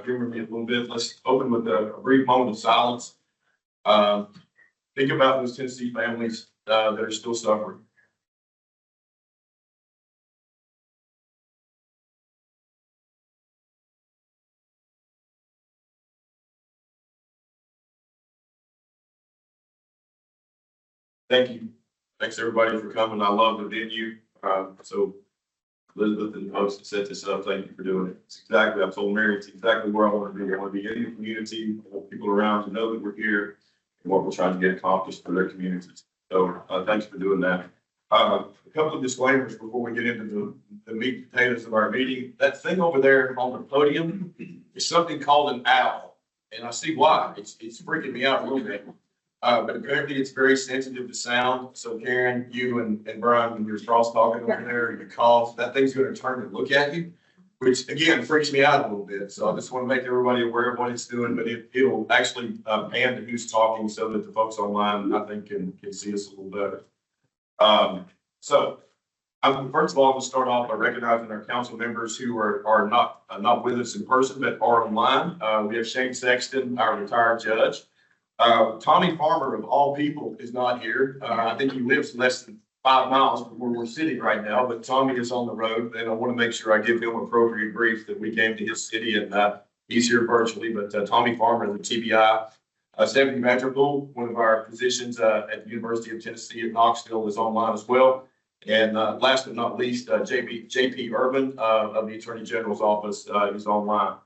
humor me a little bit. Let's open with a brief moment of silence. Think about those Tennessee families that are still suffering. Thank you. Thanks everybody for coming. I love the venue. So Elizabeth and the folks that set this up, thank you for doing it. It's exactly, I told Mary, it's exactly where I want to be. I want to be in the community. I want people around to know that we're here and what we're trying to get accomplished for their communities. So thanks for doing that. A couple of disclaimers before we get into the meat and potatoes of our meeting. That thing over there on the podium is something called an owl. And I see why. It's freaking me out a little bit. But apparently it's very sensitive to sound. So Karen, you and Brian, when you're cross talking over there and you cough, that thing's going to turn and look at you, which again freaks me out a little bit. So I just want to make everybody aware of what it's doing, but it'll actually pan to who's talking so that the folks online, I think, can see us a little better. So first of all, we'll start off by recognizing our council members who are not with us in person, but are online. We have Shane Sexton, our retired judge. Tommy Farmer, of all people, is not here. I think he lives less than 5 miles from where we're sitting right now, but Tommy is on the road, and I want to make sure I give him appropriate grief that we came to his city, and he's here virtually. But Tommy Farmer, the TBI. Stephanie Vanderpool, one of our physicians at the University of Tennessee at Knoxville, is online as well. And last but not least, JP Urban of the Attorney General's office is online.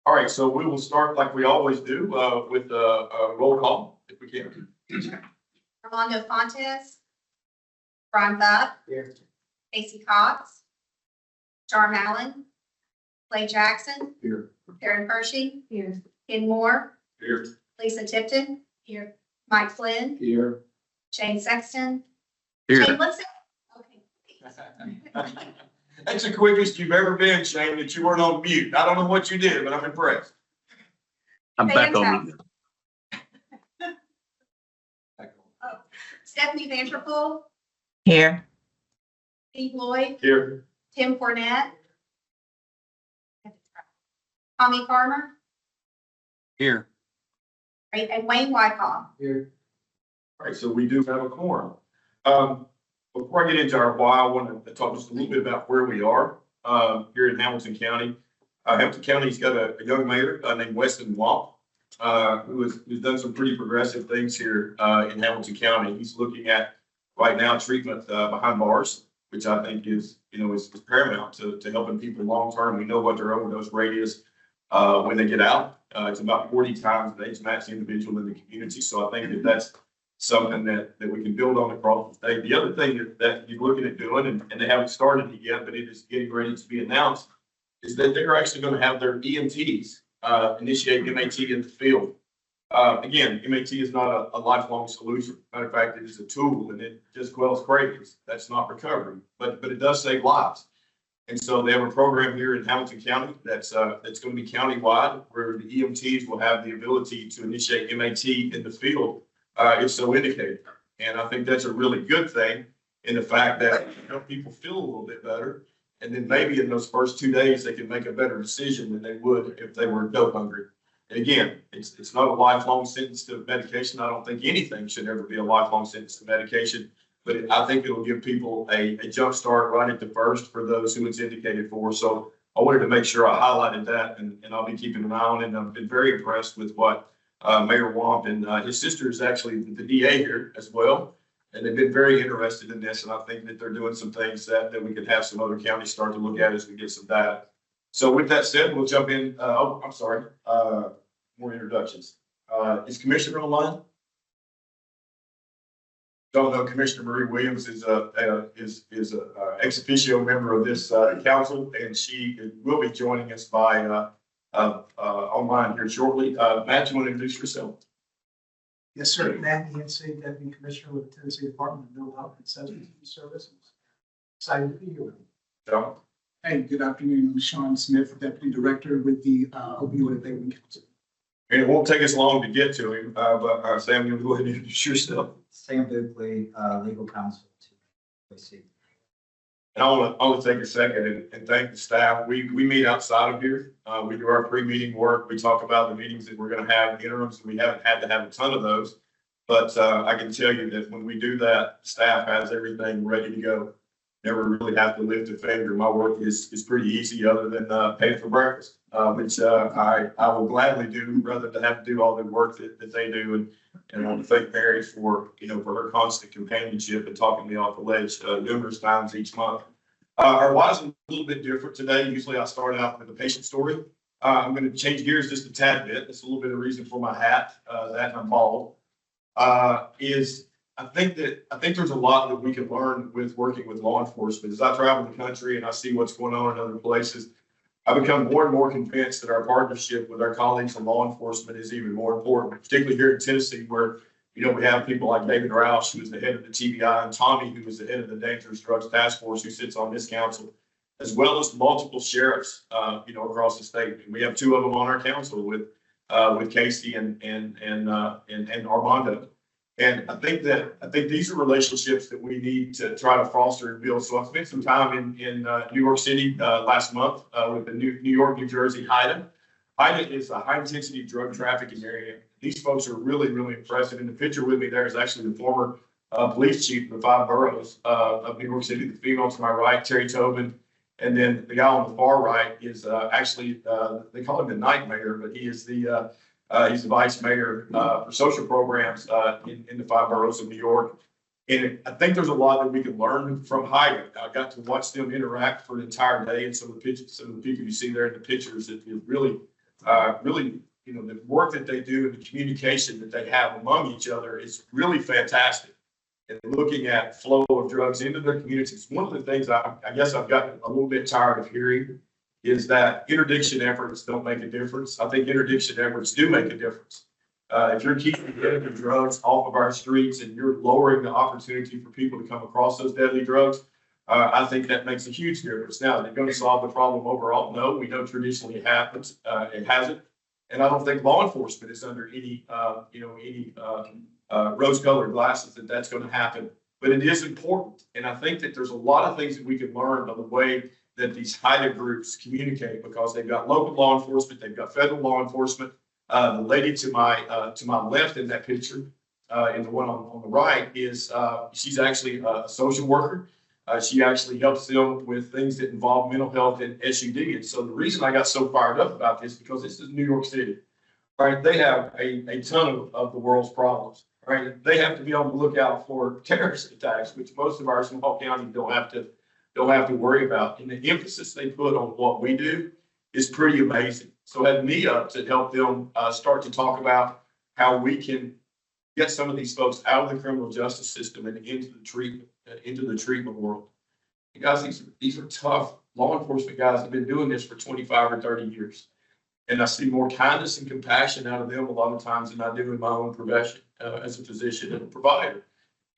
All right, so we will start like we always do with a roll call, if we can. Armando Fontes, Brian Buck, Here. Casey Cox, Charm Allen, Clay Jackson, Here. Karen Hershey, here, Ken Moore, Here. Lisa Tipton, here, Mike Flynn, Here. Shane Sexton. Here. Shane, what's it? Okay. That's the quickest you've ever been, Shane, that you weren't on mute. I don't know what you did, but I'm impressed. I'm back on mute. Stephanie Vanderpool, Here. Steve Lloyd, Here. Tim Cornett, Tommy Farmer, Here. right, and Wayne Wyckoff. Here. All right, so we do have a quorum. Before I get into our why, I want to talk just a little bit about where we are here in Hamilton County. Hamilton County's got a young mayor named Weston Wamp, who's done some pretty progressive things here in Hamilton County. He's looking at right now treatment behind bars, which I think is paramount to helping people long term. We know what their overdose rate is when they get out. It's about 40 times the age match individual in the community. So I think that's something that we can build on across the state. The other thing that you're looking at doing, and they haven't started it yet, but it is getting ready to be announced, is that they're actually going to have their EMTs initiate MAT in the field. Again, MAT is not a lifelong solution. Matter of fact, it is a tool, and it just quells cravings. That's not recovery, but it does save lives. And so they have a program here in Hamilton County that's going to be countywide, where the EMTs will have the ability to initiate MAT in the field if so indicated. And I think that's a really good thing in the fact that help people feel a little bit better. And then maybe in those first 2 days, they can make a better decision than they would if they were dope hungry. And again, it's not a lifelong sentence to medication. I don't think anything should ever be a lifelong sentence to medication, but I think it'll give people a jump start right at the first for those who it's indicated for. So I wanted to make sure I highlighted that, and I'll be keeping an eye on it. And I've been very impressed with what Mayor Wamp and his sister is actually the DA here as well. And they've been very interested in this. And I think that they're doing some things that we could have some other counties start to look at as we get some data. So with that said, we'll jump in. I'm sorry. More introductions. Is Commissioner online? Don't know. Commissioner Marie Williams is a ex officio member of this council, and she will be joining us by online here shortly. Matt, you want to introduce yourself? Yes, sir. Matt Yancey, Deputy Commissioner with the Tennessee Department of Mental Health and Substance Abuse Services. Excited to be here with you. John? Hey, good afternoon. I'm Sean Smith, Deputy Director with the Opioid Abatement Council. And it won't take us long to get to him, but Sam, you'll go ahead and introduce yourself. Sam Buckley, legal counsel to OC. And I want to take a second and thank the staff. We meet outside of here. We do our pre-meeting work. We talk about the meetings that we're going to have, interims. We haven't had to have a ton of those. But I can tell you that when we do that, staff has everything ready to go. Never really have to lift a finger. My work is pretty easy other than paying for breakfast, which I will gladly do rather than have to do all the work that they do. And I want to thank Mary for, for her constant companionship and talking me off the ledge numerous times each month. Our why's a little bit different today. Usually I start out with a patient story. I'm going to change gears just a tad bit. That's a little bit of reason for my hat, that I'm bald. I think there's a lot that we can learn with working with law enforcement. As I travel the country and I see what's going on in other places, I become more and more convinced that our partnership with our colleagues in law enforcement is even more important, particularly here in Tennessee, where, we have people like David Roush, who is the head of the TBI, and Tommy, who is the head of the Dangerous Drugs Task Force, who sits on this council, as well as multiple sheriffs, across the state. And we have two of them on our council with Casey and Armando. And I think these are relationships that we need to try to foster and build. So I spent some time in New York City last month with the New York, New Jersey HIDTA. HIDTA is a high intensity drug trafficking area. These folks are really, really impressive. And the picture with me there is actually the former police chief of the 5 boroughs of New York City. The female to my right, Terry Tobin. And then the guy on the far right is actually, they call him the night mayor, but he is he's the vice mayor for social programs in the 5 boroughs of New York. And I think there's a lot that we can learn from HIDTA. I got to watch them interact for an entire day, and some of the people you see there in the pictures, it really, the work that they do and the communication that they have among each other is really fantastic. And looking at flow of drugs into their communities, one of the things I guess I've gotten a little bit tired of hearing is that interdiction efforts don't make a difference. I think interdiction efforts do make a difference. If you're keeping deadly drugs off of our streets and you're lowering the opportunity for people to come across those deadly drugs, I think that makes a huge difference. Now, is it going to solve the problem overall? No, we know traditionally it happens. It hasn't. And I don't think law enforcement is under any rose-colored glasses that that's going to happen. But it is important. And I think that there's a lot of things that we can learn by the way that these HIDTA groups communicate, because they've got local law enforcement, they've got federal law enforcement. The lady to my left in that picture, and the one on the right is she's actually a social worker. She actually helps them with things that involve mental health and SUD. And so the reason I got so fired up about this, because this is New York City, right? They have a ton of the world's problems, right? They have to be able to look out for terrorist attacks, which most of our small counties don't have to worry about. And the emphasis they put on what we do is pretty amazing. So I had me up to help them start to talk about how we can get some of these folks out of the criminal justice system and into the treatment world. And guys, these are tough law enforcement guys. Have been doing this for 25 or 30 years. And I see more kindness and compassion out of them a lot of times than I do in my own profession as a physician and a provider.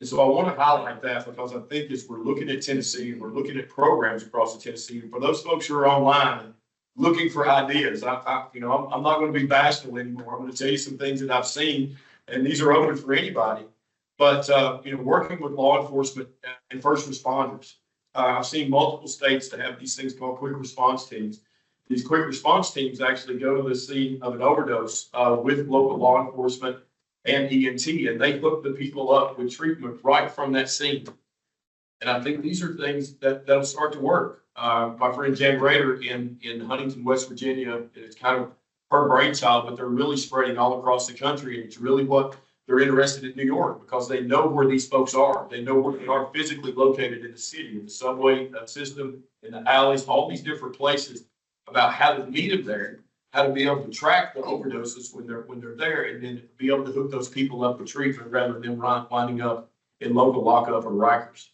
And so I want to highlight that, because I think as we're looking at Tennessee and we're looking at programs across the Tennessee, and for those folks who are online looking for ideas, I'm not going to be bashful anymore. I'm going to tell you some things that I've seen, and these are open for anybody. But working with law enforcement and first responders, I've seen multiple states that have these things called quick response teams. These quick response teams actually go to the scene of an overdose with local law enforcement and ENT, and they hook the people up with treatment right from that scene. And I think these are things that'll start to work. My friend Jan Rader in Huntington, West Virginia, it's kind of her brainchild, but they're really spreading all across the country. And it's really what they're interested in New York, because they know where these folks are. They know where they are physically located in the city, in the subway system, in the alleys, all these different places, about how to meet them there, how to be able to track the overdoses when they're there, and then be able to hook those people up with treatment rather than winding up in local lockup or Rikers.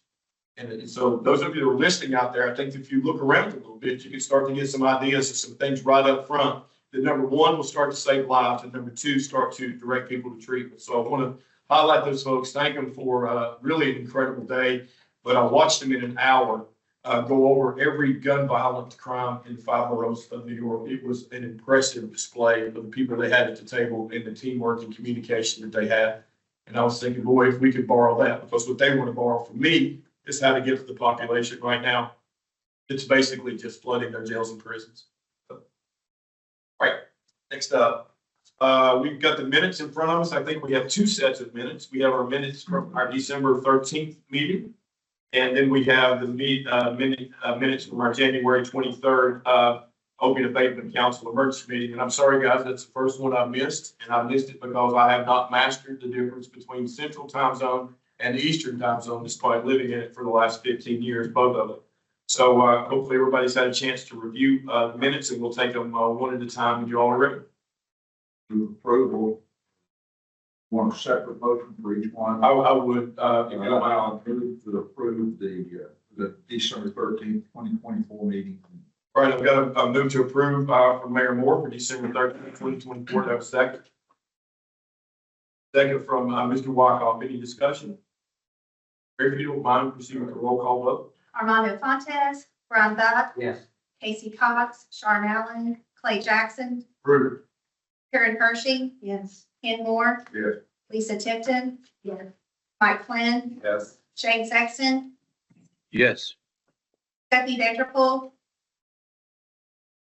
And so those of you that are listening out there, I think if you look around a little bit, you can start to get some ideas of some things right up front that, number one, will start to save lives, and number two, start to direct people to treatment. So I want to highlight those folks, thank them for really an incredible day. But I watched them in an hour go over every gun violence crime in the 5 boroughs of New York. It was an impressive display of the people they had at the table and the teamwork and communication that they had. And I was thinking, boy, if we could borrow that, because what they want to borrow from me is how to get to the population right now. It's basically just flooding their jails and prisons. So, all right, next up, we've got the minutes in front of us. I think we have two sets of minutes. We have our minutes from our December 13th meeting. And then we have the minutes from our January 23rd, Opioid Abatement Council emergency meeting. And I'm sorry, guys, that's the first one I missed. And I missed it because I have not mastered the difference between Central Time Zone and the Eastern Time Zone, despite living in it for the last 15 years, both of them. So hopefully everybody's had a chance to review the minutes, and we'll take them one at a time when you all are ready. Approval. Want a separate motion for each one? I would, if you don't mind. I'll move to approve the December 13th, 2024 meeting. All right, I've got a move to approve from Mayor Moore for December 13th, 2024. Do I have a second? Second from Mr. Wykoff. Any discussion? If you don't mind, proceed with the roll call vote. Armando Fontes, Ron Bud, Yes. Casey Cox, Sharon Allen, Clay Jackson, Approved. Karen Hershey. Yes. Ken Moore. Yes. Lisa Tipton. Yes. Mike Flynn, Yes. Shane Sexton, Yes. Stephanie Vanderpool,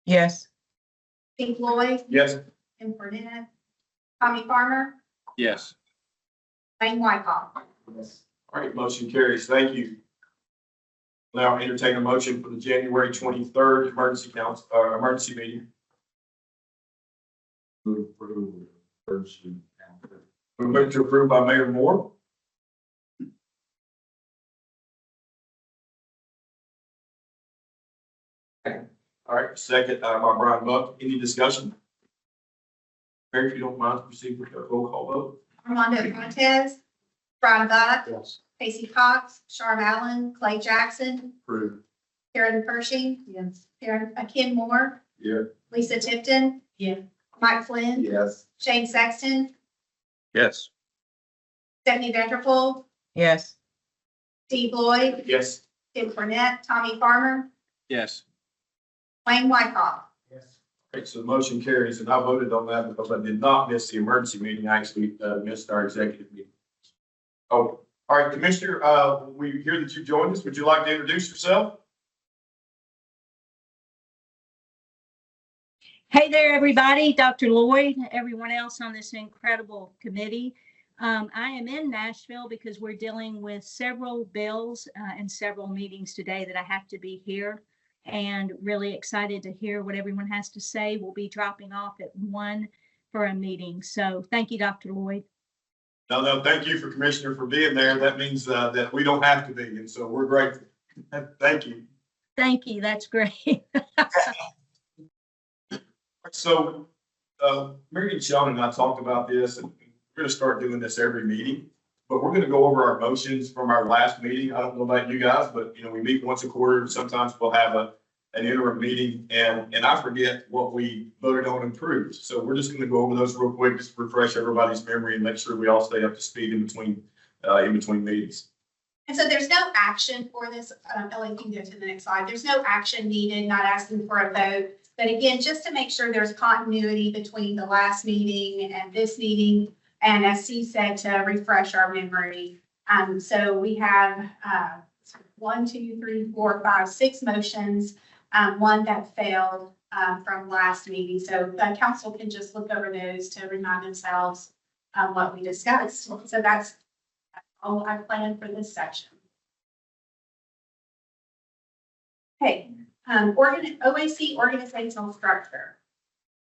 yes, Steve Floyd, Yes. Tim Burnett, Tommy Farmer, Yes. Wayne Wykoff. All right, motion carries. Thank you. Now entertain a motion for the January 23rd emergency meeting. Move approval. Emergency. We move to approve by Mayor Moore. All right, second by Brian Buck. Any discussion? Mayor, if you don't mind, proceed with the roll call vote. Armando Fontes, Ron Bud, Yes. Casey Cox, Sharon Allen, Clay Jackson, Approved. Karen Hershey. Yes. Ken Moore, Yeah. Lisa Tipton. Yeah. Mike Flynn, Yes. Shane Sexton, Yes. Stephanie Vanderpool, yes, Steve Lloyd, Yes. Tim Burnett, Tommy Farmer, Yes. Wayne Wykoff. Yes. All right, so the motion carries, and I voted on that because I did not miss the emergency meeting. I actually missed our executive meeting. Oh, all right, Commissioner, we hear that you joined us. Would you like to introduce yourself? Hey there, everybody. Dr. Lloyd, everyone else on this incredible committee. I am in Nashville because we're dealing with several bills and several meetings today that I have to be here, and really excited to hear what everyone has to say. We'll be dropping off at 1 for a meeting. So thank you, Dr. Lloyd. No, thank you for Commissioner for being there. That means that we don't have to be, and so we're grateful. Thank you. Thank you. That's great. So, Mary and Sean and I talked about this, and we're gonna start doing this every meeting. But we're gonna go over our motions from our last meeting. I don't know about you guys, but we meet once a quarter. Sometimes we'll have an interim meeting, and I forget what we voted on and approved. So we're just gonna go over those real quick, just to refresh everybody's memory and make sure we all stay up to speed in between meetings. And so there's no action for this. Ellie, you can go to the next slide. There's no action needed, not asking for a vote. But again, just to make sure there's continuity between the last meeting and this meeting, and as Steve said, to refresh our memory. So we have 1, 2, 3, 4, 5, 6 motions, one that failed from last meeting. So the council can just look over those to remind themselves what we discussed. So that's all I planned for this section. Okay. OAC organizational structure.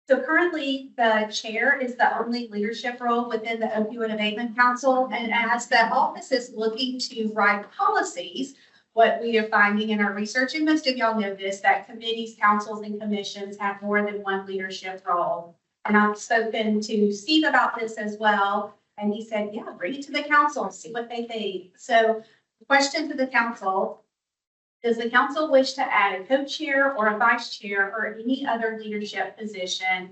So currently, the chair is the only leadership role within the Opioid Abatement Council. And as the office is looking to write policies, what we are finding in our research, and most of y'all know this, that committees, councils, and commissions have more than one leadership role. And I've spoken to Steve about this as well. And he said, yeah, bring it to the council, see what they think. So question to the council. Does the council wish to add a co-chair or a vice chair or any other leadership position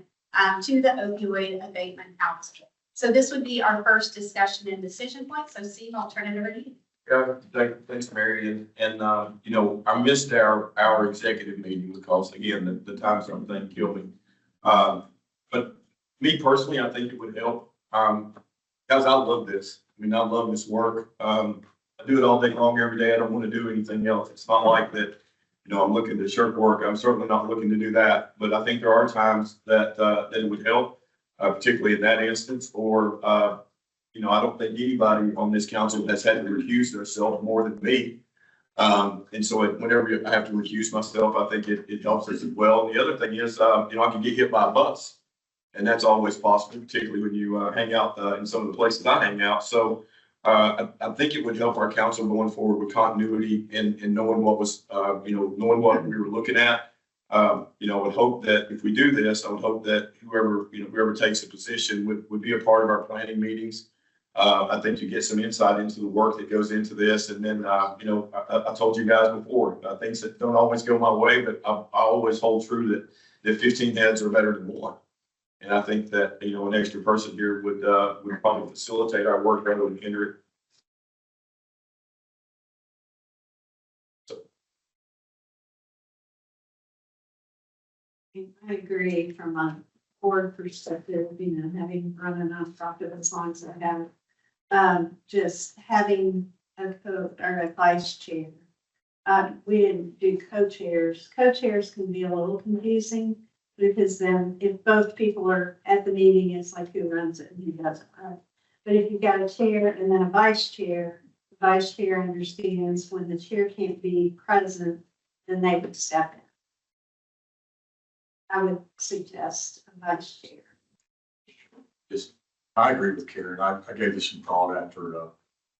to the Opioid Abatement Council? So this would be our first discussion and decision point. So Steve, I'll turn it over to you. Yeah, thanks, Mary. And I missed our executive meeting because, again, the time zone thing killed me. But me personally, I think it would help. Guys, I love this. I mean, I love this work. I do it all day long, every day. I don't want to do anything else. It's not like that, I'm looking to shirk work. I'm certainly not looking to do that. But I think there are times that, that it would help, particularly in that instance, or, I don't think anybody on this council has had to recuse themselves more than me. And so whenever I have to recuse myself, I think it helps us as well. And the other thing is, I can get hit by a bus. And that's always possible, particularly when you hang out in some of the places I hang out. So I think it would help our council going forward with continuity and knowing what was, knowing what we were looking at. I would hope that if we do this, I would hope that whoever takes a position would be a part of our planning meetings. I think you get some insight into the work that goes into this. And then, I told you guys before, things that don't always go my way, but I always hold true that 15 heads are better than one. And I think that, an extra person here would probably facilitate our work rather than hinder it. I agree from a board perspective, having run a nonprofit as long as I have, just having a or a vice chair. We didn't do co-chairs. Co-chairs can be a little confusing because then if both people are at the meeting, it's like who runs it and who doesn't, right? But if you've got a chair and then a vice chair, the vice chair understands when the chair can't be present, then they would step in. I would suggest a vice chair. I agree with Karen. I gave this some thought after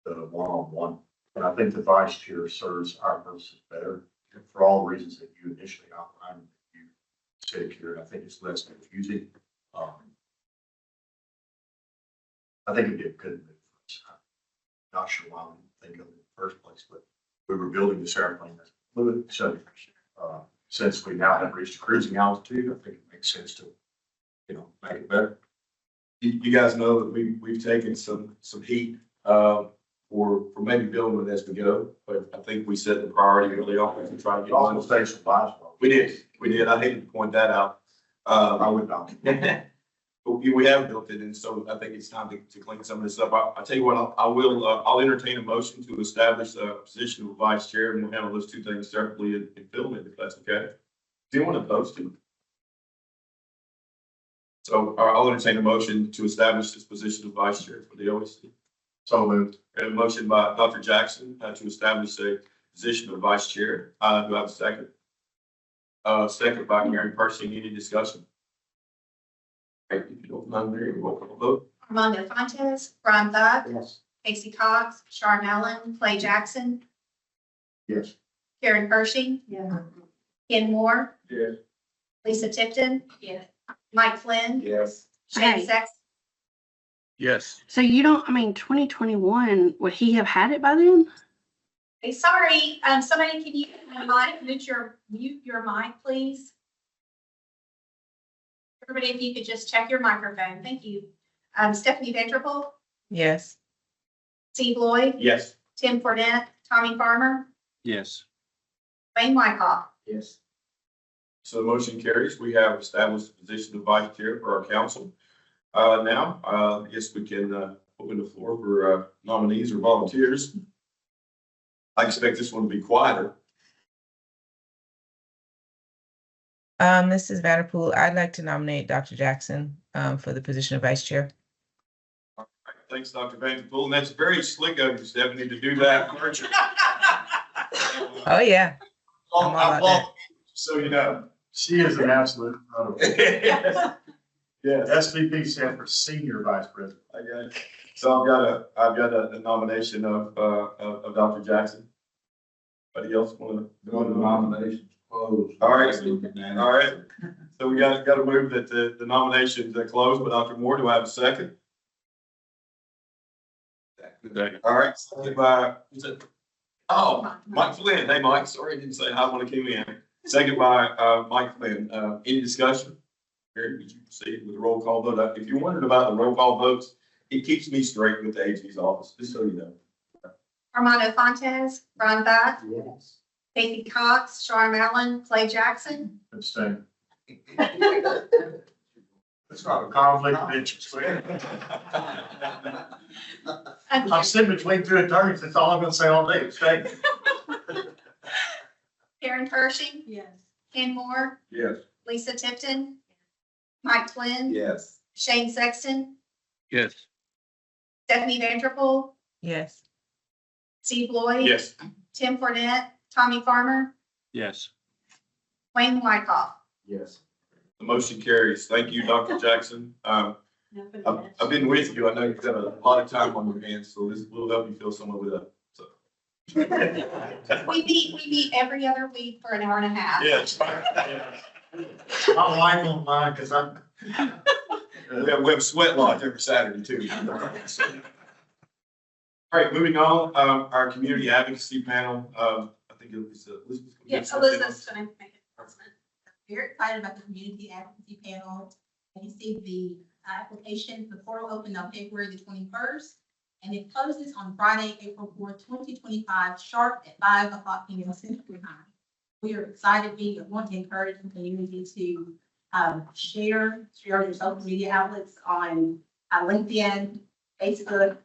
the one-on-one. And I think the vice chair serves our purposes better for all the reasons that you initially outlined. You said, Karen, I think it's less confusing. I think it'd be a good move for us. I'm not sure why we didn't think of it in the first place, but we were building this airplane that's fluid. So since we now have reached a cruising altitude, I think it makes sense to, make it better. You guys know that we've taken some heat for maybe building it as we go, but I think we set the priority early on to try to get Also one. stays some lives. We did. I hated to point that out. I would not. But we have built it, and so I think it's time to clean some of this up. I'll tell you what, I'll entertain a motion to establish a position of vice chair, and we'll handle those two things separately and film it, if that's okay. Do you want to post it? So I'll entertain a motion to establish this position of vice chair for the OAC. So moved. We have a motion by Dr. Jackson to establish a position of vice chair. Do I have a second? Second by Karen Pershing. Any discussion? If you don't mind, Mary, roll call vote. Armando Fontes, Ron Buck, Yes. Casey Cox, Sharm Allen, Clay Jackson, Yes. Karen Pershing, Yeah. Ken Moore, Yes. Lisa Tipton. Yes. Mike Flynn, Yes. Shane Hey. Sexton. Yes. So you don't, 2021, would he have had it by then? Hey, sorry, somebody, can you mute your mic, please? Everybody, if you could just check your microphone. Thank you. Stephanie Vanderpool, Yes. Steve Lloyd, Yes. Tim Fournette, Tommy Farmer, Yes. Wayne Wykoff. Yes. So the motion carries. We have established the position of vice chair for our council. Now, I guess we can open the floor for nominees or volunteers. I expect this one to be quieter. This is Vanderpool. I'd like to nominate Dr. Jackson for the position of vice chair. Thanks, Dr. Vanderpool. And that's very slick of you, Stephanie, to do that. Oh, yeah. I'm all about that. So you know. She is an absolute incredible. Yes. SVP stands for Senior Vice President. I got it. So I've got a nomination of Dr. Jackson. Anybody else want to? No nominations closed. All right. All right. So we got to move that the nominations are closed, but Dr. Moore, do I have a second? Second. All right. Second by, Mike Flynn. Hey, Mike, sorry I didn't say hi when I came in. Second by Mike Flynn. Any discussion? Mary, would you proceed with the roll call vote? If you're wondering about the roll call votes, it keeps me straight with the AG's office, just so you know. Armando Fontes, Ron Buck, Yes. Casey Cox, Sharm Allen, Clay Jackson. Abstain. It's not a conflict of interest. I'm sitting between two attorneys. That's all I'm gonna say all day. Stay. Karen Pershing, Yes. Ken Moore, Yes. Lisa Tipton, Mike Flynn, Yes. Shane Sexton, Yes. Stephanie Vanderpool, Yes. Steve Lloyd. Yes. Tim Fournette, Tommy Farmer, Yes. Wayne Wykoff. Yes. The motion carries. Thank you, Dr. Jackson. I've been with you. I know you've got a lot of time on your hands, so this will help you fill some of it up. So. We meet every other week for an hour and a half. Yeah, it's fine. My wife won't mind because I'm. We have sweat lodge every Saturday too. All right, moving on, our community advocacy panel, I think it was Elizabeth. Yes, Elizabeth's gonna make an announcement. Very excited about the community advocacy panel. And you see the application, the portal opened on February the 21st, and it closes on Friday, April 4th, 2025, sharp at 5:00 p.m. Central Time. We are excited. We want to encourage the community to share your social media outlets on LinkedIn, Facebook.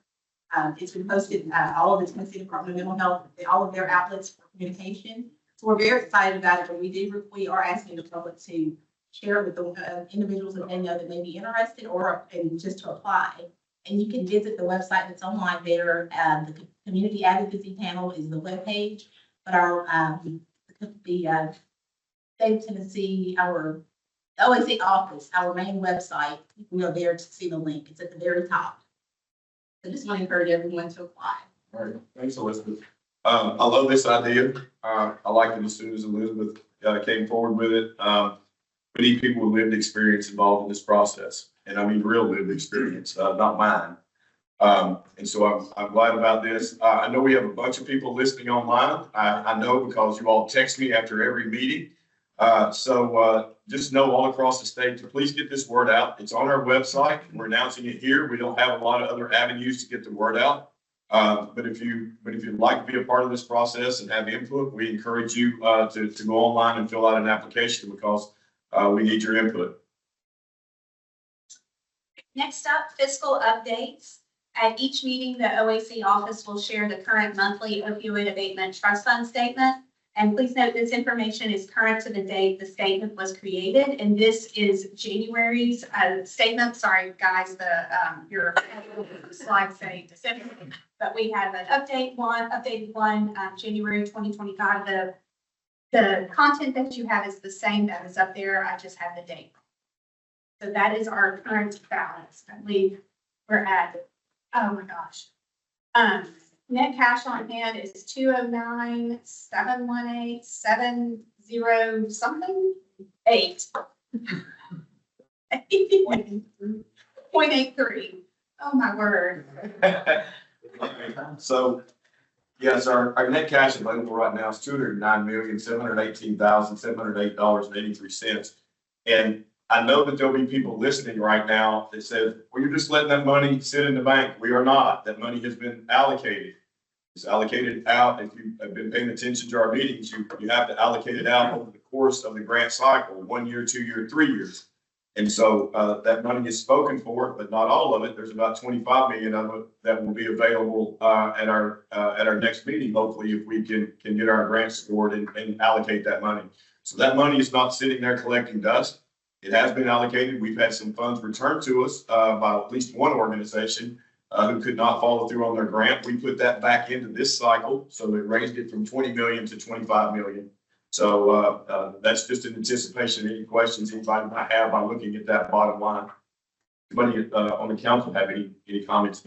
It's been posted, all of the Tennessee Department of Mental Health, all of their outlets for communication. So we're very excited about it, but we are asking the public to share with the individuals that they know that may be interested and just to apply. And you can visit the website that's online there. The community advocacy panel is the webpage, but our the state of Tennessee, our OAC office, our main website, we are there to see the link. It's at the very top. So just want to encourage everyone to apply. All right, thanks, Elizabeth. I love this idea. I liked it as soon as Elizabeth came forward with it. We need people with lived experience involved in this process, and I mean real lived experience, not mine. And so I'm glad about this. I know we have a bunch of people listening online. I know because you all text me after every meeting. So just know all across the state to please get this word out. It's on our website. We're announcing it here. We don't have a lot of other avenues to get the word out. But if you'd like to be a part of this process and have input, we encourage you to go online and fill out an application because we need your input. Next up, fiscal updates. At each meeting, the OAC office will share the current monthly opioid abatement trust fund statement. And please note this information is current to the date the statement was created. And this is January's statement. Sorry, guys, your slides say December, but we have an updated one, January 2025. The content that you have is the same that is up there. I just have the date. So that is our current balance. I believe we're at, oh my gosh. Net cash on hand is 209,718,70 something, 0.83. Oh my word. So, yes, our net cash available right now is $209,718,708.83. And I know that there'll be people listening right now that says, well, you're just letting that money sit in the bank. We are not. That money has been allocated. It's allocated out. If you have been paying attention to our meetings, you have to allocate it out over the course of the grant cycle, 1 year, 2 year, 3 years. And so that money is spoken for, but not all of it. There's about 25 million of it that will be available at our next meeting, hopefully, if we can get our grants scored and allocate that money. So that money is not sitting there collecting dust. It has been allocated. We've had some funds returned to us by at least one organization who could not follow through on their grant. We put that back into this cycle, so it raised it from 20 million to 25 million. So that's just in anticipation of any questions anybody might have by looking at that bottom line. Anybody on the council have any comments?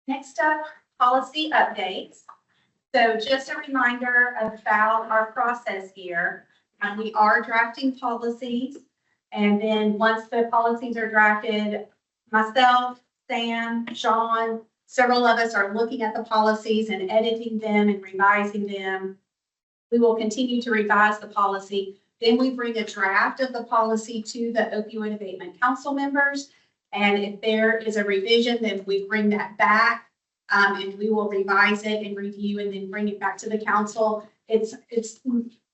Next up, policy updates. So just a reminder about our process here. We are drafting policies. And then once the policies are drafted, myself, Sam, Sean, several of us are looking at the policies and editing them and revising them. We will continue to revise the policy. Then we bring a draft of the policy to the Opioid Abatement Council members. And if there is a revision, then we bring that back and we will revise it and review and then bring it back to the council. It's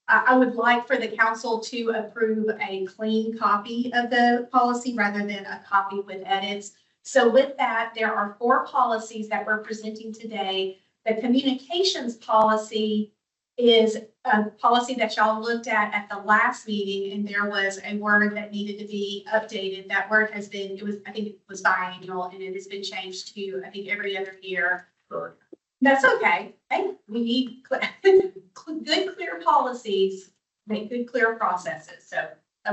I would like for the council to approve a clean copy of the policy rather than a copy with edits. So with that, there are 4 policies that we're presenting today. The communications policy is a policy that y'all looked at the last meeting, and there was a word that needed to be updated. That word has been, I think it was biannual, and it has been changed to, I think, every other year. Sorry. That's okay. Hey, we need good, clear policies, make good, clear processes. So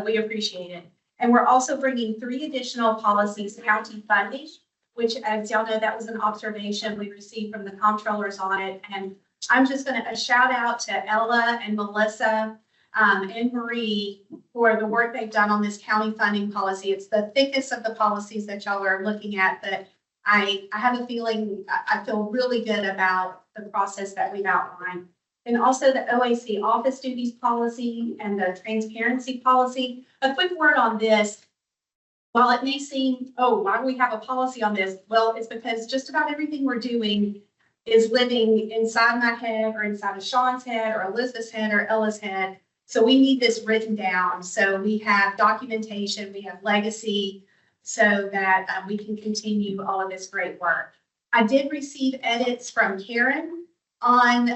we appreciate it. And we're also bringing 3 additional policies, county funding, which, as y'all know, that was an observation we received from the comptroller's audit. And I'm just going to shout out to Ella and Melissa and Marie for the work they've done on this county funding policy. It's the thickest of the policies that y'all are looking at, but I have a feeling, I feel really good about the process that we've outlined. And also the OAC office duties policy and the transparency policy. A quick word on this. While it may seem, oh, why do we have a policy on this? Well, it's because just about everything we're doing is living inside my head or inside of Sean's head or Elizabeth's head or Ella's head. So we need this written down. So we have documentation, we have legacy, so that we can continue all of this great work. I did receive edits from Karen on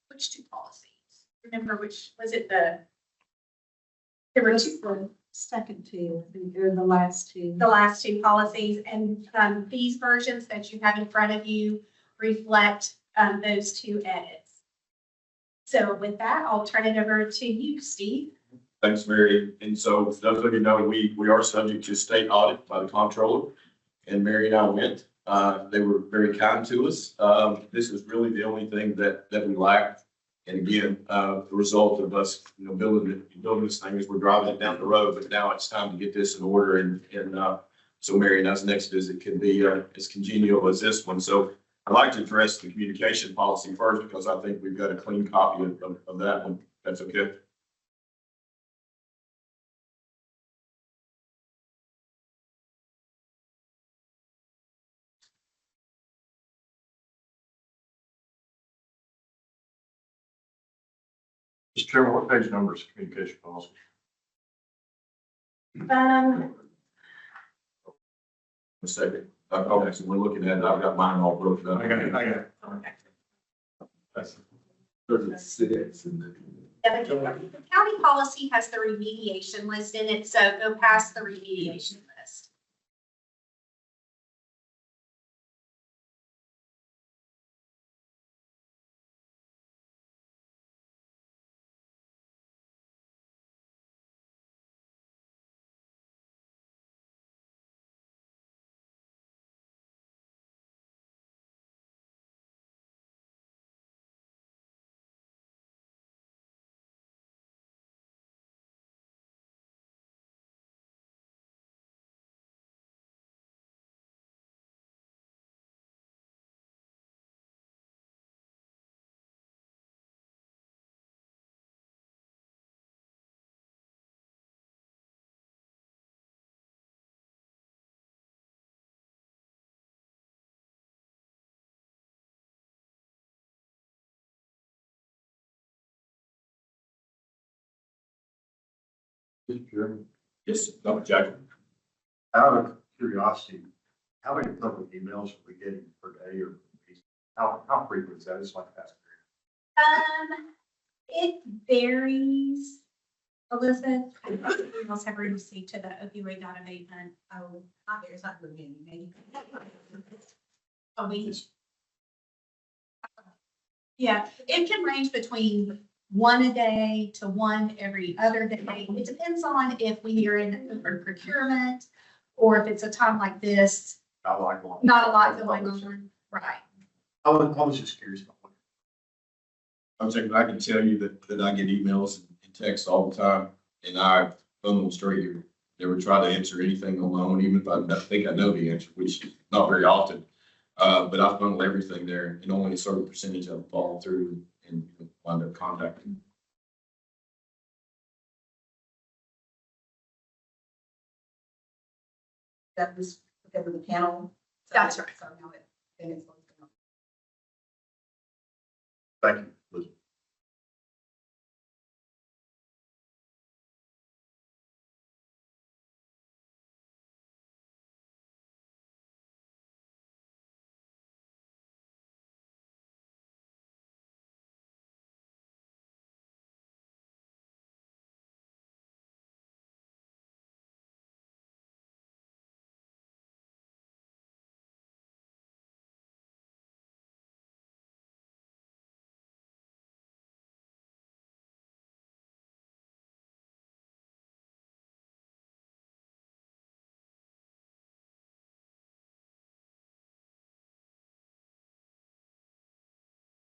which 2 policies? Remember which, was it there were 2. The second 2, I think, or the last 2. The last 2 policies, and these versions that you have in front of you reflect those 2 edits. So with that, I'll turn it over to you, Steve. Thanks, Mary. And so those of you know, we are subject to state audit by the comptroller, and Mary and I went. They were very kind to us. This is really the only thing that we lacked. And again, the result of us, building this thing as we're driving it down the road. But now it's time to get this in order, and so Mary and I's next visit can be as congenial as this one. So I'd like to address the communication policy first, because I think we've got a clean copy of that one. That's okay. Mr. Chairman, what page number is communication policy? A second. Okay, so we're looking at it. I've got mine all broken up. I got it. Okay. That's Yeah, the county policy has the remediation list in it, so go past the remediation list. Mr. Chairman, Yes, Dr. Jackson. out of curiosity, how many public emails are we getting per day or how frequent is that? It's like that. It varies. Elizabeth, how many emails have we received to the opioid abatement? Oh, not there, it's not very many, maybe. A week. Yeah, it can range between 1 a day to 1 every other day. It depends on if we are in procurement or if it's a time like this, Not like one. not a lot going on. Right. I was just curious about what. I'm saying, I can tell you that I get emails and texts all the time, and I phone them straight here. Never try to answer anything on my own, even if I think I know the answer, which is not very often. But I funnel everything there, and only a certain percentage of them fall through and wind up contacting. That was because of the panel. So That's right. So now then it's. Thank you, Elizabeth.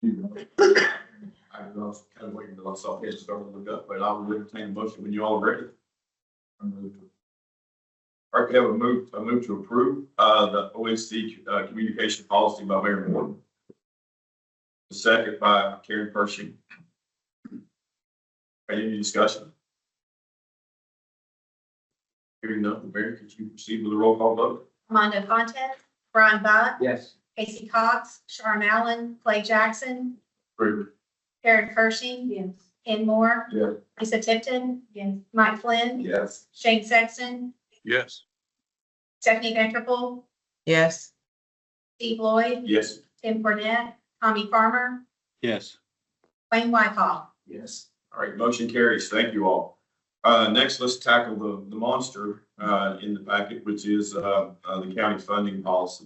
I was kind of waiting until I saw it start to look up, but I will entertain a motion when you all are ready. All right, we have a move to approve, the OAC, communication policy by Mayor Moore. The second by Karen Pershing. Any discussion? Hearing none, Mayor, could you proceed with the roll call vote? Armando Fontes, Brian Bott, Yes. Casey Cox, Sharm Allen, Clay Jackson, Approved. Karen Pershing, Yes. Ken Moore, Yeah. Lisa Tipton, Yes. Mike Flynn, Yes. Shane Sexton, Yes. Stephanie Vanderpool, Yes. Steve Lloyd, Yes. Tim Cornett, Tommy Farmer, Yes. Wayne Whitehall. Yes. All right, motion carries. Thank you all. Next, let's tackle the monster, in the packet, which is, the county funding policy.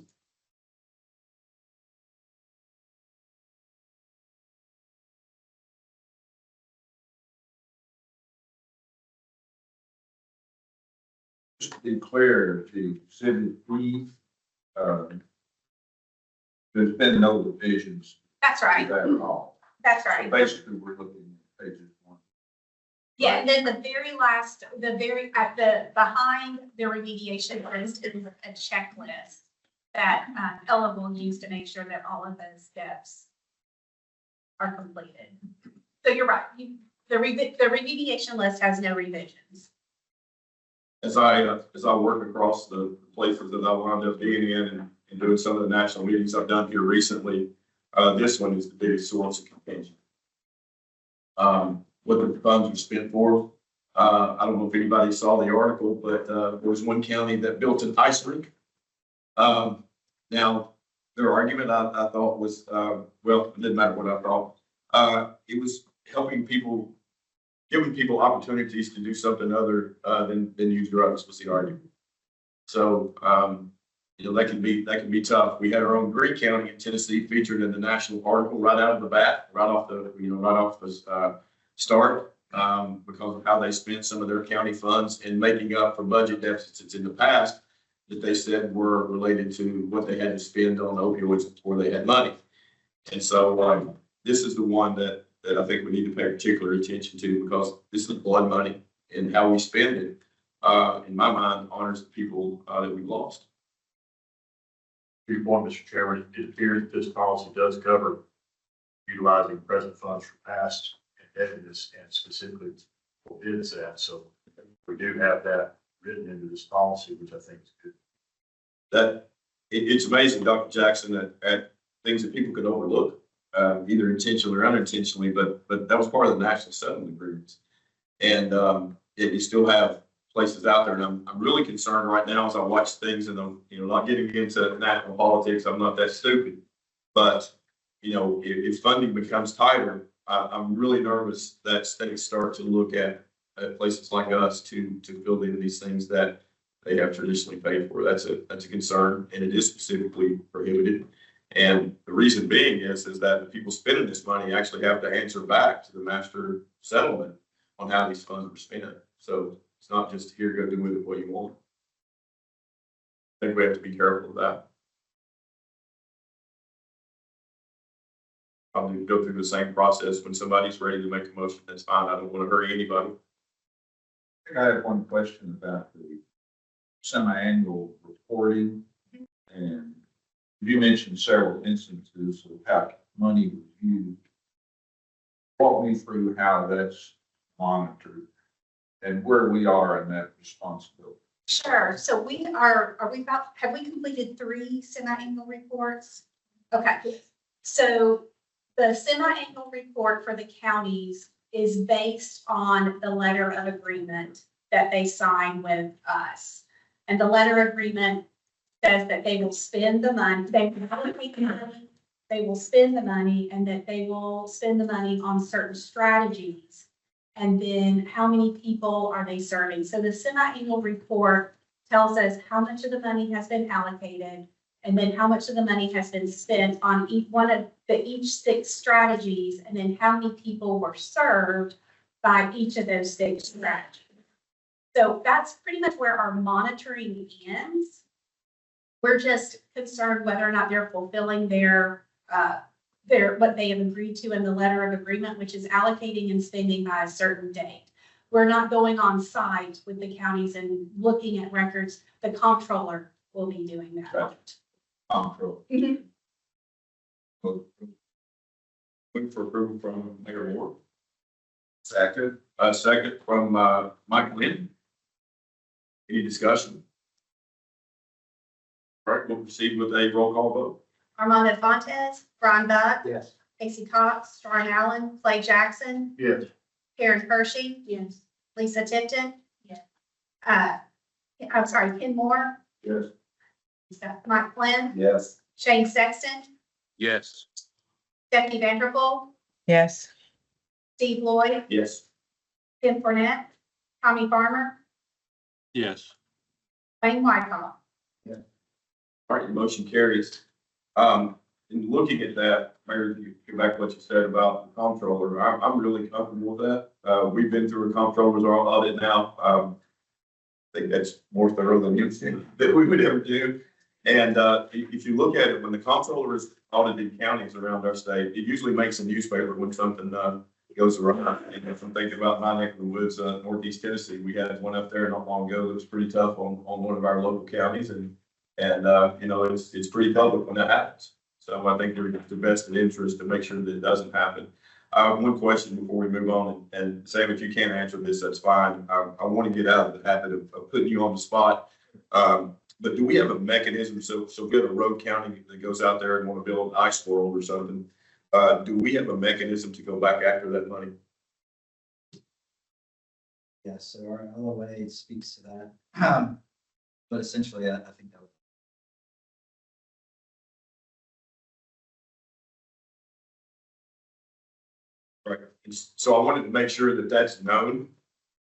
Just to be clear, the exhibit E, there's been no revisions That's to right, that at all. that's So right. basically, we're looking at pages 1. Yeah, and then the very last, at the, behind the remediation list is a checklist that Ella will use to make sure that all of those steps are completed. So you're right, the remediation list has no revisions. As I work across the places that I wound up being in and doing some of the national meetings I've done here recently, this one is the biggest source of contention. What the funds are spent for. I don't know if anybody saw the article, but there was one county that built an ice rink. Now, their argument I thought was, well, it didn't matter what I thought. It was helping people, giving people opportunities to do something other than use drugs was the argument. So, that can be tough. We had our own Greene County in Tennessee featured in the national article right out of the bat, right off the start, because of how they spent some of their county funds in making up for budget deficits in the past that they said were related to what they had to spend on opioids before they had money. And so, this is the one that I think we need to pay particular attention to, because this is blood money, and how we spend it, in my mind, honors the people that we've lost. Your point, Mr. Chairman, it appears that this policy does cover utilizing present funds from past indebtedness and specifically forbids that. So we do have that written into this policy, which I think is good. It's amazing, Dr. Jackson, at things that people could overlook, either intentionally or unintentionally, but that was part of the national settlement agreements. And you still have places out there, and I'm really concerned right now as I watch things, and I'm not getting into national politics. I'm not that stupid, but if funding becomes tighter, I'm really nervous that states start to look at places like us to fill in these things that they have traditionally paid for. That's a concern, and it is specifically prohibited. And the reason being is that the people spending this money actually have to answer back to the master settlement on how these funds were spent. So it's not just here, go do with it what you want. I think we have to be careful of that. Probably go through the same process when somebody's ready to make a motion. That's fine. I don't want to hurry anybody. I have one question about the semi-annual reporting. And you mentioned several instances of how money was used. Walk me through how that's monitored and where we are in that responsibility. Sure, so have we completed 3 semi-annual reports? Okay, so the semi-annual report for the counties is based on the letter of agreement that they sign with us. And the letter agreement says that they will spend the money, they will allocate the money, they will spend the money, and that they will spend the money on certain strategies. And then how many people are they serving? So the semi-annual report tells us how much of the money has been allocated, and then how much of the money has been spent on each 6 strategies, and then how many people were served by each of those 6 strategies. So that's pretty much where our monitoring ends. We're just concerned whether or not they're fulfilling their what they have agreed to in the letter of agreement, which is allocating and spending by a certain date. We're not going on site with the counties and looking at records. The comptroller will be doing that. Right. Control. Mhm. Looking for approval from Mayor Moore. Second. A second from, Mike Lynn. Any discussion? All right, we'll proceed with a roll call vote. Armando Fontes, Brian Buck, Yes. Casey Cox, Sharon Allen, Clay Jackson, Yes. Karen Hershey, Yes. Lisa Tipton. Yes. I'm sorry, Ken Moore, Yes. Mike Flynn, Yes. Shane Sexton, Yes. Stephanie Vanderpool, Yes. Steve Lloyd, Yes. Tim Burnett, Tommy Farmer, Yes. Wayne Wykoff. All right, the motion carries. In looking at that, Mayor, you go back to what you said about the comptroller, I'm really comfortable with that. We've been through a comptroller's audit now. I think that's more thorough than anything that we would ever do. And, if you look at it, when the comptroller is audited counties around our state, it usually makes a newspaper when something, goes awry. And if I'm thinking about my neck of the woods, Northeast Tennessee, we had one up there not long ago that was pretty tough on one of our local counties. And, you know, it's pretty public when that happens. So I think they're the best interest to make sure that it doesn't happen. One question before we move on, and Sam, if you can't answer this, that's fine. I want to get out of the habit of putting you on the spot. But do we have a mechanism? So we have a road county that goes out there and want to build an ice world or something. Do we have a mechanism to go back after that money? Yes, so our LOA speaks to that. But essentially, I think that would. Right. So I wanted to make sure that that's known.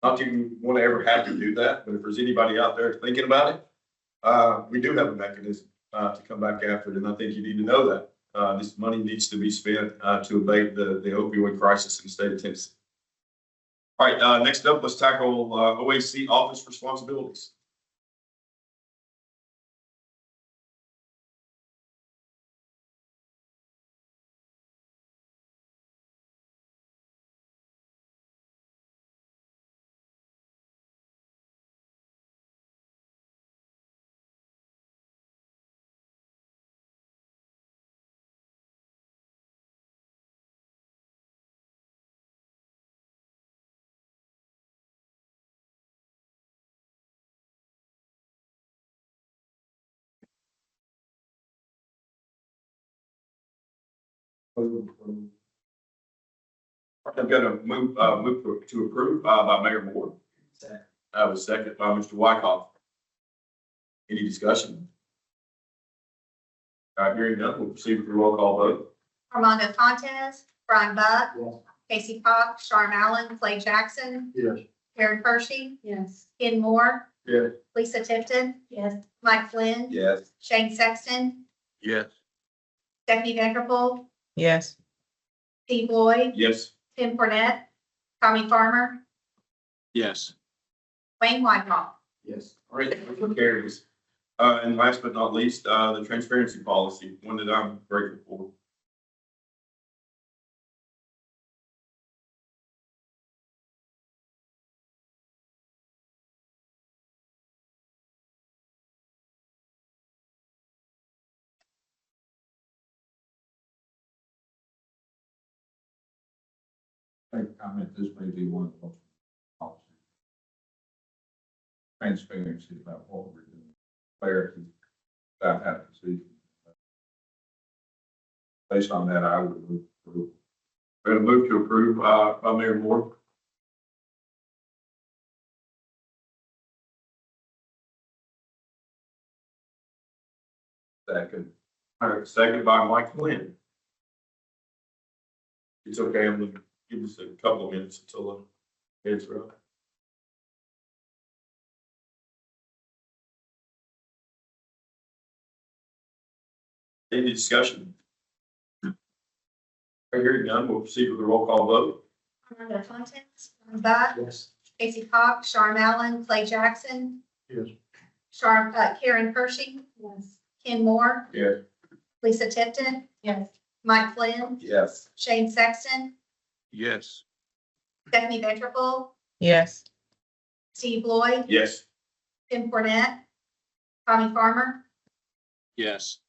Not that you want to ever have to do that, but if there's anybody out there thinking about it, we do have a mechanism to come back after it, and I think you need to know that. This money needs to be spent to abate the opioid crisis in the state of Tennessee. All right, next up, let's tackle OAC office responsibilities. I'm gonna move to approve by Mayor Moore. Was second by Mr. Wykoff. Any discussion? Hearing none, we'll proceed with the roll call vote. Armando Fontes, Brian Buck, Yes. Casey Cox, Sharon Allen, Clay Jackson, Yes. Karen Hershey, Yes. Ken Moore, Yes. Lisa Tipton. Yes. Mike Flynn, Yes. Shane Sexton, Yes. Stephanie Vanderpool, Yes. Steve Lloyd, Yes. Tim Burnett, Tommy Farmer, Yes. Wayne Wykoff. Yes. All right, motion carries. And last but not least, the transparency policy, one that I'm grateful for. Make a comment, this may be one of the most policy. Transparency about what we're doing, clarity about how to proceed. Based on that, I would move approval. We're gonna move to approve, by Mayor Moore. Second. All right, second by Mike Flynn. It's okay, I'm gonna give us a couple of minutes until it's up. Any discussion? Hearing none, we'll proceed with the roll call vote. Armando Fontes, Brian Buck, Yes. Casey Cox, Sharon Allen, Clay Jackson, Yes. Karen Hershey, Yes. Ken Moore, Yes. Lisa Tipton, Yes. Mike Flynn, Yes. Shane Sexton, Yes. Stephanie Ventriple, Yes. Steve Lloyd, Yes. Tim Cornette, Tommy Farmer, Yes.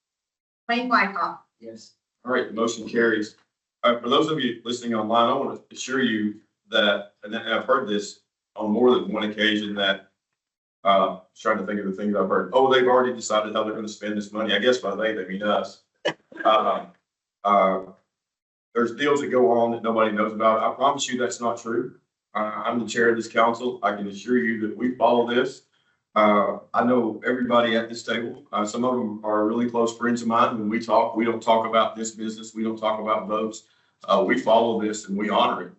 Wayne Wykoff. Yes. All right, the motion carries. For those of you listening online, I want to assure you that, and I've heard this on more than one occasion, that trying to think of the things I've heard. Oh, they've already decided how they're going to spend this money. I guess by they mean us. There's deals that go on that nobody knows about. I promise you that's not true. I'm the chair of this council. I can assure you that we follow this. I know everybody at this table. Some of them are really close friends of mine. When we talk, we don't talk about this business. We don't talk about votes. We follow this and we honor it.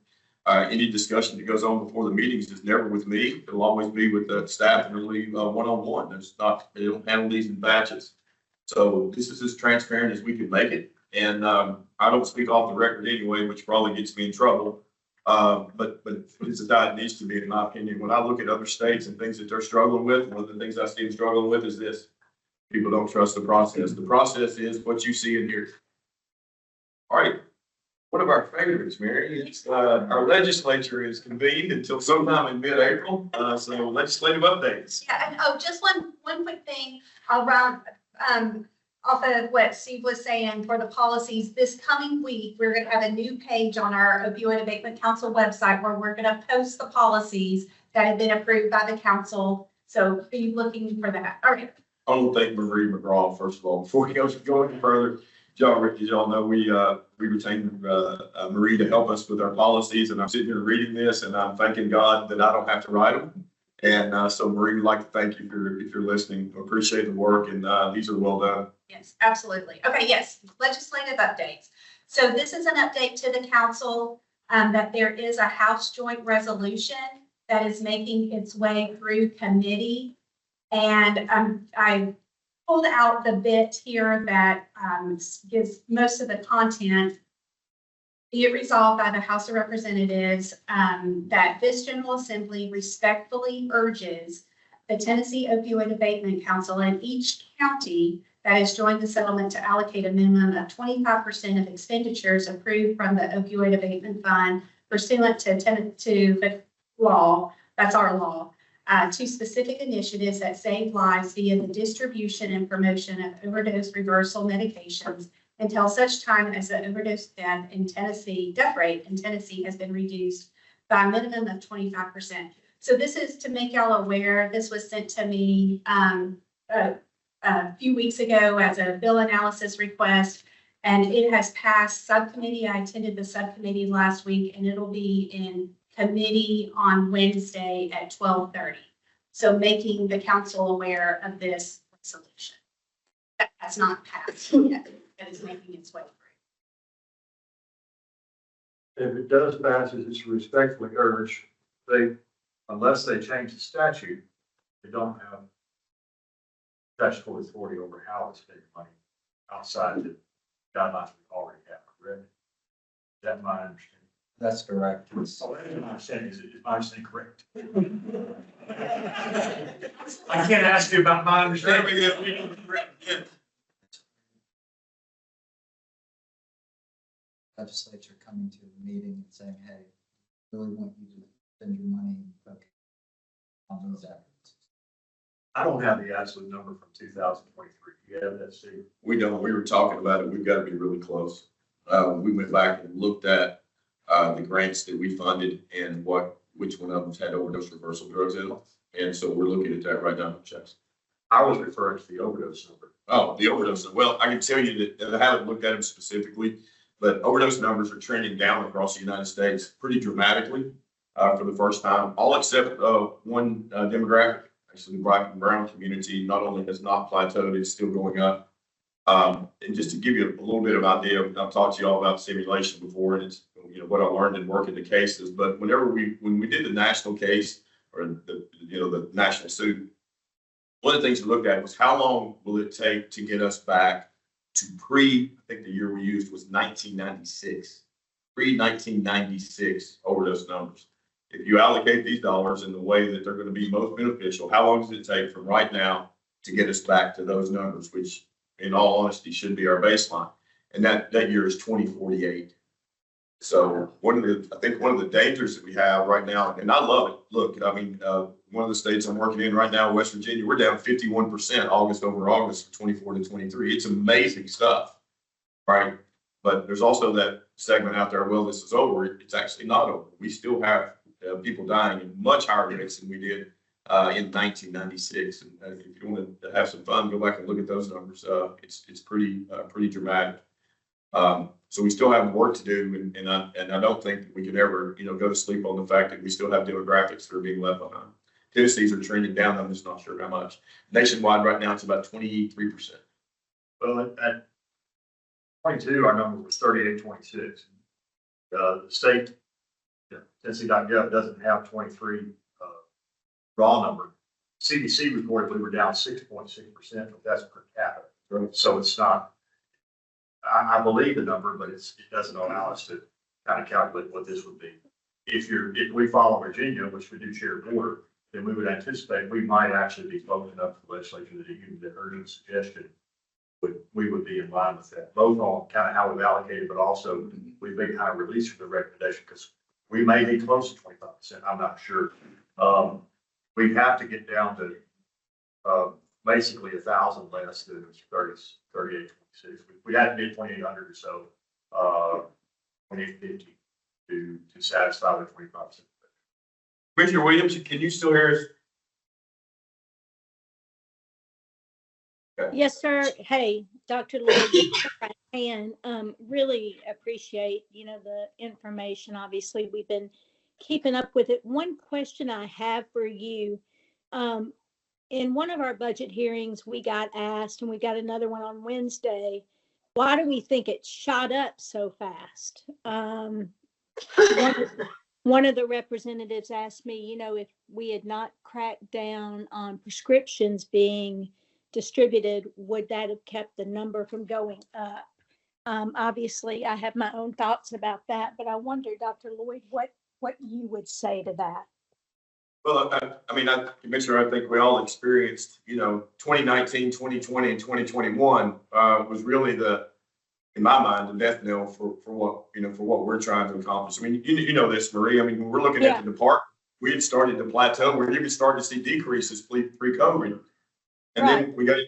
Any discussion that goes on before the meetings is never with me. It'll always be with the staff and really one-on-one. They don't handle these in batches. So this is as transparent as we can make it. And I don't speak off the record anyway, which probably gets me in trouble. But it's how it needs to be, in my opinion. When I look at other states and things that they're struggling with, one of the things I see them struggling with is this. People don't trust the process. The process is what you see in here. All right. One of our favorites, Mary, it's our legislature is convened until sometime in mid-April. So legislative updates. Yeah, and just one quick thing around, off of what Steve was saying for the policies, this coming week, we're gonna have a new page on our Opioid Abatement Council website where we're gonna post the policies that have been approved by the council. So be looking for that. All right. I want to thank Marie McGraw, first of all, before we go any further. As y'all know, we retained Marie to help us with our policies, and I'm sitting here reading this, and I'm thanking God that I don't have to write them. And so Marie, we'd like to thank you if you're listening. Appreciate the work, and these are well done. Yes, absolutely. Okay, yes, legislative updates. So this is an update to the council that there is a House Joint Resolution that is making its way through committee. And I pulled out the bit here that gives most of the content. Be it resolved by the House of Representatives that this General Assembly respectfully urges the Tennessee Opioid Abatement Council and each county that has joined the settlement to allocate a minimum of 25% of expenditures approved from the Opioid Abatement Fund pursuant to the law, that's our law, to specific initiatives that save lives via the distribution and promotion of overdose reversal medications until such time as the overdose death rate in Tennessee has been reduced by a minimum of 25%. So this is to make y'all aware. This was sent to me a few weeks ago as a bill analysis request, and it has passed subcommittee. I attended the subcommittee last week, and it'll be in committee on Wednesday at 12:30. So making the council aware of this resolution. That has not passed yet. That is making its way through. If it does pass, it's respectfully urged, unless they change the statute, they don't have statutory authority over how to spend money outside the guidelines we already have, correct? Is that my understanding? That's correct. So that's my understanding, is my understanding correct? I can't ask you about my understanding. Legislature coming to the meeting and saying, hey, really want you to spend your money and focus on those efforts. I don't have the absolute number from 2023. You have that, Steve? We don't. We were talking about it. We've got to be really close. We went back and looked at the grants that we funded and which one of them had overdose reversal drugs in them. And so we're looking at that right now. Checks. I was referring to the overdose number. Oh, the overdose. Well, I can tell you that I haven't looked at them specifically, but overdose numbers are trending down across the United States pretty dramatically for the first time, all except one demographic. Actually, the Black and Brown community not only has not plateaued, it's still going up. And just to give you a little bit of idea, I've talked to you all about simulation before, and it's what I learned in working the cases. But when we did the national case or the national suit, one of the things we looked at was how long will it take to get us back to I think the year we used was 1996, pre-1996 overdose numbers. If you allocate these dollars in the way that they're going to be most beneficial, how long does it take from right now to get us back to those numbers, which in all honesty should be our baseline? and that year is 2048. So I think one of the dangers that we have right now, and I love it. Look, I mean, one of the states I'm working in right now, West Virginia, we're down 51% August over August, 24 to 23. It's amazing stuff, right? But there's also that segment out there, well, this is over. It's actually not over. We still have people dying in much higher rates than we did in 1996. And if you want to have some fun, go back and look at those numbers. It's pretty dramatic. So we still have work to do, and I don't think that we could ever, go to sleep on the fact that we still have demographics that are being left behind. Tennessee's are trending down. I'm just not sure how much. Nationwide right now, it's about 23%. Well, at 22, our number was 38.26. The state, Tennessee.gov doesn't have 23 raw number. CDC reported we were down 6.6%, but that's per capita. Right. So it's not, I believe the number, but it doesn't allow us to kind of calculate what this would be. If we follow Virginia, which we do share a border, then we would anticipate we might actually be close enough to the legislature that even the urgent suggestion we would be in line with that, both on kind of how we've allocated, but also we've been kind of released from the recommendation because we may be close to 25%. I'm not sure. We have to get down to basically 1,000 less than 38.26. We had to be 2,800 or so, 2,850 to satisfy the 25%. Commissioner Williams, can you still hear us? Okay. Yes, sir. Hey, Dr. Lloyd, I can really appreciate, the information. Obviously, we've been keeping up with it. One question I have for you, in one of our budget hearings, we got asked, and we got another one on Wednesday, why do we think it shot up so fast? One of the representatives asked me, if we had not cracked down on prescriptions being distributed, would that have kept the number from going up? Obviously, I have my own thoughts about that, but I wonder, Dr. Lloyd, what you would say to that. Well, Commissioner, I think we all experienced, 2019, 2020, and 2021 was really in my mind, the death knell for what we're trying to accomplish. I mean, you know this, Marie. I mean, when we're looking at the department, we had started to plateau. We're even starting to see decreases pre-COVID. And then we got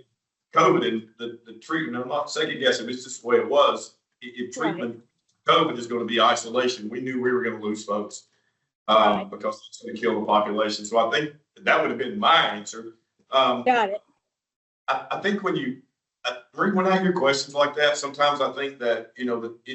COVID and the treatment. I'm not second guessing. It's just the way it was. If treatment, COVID is going to be isolation. We knew we were going to lose folks because it's going to kill the population. So I think that would have been my answer. Got it. I think when I hear questions like that, sometimes I think that, and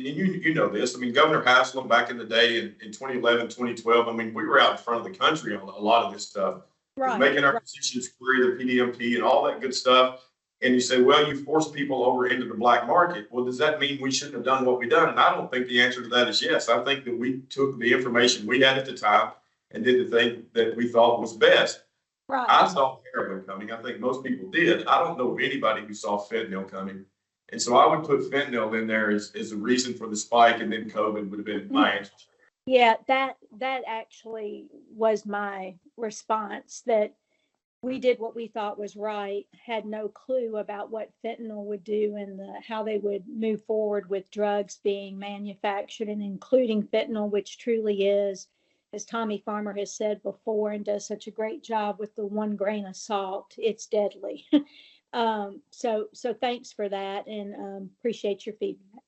you know this, I mean, Governor Haslam back in the day in 2011, 2012, I mean, we were out in front of the country on a lot of this stuff, making our positions clear, the PDMP and all that good stuff. And you say, well, you force people over into the black market. Well, does that mean we shouldn't have done what we done? And I don't think the answer to that is yes. I think that we took the information we had at the time and did the thing that we thought was best. Right. I saw heroin coming. I think most people did. I don't know of anybody who saw fentanyl coming. And so I would put fentanyl in there as a reason for the spike, and then COVID would have been my answer. Yeah, that actually was my response, that we did what we thought was right, had no clue about what fentanyl would do and how they would move forward with drugs being manufactured and including fentanyl, which truly is, as Tommy Farmer has said before and does such a great job with the 1 grain of salt, it's deadly. So thanks for that, and appreciate your feedback.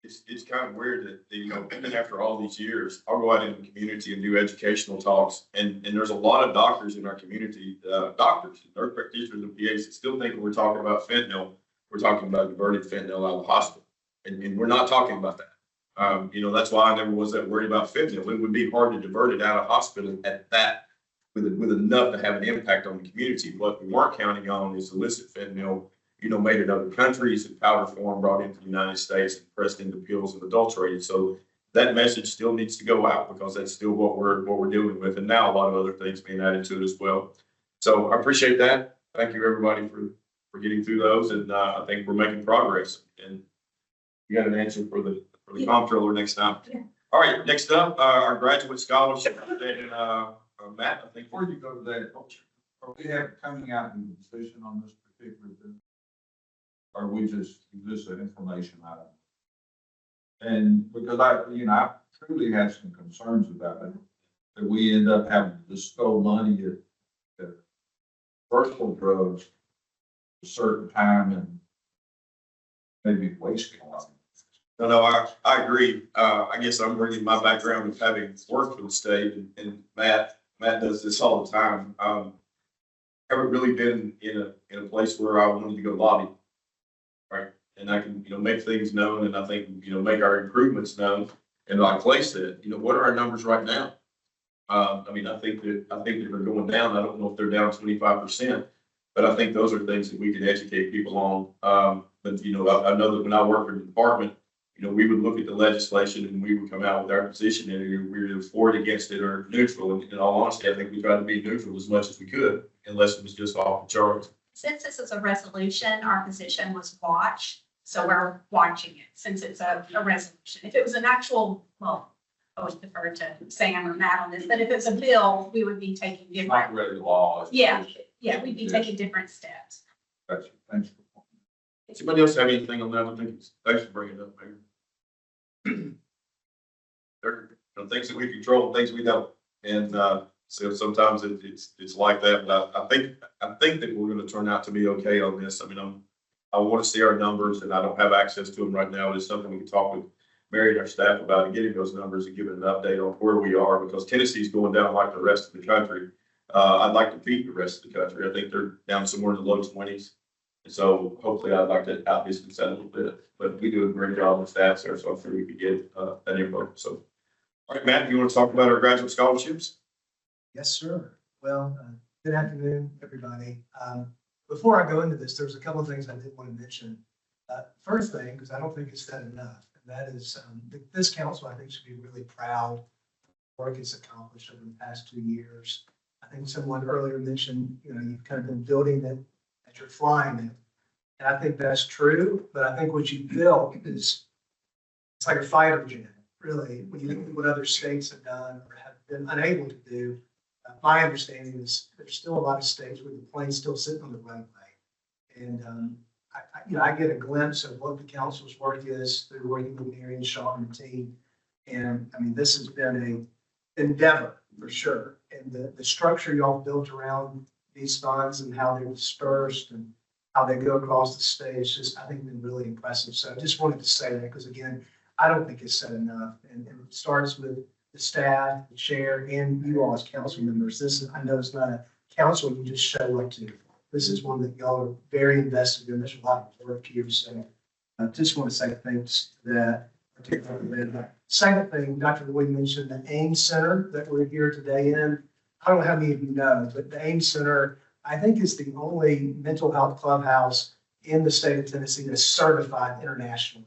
It's kind of weird that, even after all these years, I'll go out in the community and do educational talks. And there's a lot of doctors in our community, doctors, nurse practitioners, and PAs that still think when we're talking about fentanyl, we're talking about diverting fentanyl out of the hospital. And we're not talking about that. That's why I never was that worried about fentanyl. It would be hard to divert it out of hospital at that with enough to have an impact on the community. What we weren't counting on is illicit fentanyl, made in other countries in powder form, brought into the United States and pressed into pills and adulterated. So that message still needs to go out because that's still what we're dealing with. And now a lot of other things being added to it as well. So I appreciate that. Thank you everybody for getting through those. And I think we're making progress. And you got an answer for the comptroller next time. Yeah. All right, next up, our graduate scholarship. And Matt, I think before you go to that, are we have coming out in decision on this particular bill? or is this an information item? And because I truly have some concerns about it, that we end up having to bestow money at virtual drugs a certain time and maybe wasting a lot. No, I agree. I guess I'm bringing my background of having worked for the state and Matt does this all the time. Haven't really been in a place where I wanted to go lobby. Right, and I can, make things known and I think, make our improvements known. And like Clay said, what are our numbers right now? I think that they're going down. I don't know if they're down 25%, but I think those are things that we could educate people on. But, I know that when I worked in the department, we would look at the legislation and we would come out with our position and we were either for it, against it, or neutral. And in all honesty, I think we tried to be neutral as much as we could, unless it was just off the charts. Since this is a resolution, our position was watch, so we're watching it since it's a resolution. If it was an actual, well, I always defer to Sam or Matt on this, but if it's a bill, we would be taking It's not different, really law. yeah, we'd be taking different steps. Gotcha. Thanks. Somebody else have anything on that? I think thanks for bringing it up, Mayor. There are things that we control, things we don't, and so sometimes it's like that. But I think that we're going to turn out to be okay on this. I want to see our numbers, and I don't have access to them right now. It's something we can talk with Mary and our staff about, and getting those numbers and giving an update on where we are, because Tennessee's going down like the rest of the country. I'd like to beat the rest of the country. I think they're down somewhere in the low 20s. And so hopefully I'd like to outdistance that a little bit, but we do a great job with stats there, so I'm sure we could get that info. So, all right, Matt, you want to talk about our graduate scholarships? Yes, sir. Well, good afternoon, everybody. Before I go into this, there's a couple of things I did want to mention. First thing, because I don't think it's said enough, and that is this council, I think, should be really proud of the work it's accomplished over the past 2 years. I think someone earlier mentioned, you've kind of been building it as you're flying it. And I think that's true, but I think what you built is, it's like a fighter jet, really. When you look at what other states have done or have been unable to do, my understanding is there's still a lot of states where the plane's still sitting on the runway. And I get a glimpse of what the council's work is through working with Mary and Shaw and the team. And this has been an endeavor for sure. And the structure y'all built around these funds and how they're dispersed and how they go across the state, it's just, I think, been really impressive. So I just wanted to say that because, again, I don't think it's said enough. And it starts with the staff, the chair, and you all as council members. I know it's not a council you just show up to. This is one that y'all are very invested in. There's a lot of work here. So I just want to say thanks to that. Second thing, Dr. Lloyd mentioned the AIMS Center that we're here today in. I don't know how many of you know, but the AIMS Center, I think, is the only mental health clubhouse in the state of Tennessee that's certified internationally.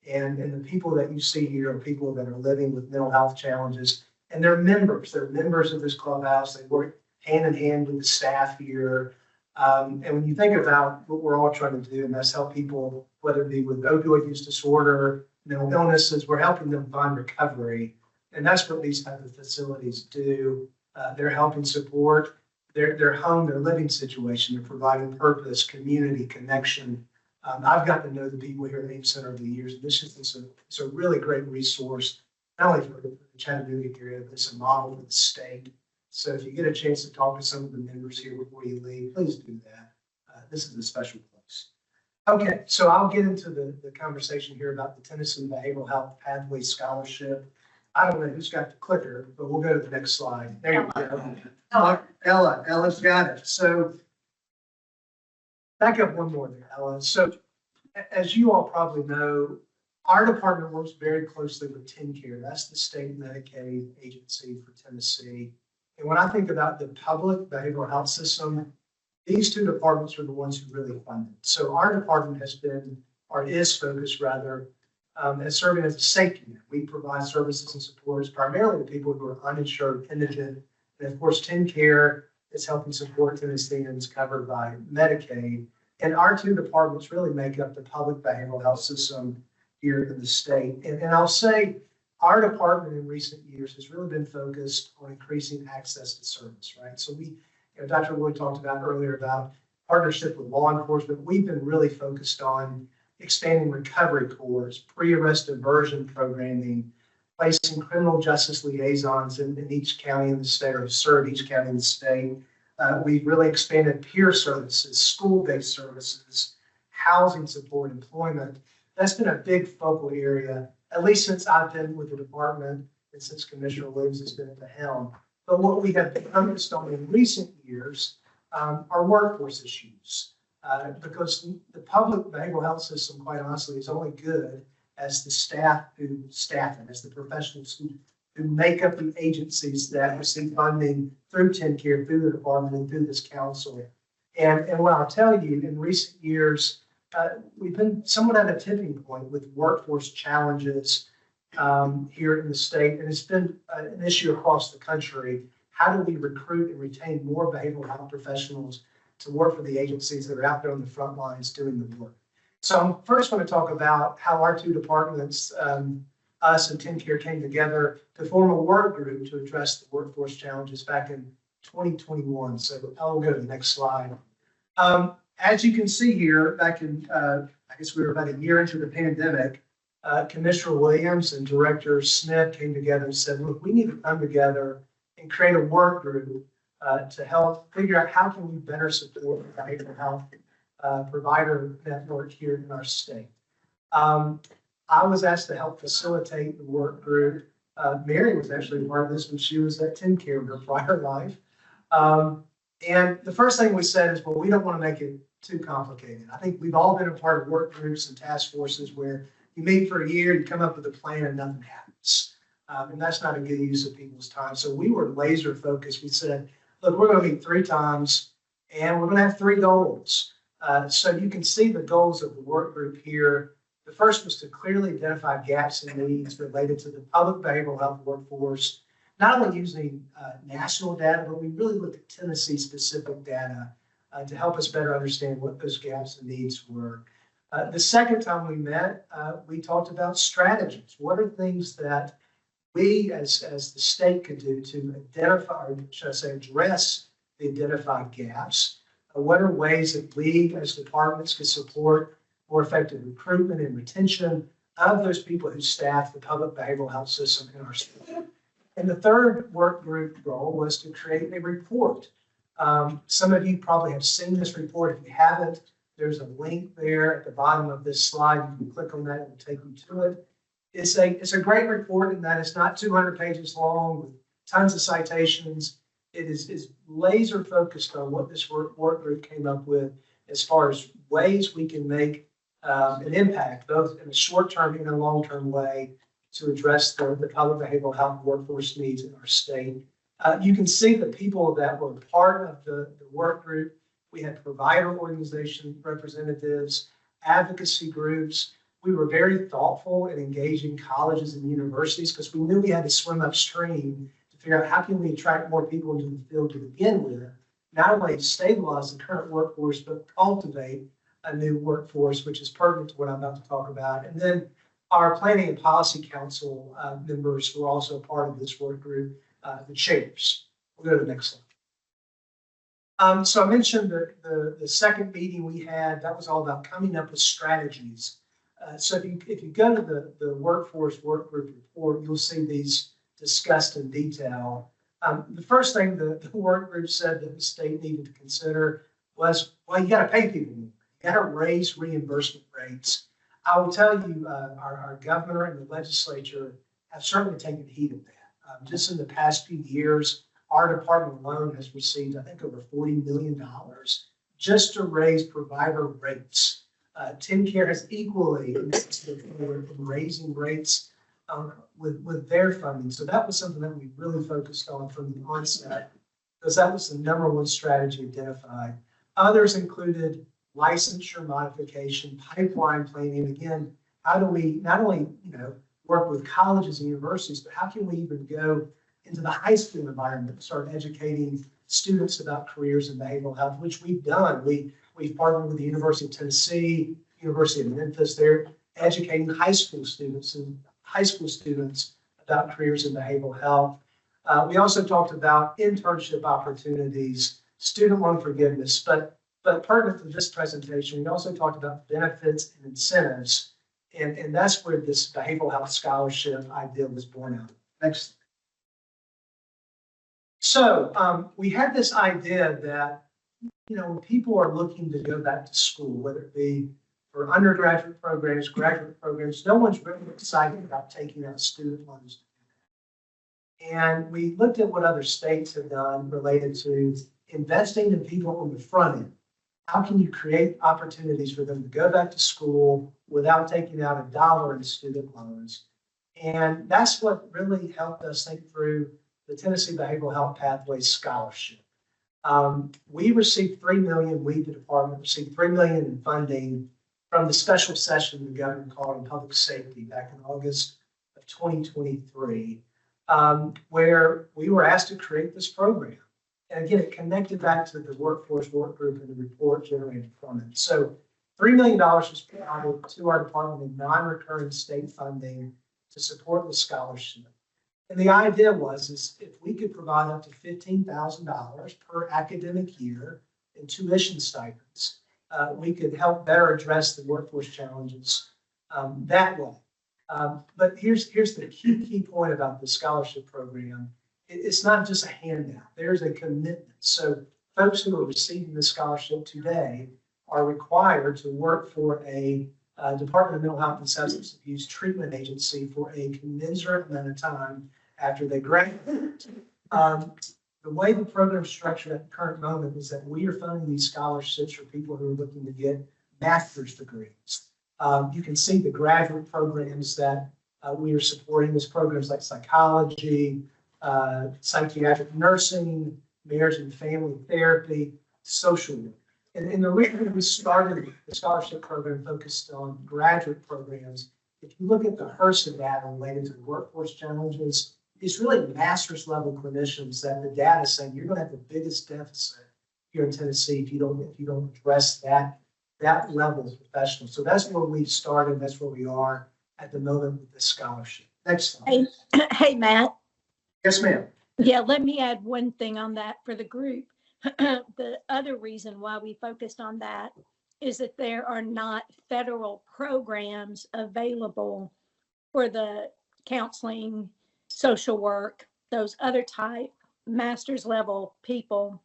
And the people that you see here are people that are living with mental health challenges, and they're members. They're members of this clubhouse. They work hand in hand with the staff here. And when you think about what we're all trying to do, and that's help people, whether it be with opioid use disorder, mental illnesses, we're helping them find recovery. And that's what these type of facilities do. They're helping support their home, their living situation. They're providing purpose, community, connection. I've gotten to know the people here at AIMS Center over the years. And this is it's a really great resource, not only for the Chattanooga area, but it's a model for the state. So if you get a chance to talk to some of the members here before you leave, please do that. This is a special place. Okay, so I'll get into the conversation here about the Tennessee Behavioral Health Pathway Scholarship. I don't know who's got the clicker, but we'll go to the next slide. There you go. Ella's got it. So back up one more there, Ella. So as you all probably know, our department works very closely with TennCare. That's the state Medicaid agency for Tennessee. And when I think about the public behavioral health system, these two departments are the ones who really fund it. So our department has been, or is focused rather, as serving as a safety net. We provide services and supports primarily to people who are uninsured, indigent, and of course, TennCare is helping support Tennesseans covered by Medicaid. And our two departments really make up the public behavioral health system here in the state. And I'll say our department in recent years has really been focused on increasing access to service, right? So Dr. Lloyd talked about earlier about partnership with law enforcement, we've been really focused on expanding recovery corps, pre-arrest diversion programming, placing criminal justice liaisons in each county in the state, or serve each county in the state. We've really expanded peer services, school-based services, housing support, employment. That's been a big focal area, at least since I've been with the department and since Commissioner Williams has been at the helm. But what we have been focused on in recent years are workforce issues. Because the public behavioral health system, quite honestly, is only good as the staff who staff it, as the professionals who make up the agencies that receive funding through TennCare, through the department, and through this council. And what I'll tell you, in recent years, we've been somewhat at a tipping point with workforce challenges here in the state, and it's been an issue across the country. How do we recruit and retain more behavioral health professionals to work for the agencies that are out there on the front lines doing the work? So I'm first going to talk about how our two departments, us and TennCare, came together to form a work group to address the workforce challenges back in 2021. So I'll go to the next slide. As you can see here, back in, I guess we were about a year into the pandemic, Commissioner Williams and Director Smith came together and said, look, we need to come together and create a work group to help figure out how can we better support the behavioral health provider network here in our state. I was asked to help facilitate the work group. Mary was actually part of this when she was at TennCare in her prior life. And the first thing we said is, well, we don't want to make it too complicated. I think we've all been a part of work groups and task forces where you meet for a year, you come up with a plan, and nothing happens. And that's not a good use of people's time. So we were laser focused. We said, look, we're going to meet 3 times, and we're going to have 3 goals. So you can see the goals of the work group here. The first was to clearly identify gaps and needs related to the public behavioral health workforce, not only using national data, but we really looked at Tennessee specific data to help us better understand what those gaps and needs were. The second time we met, we talked about strategies. What are things that we as the state could do to identify, or should I say, address the identified gaps? What are ways that we as departments could support more effective recruitment and retention of those people who staff the public behavioral health system in our state? And the third work group goal was to create a report. Some of you probably have seen this report. If you haven't, there's a link there at the bottom of this slide. You can click on that, it will take you to it. It's a great report in that it's not 200 pages long with tons of citations. It is laser focused on what this work group came up with as far as ways we can make an impact, both in a short-term and a long-term way, to address the public behavioral health workforce needs in our state. You can see the people that were part of the work group. We had provider organization representatives, advocacy groups. We were very thoughtful in engaging colleges and universities because we knew we had to swim upstream to figure out how can we attract more people into the field to begin with, not only stabilize the current workforce, but cultivate a new workforce, which is pertinent to what I'm about to talk about. And then our Planning and Policy Council members were also part of this work group, the chairs. We'll go to the next slide. So I mentioned the second meeting we had, that was all about coming up with strategies. So if you go to the workforce work group report, you'll see these discussed in detail. The first thing the work group said that the state needed to consider was, well, you got to pay people more. You got to raise reimbursement rates. I will tell you, our governor and the legislature have certainly taken heed of that. Just in the past few years, our department alone has received, I think, over $40 million just to raise provider rates. TennCare has equally invested in raising rates with their funding. So that was something that we really focused on from the onset, because that was the #1 strategy identified. Others included licensure modification, pipeline planning. Again, how do we not only work with colleges and universities, but how can we even go into the high school environment and start educating students about careers in behavioral health, which we've done. We've partnered with the University of Tennessee, University of Memphis. They're educating high school students about careers in behavioral health. We also talked about internship opportunities, student loan forgiveness, but But pertinent to this presentation, we also talked about benefits and incentives. And that's where this behavioral health scholarship idea was born out of. Next. So we had this idea that, when people are looking to go back to school, whether it be for undergraduate programs, graduate programs, no one's really excited about taking out student loans. And we looked at what other states have done related to investing in people on the front end. How can you create opportunities for them to go back to school without taking out $1 in student loans? And that's what really helped us think through the Tennessee Behavioral Health Pathways Scholarship. We received $3 million, the department received $3 million in funding from the special session the governor called on public safety back in August of 2023, where we were asked to create this program. And again, it connected back to the workforce work group and the report generated from it. So $3 million was provided to our department in non-recurring state funding to support the scholarship. And the idea is if we could provide up to $15,000 per academic year in tuition stipends, we could help better address the workforce challenges that way. But here's the key point about the scholarship program. It's not just a handout. There's a commitment. So folks who are receiving the scholarship today are required to work for a Department of Mental Health and Substance Abuse treatment agency for a commensurate amount of time after they graduate. The way the program is structured at the current moment is that we are funding these scholarships for people who are looking to get master's degrees. You can see the graduate programs that we are supporting. These programs like psychology, psychiatric nursing, marriage and family therapy, social work. And the reason we started the scholarship program focused on graduate programs, if you look at the HRSA data related to the workforce challenges, it's really master's level clinicians that the data is saying you're going to have the biggest deficit here in Tennessee if you don't address that level of professionals. So that's where we started. That's where we are at the moment with this scholarship. Next slide. Hey, Matt. Yes, ma'am. Yeah, let me add one thing on that for the group. The other reason why we focused on that is that there are not federal programs available for the counseling, social work, those other type master's level people.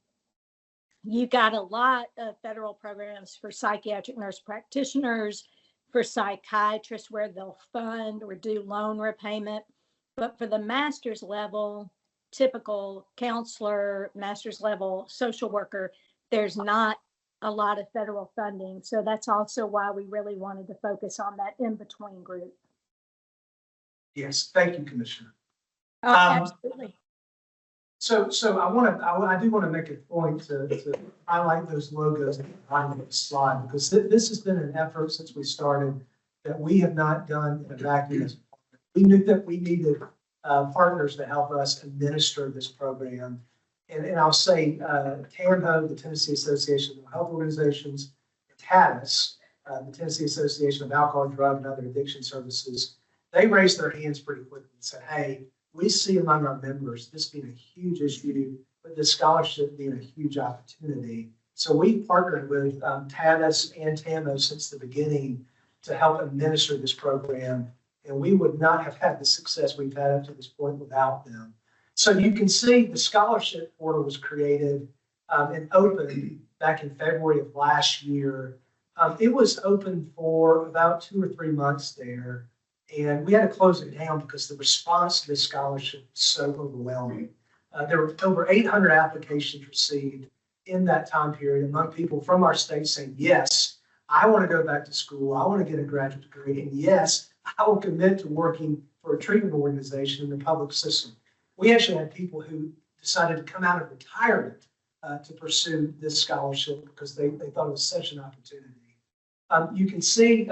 You got a lot of federal programs for psychiatric nurse practitioners, for psychiatrists where they'll fund or do loan repayment. But for the master's level, typical counselor, master's level social worker, there's not a lot of federal funding. So that's also why we really wanted to focus on that in-between group. Yes, thank you, Commissioner. Oh, absolutely. So I do want to make a point to highlight those logos on the slide, because this has been an effort since we started that we have not done in a vacuum. We knew that we needed partners to help us administer this program. And I'll say TAMHO, the Tennessee Association of Health Organizations, TADIS, the Tennessee Association of Alcohol, Drug, and Other Addiction Services, they raised their hands pretty quickly and said, hey, we see among our members this being a huge issue, but this scholarship being a huge opportunity. So we partnered with TADIS and TAMHO since the beginning to help administer this program. And we would not have had the success we've had up to this point without them. So you can see the scholarship portal was created and opened back in February of last year. It was open for about 2 or 3 months there. And we had to close it down because the response to this scholarship was so overwhelming. There were over 800 applications received in that time period among people from our state saying, yes, I want to go back to school. I want to get a graduate degree. And yes, I will commit to working for a treatment organization in the public system. We actually had people who decided to come out of retirement to pursue this scholarship because they thought it was such an opportunity. You can see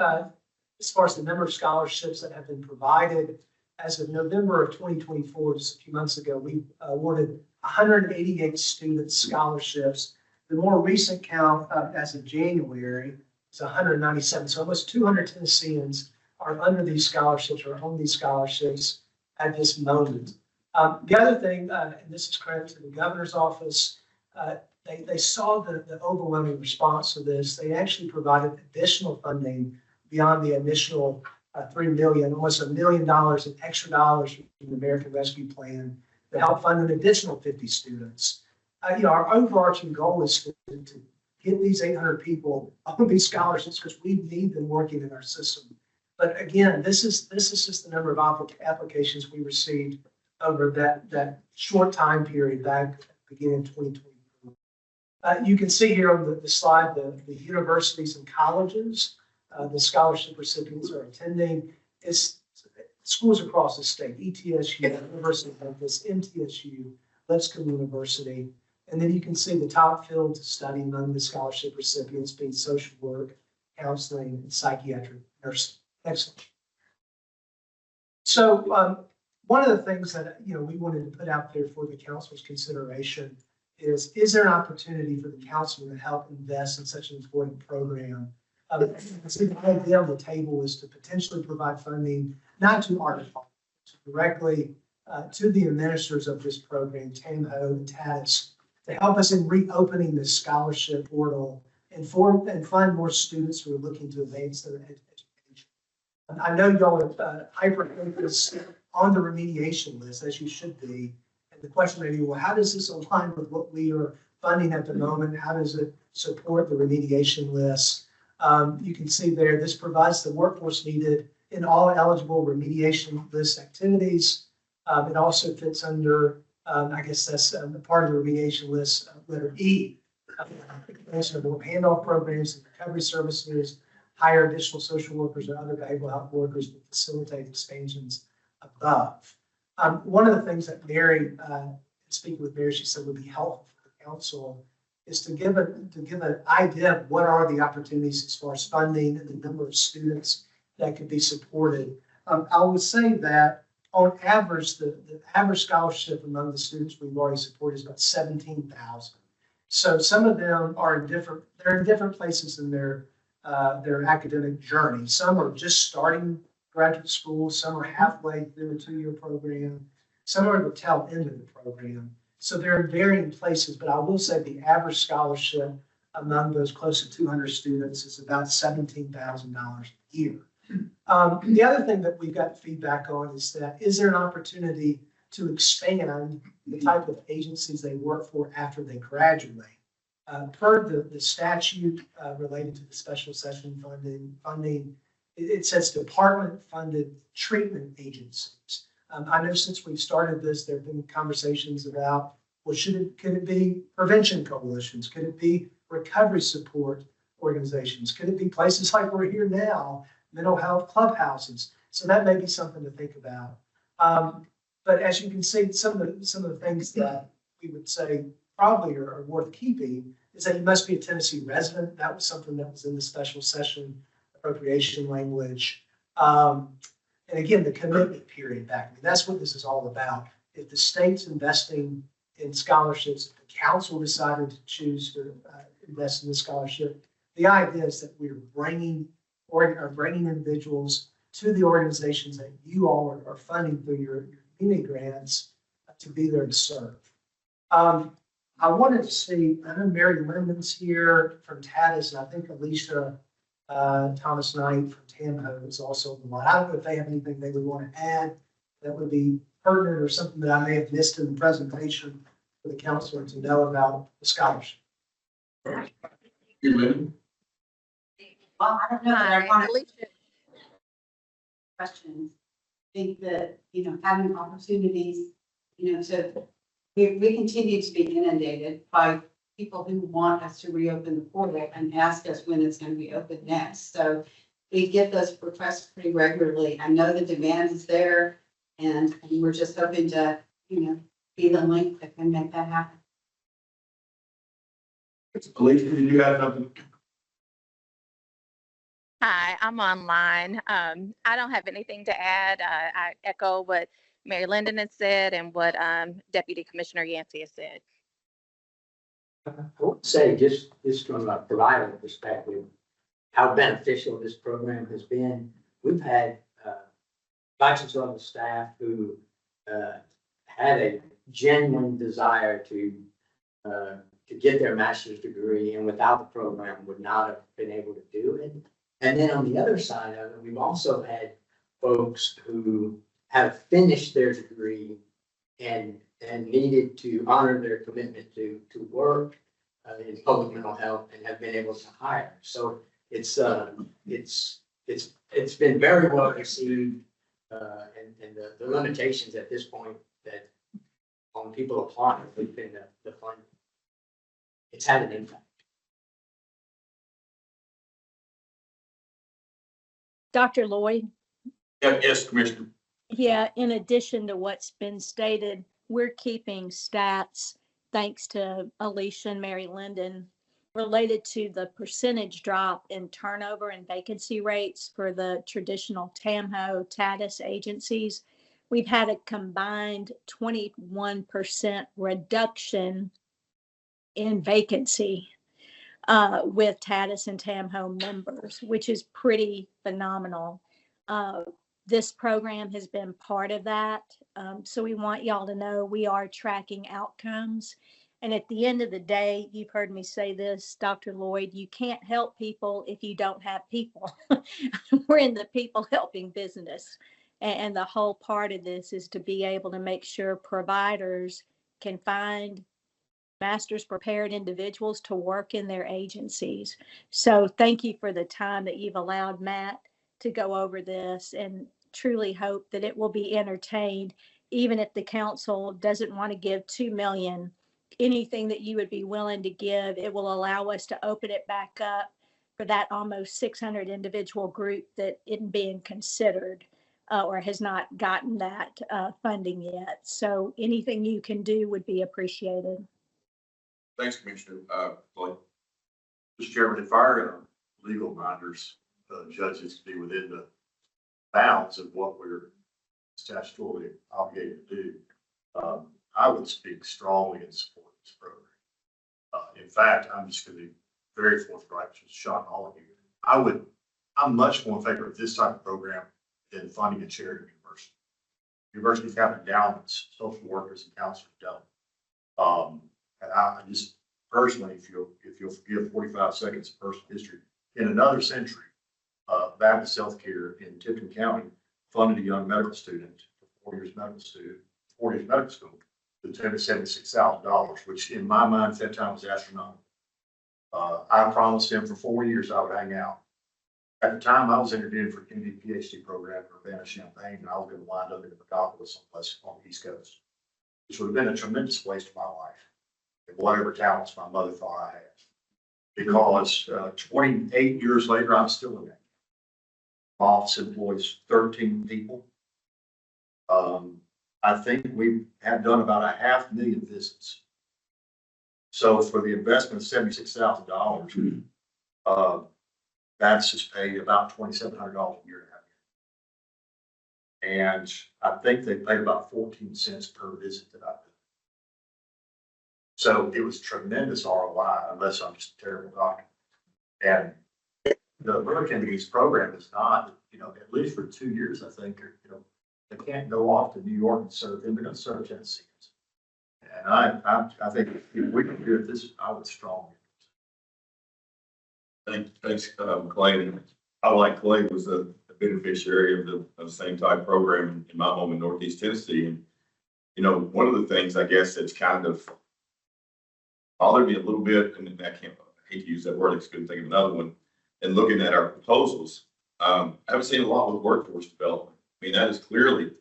as far as the number of scholarships that have been provided, as of November of 2024, just a few months ago, we awarded 188 student scholarships. The more recent count as of January is 197. So almost 200 Tennesseans are under these scholarships or on these scholarships at this moment. The other thing, and this is credit to the governor's office, they saw the overwhelming response to this. They actually provided additional funding beyond the initial $3 million, almost $1 million in extra dollars from the American Rescue Plan to help fund an additional 50 students. Our overarching goal is to get these 800 people on these scholarships because we need them working in our system. But again, this is just the number of applications we received over that short time period back at the beginning of 2024. You can see here on the slide the universities and colleges the scholarship recipients are attending. It's schools across the state, ETSU, University of Memphis, MTSU, Lipscomb University. And then you can see the top fields of study among the scholarship recipients being social work, counseling, and psychiatric nursing. Excellent. So one of the things that we wanted to put out there for the council's consideration is there an opportunity for the council to help invest in such an important program? So the idea on the table is to potentially provide funding, not to our department, directly to the administrators of this program, TAMHO and TAS, to help us in reopening this scholarship portal and find more students who are looking to advance their education. I know y'all are hyper-focused on the remediation list, as you should be. And the question may be, well, how does this align with what we are funding at the moment? How does it support the remediation list? You can see there, this provides the workforce needed in all eligible remediation list activities. It also fits under, I guess that's part of the remediation list, letter E, handoff programs and recovery services, hire additional social workers or other behavioral health workers to facilitate expansions above. One of the things that Mary, speaking with Mary, she said would be helpful for the council is to give an idea of what are the opportunities as far as funding and the number of students that could be supported. I would say that on average, the average scholarship among the students we've already supported is about 17,000. So some of them are they're in different places in their academic journey. Some are just starting graduate school, some are halfway through a 2-year program, some are at the tail end of the program. So they're in varying places, but I will say the average scholarship among those close to 200 students is about $17,000 a year. The other thing that we've got feedback on is there an opportunity to expand the type of agencies they work for after they graduate? Per the statute related to the special session funding, it says department-funded treatment agencies. I know since we've started this, there have been conversations about, well, could it be prevention coalitions? Could it be recovery support organizations? Could it be places like we're here now, mental health clubhouses? So that may be something to think about. But as you can see, some of the things that we would say probably are worth keeping is that you must be a Tennessee resident. That was something that was in the special session appropriation language. And again, the commitment period back. I mean, that's what this is all about. If the state's investing in scholarships, if the council decided to choose to invest in the scholarship, the idea is that we're bringing individuals to the organizations that you all are funding through your community grants to be there to serve. I wanted to see, I know Mary Linden's here from TADIS, and I think Alicia Thomas Knight from TAMHO is also on the line. I don't know if they have anything they would want to add that would be pertinent or something that I may have missed in the presentation for the counselor to know about the scholarship. You, Lynn? Well, I don't know, but I want to questions. I think that, having opportunities, so we continue to be inundated by people who want us to reopen the portal and ask us when it's going to be open next. So we get those requests pretty regularly. I know the demand is there, and we're just hoping to, be the link that can make that happen. Alicia, did you have something? Hi, I'm online. I don't have anything to add. I echo what Mary Linden has said and what Deputy Commissioner Yancey has said. I would say just from a provider perspective, how beneficial this program has been. We've had bunches of the staff who had a genuine desire to to get their master's degree, and without the program would not have been able to do it. And then on the other side of it, we've also had folks who have finished their degree and needed to honor their commitment to work in public mental health and have been able to hire. So it's been very well received, and the limitations at this point that on people applying have been the funding. It's had an impact. Dr. Lloyd? Yes, Commissioner. Yeah, in addition to what's been stated, we're keeping stats, thanks to Alicia and Mary Linden, related to the percentage drop in turnover and vacancy rates for the traditional TAMHO, TADIS agencies. We've had a combined 21% reduction in vacancy with TADIS and TAMHO members, which is pretty phenomenal. This program has been part of that. So we want y'all to know we are tracking outcomes. And at the end of the day, you've heard me say this, Dr. Lloyd, you can't help people if you don't have people. We're in the people helping business. And the whole part of this is to be able to make sure providers can find master's prepared individuals to work in their agencies. So thank you for the time that you've allowed Matt to go over this, and truly hope that it will be entertained, even if the council doesn't want to give 2 million. Anything that you would be willing to give, it will allow us to open it back up for that almost 600 individual group that isn't being considered or has not gotten that funding yet. So anything you can do would be appreciated. Thanks, Commissioner. Blake. Mr. Chairman, if our legal minders, judges be within the bounds of what we're statutorily obligated to do, I would speak strongly in support of this program. In fact, I'm just going to be very forthright, just shock all of you. I'm much more in favor of this type of program than funding a charity university. Universities have endowments, social workers and counselors don't. And I just personally, if you'll forgive 45 seconds of personal history, in another century, Baptist Healthcare in Tipton County funded a young medical student for 4 years medical school to the tune of $76,000, which in my mind at that time was astronomical. I promised him for 4 years I would hang out. At the time, I was interviewing for an MD PhD program in Urbana-Champaign, and I was going to wind up in Pocahontas someplace on the East Coast, which would have been a tremendous waste of my life and whatever talents my mother thought I had. Because 28 years later, I'm still in that. My office employs 13 people. I think we have done about 500,000 visits. So for the investment of $76,000, that's just paid about $2,700 a year to have it. And I think they paid about 14 cents per visit that I did. So it was tremendous ROI, unless I'm just a terrible doctor. And the Hurricane Bees program is not, at least for 2 years, I think, they can't go off to New York and serve them. They're going to serve Tennesseans. And I think if we can do it this, I would strongly. Thanks, Clay. I like Clay was a beneficiary of the same type program in my home in Northeast Tennessee. And, one of the things I guess that's kind of bothered me a little bit, and I hate to use that word, I couldn't think of another one, and looking at our proposals, I haven't seen a lot with workforce development. I mean, that is clearly,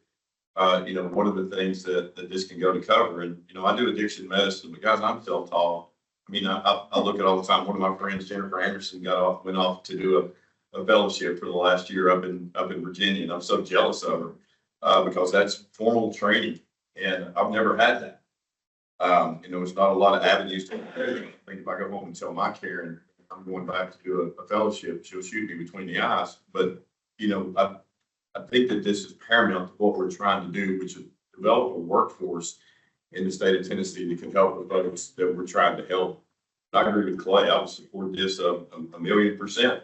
one of the things that this can go to cover. And, I do addiction medicine, but guys, I'm self-taught. I mean, I look at all the time. One of my friends, Jennifer Anderson, went off to do a fellowship for the last year up in Virginia, and I'm so jealous of her because that's formal training, and I've never had that. It's not a lot of avenues to do. I think if I go home and tell my care and I'm going back to do a fellowship, she'll shoot me between the eyes. But I think that this is paramount to what we're trying to do, which is develop a workforce in the state of Tennessee that can help with folks that we're trying to help. I agree with Clay. I would support this 1,000,000%.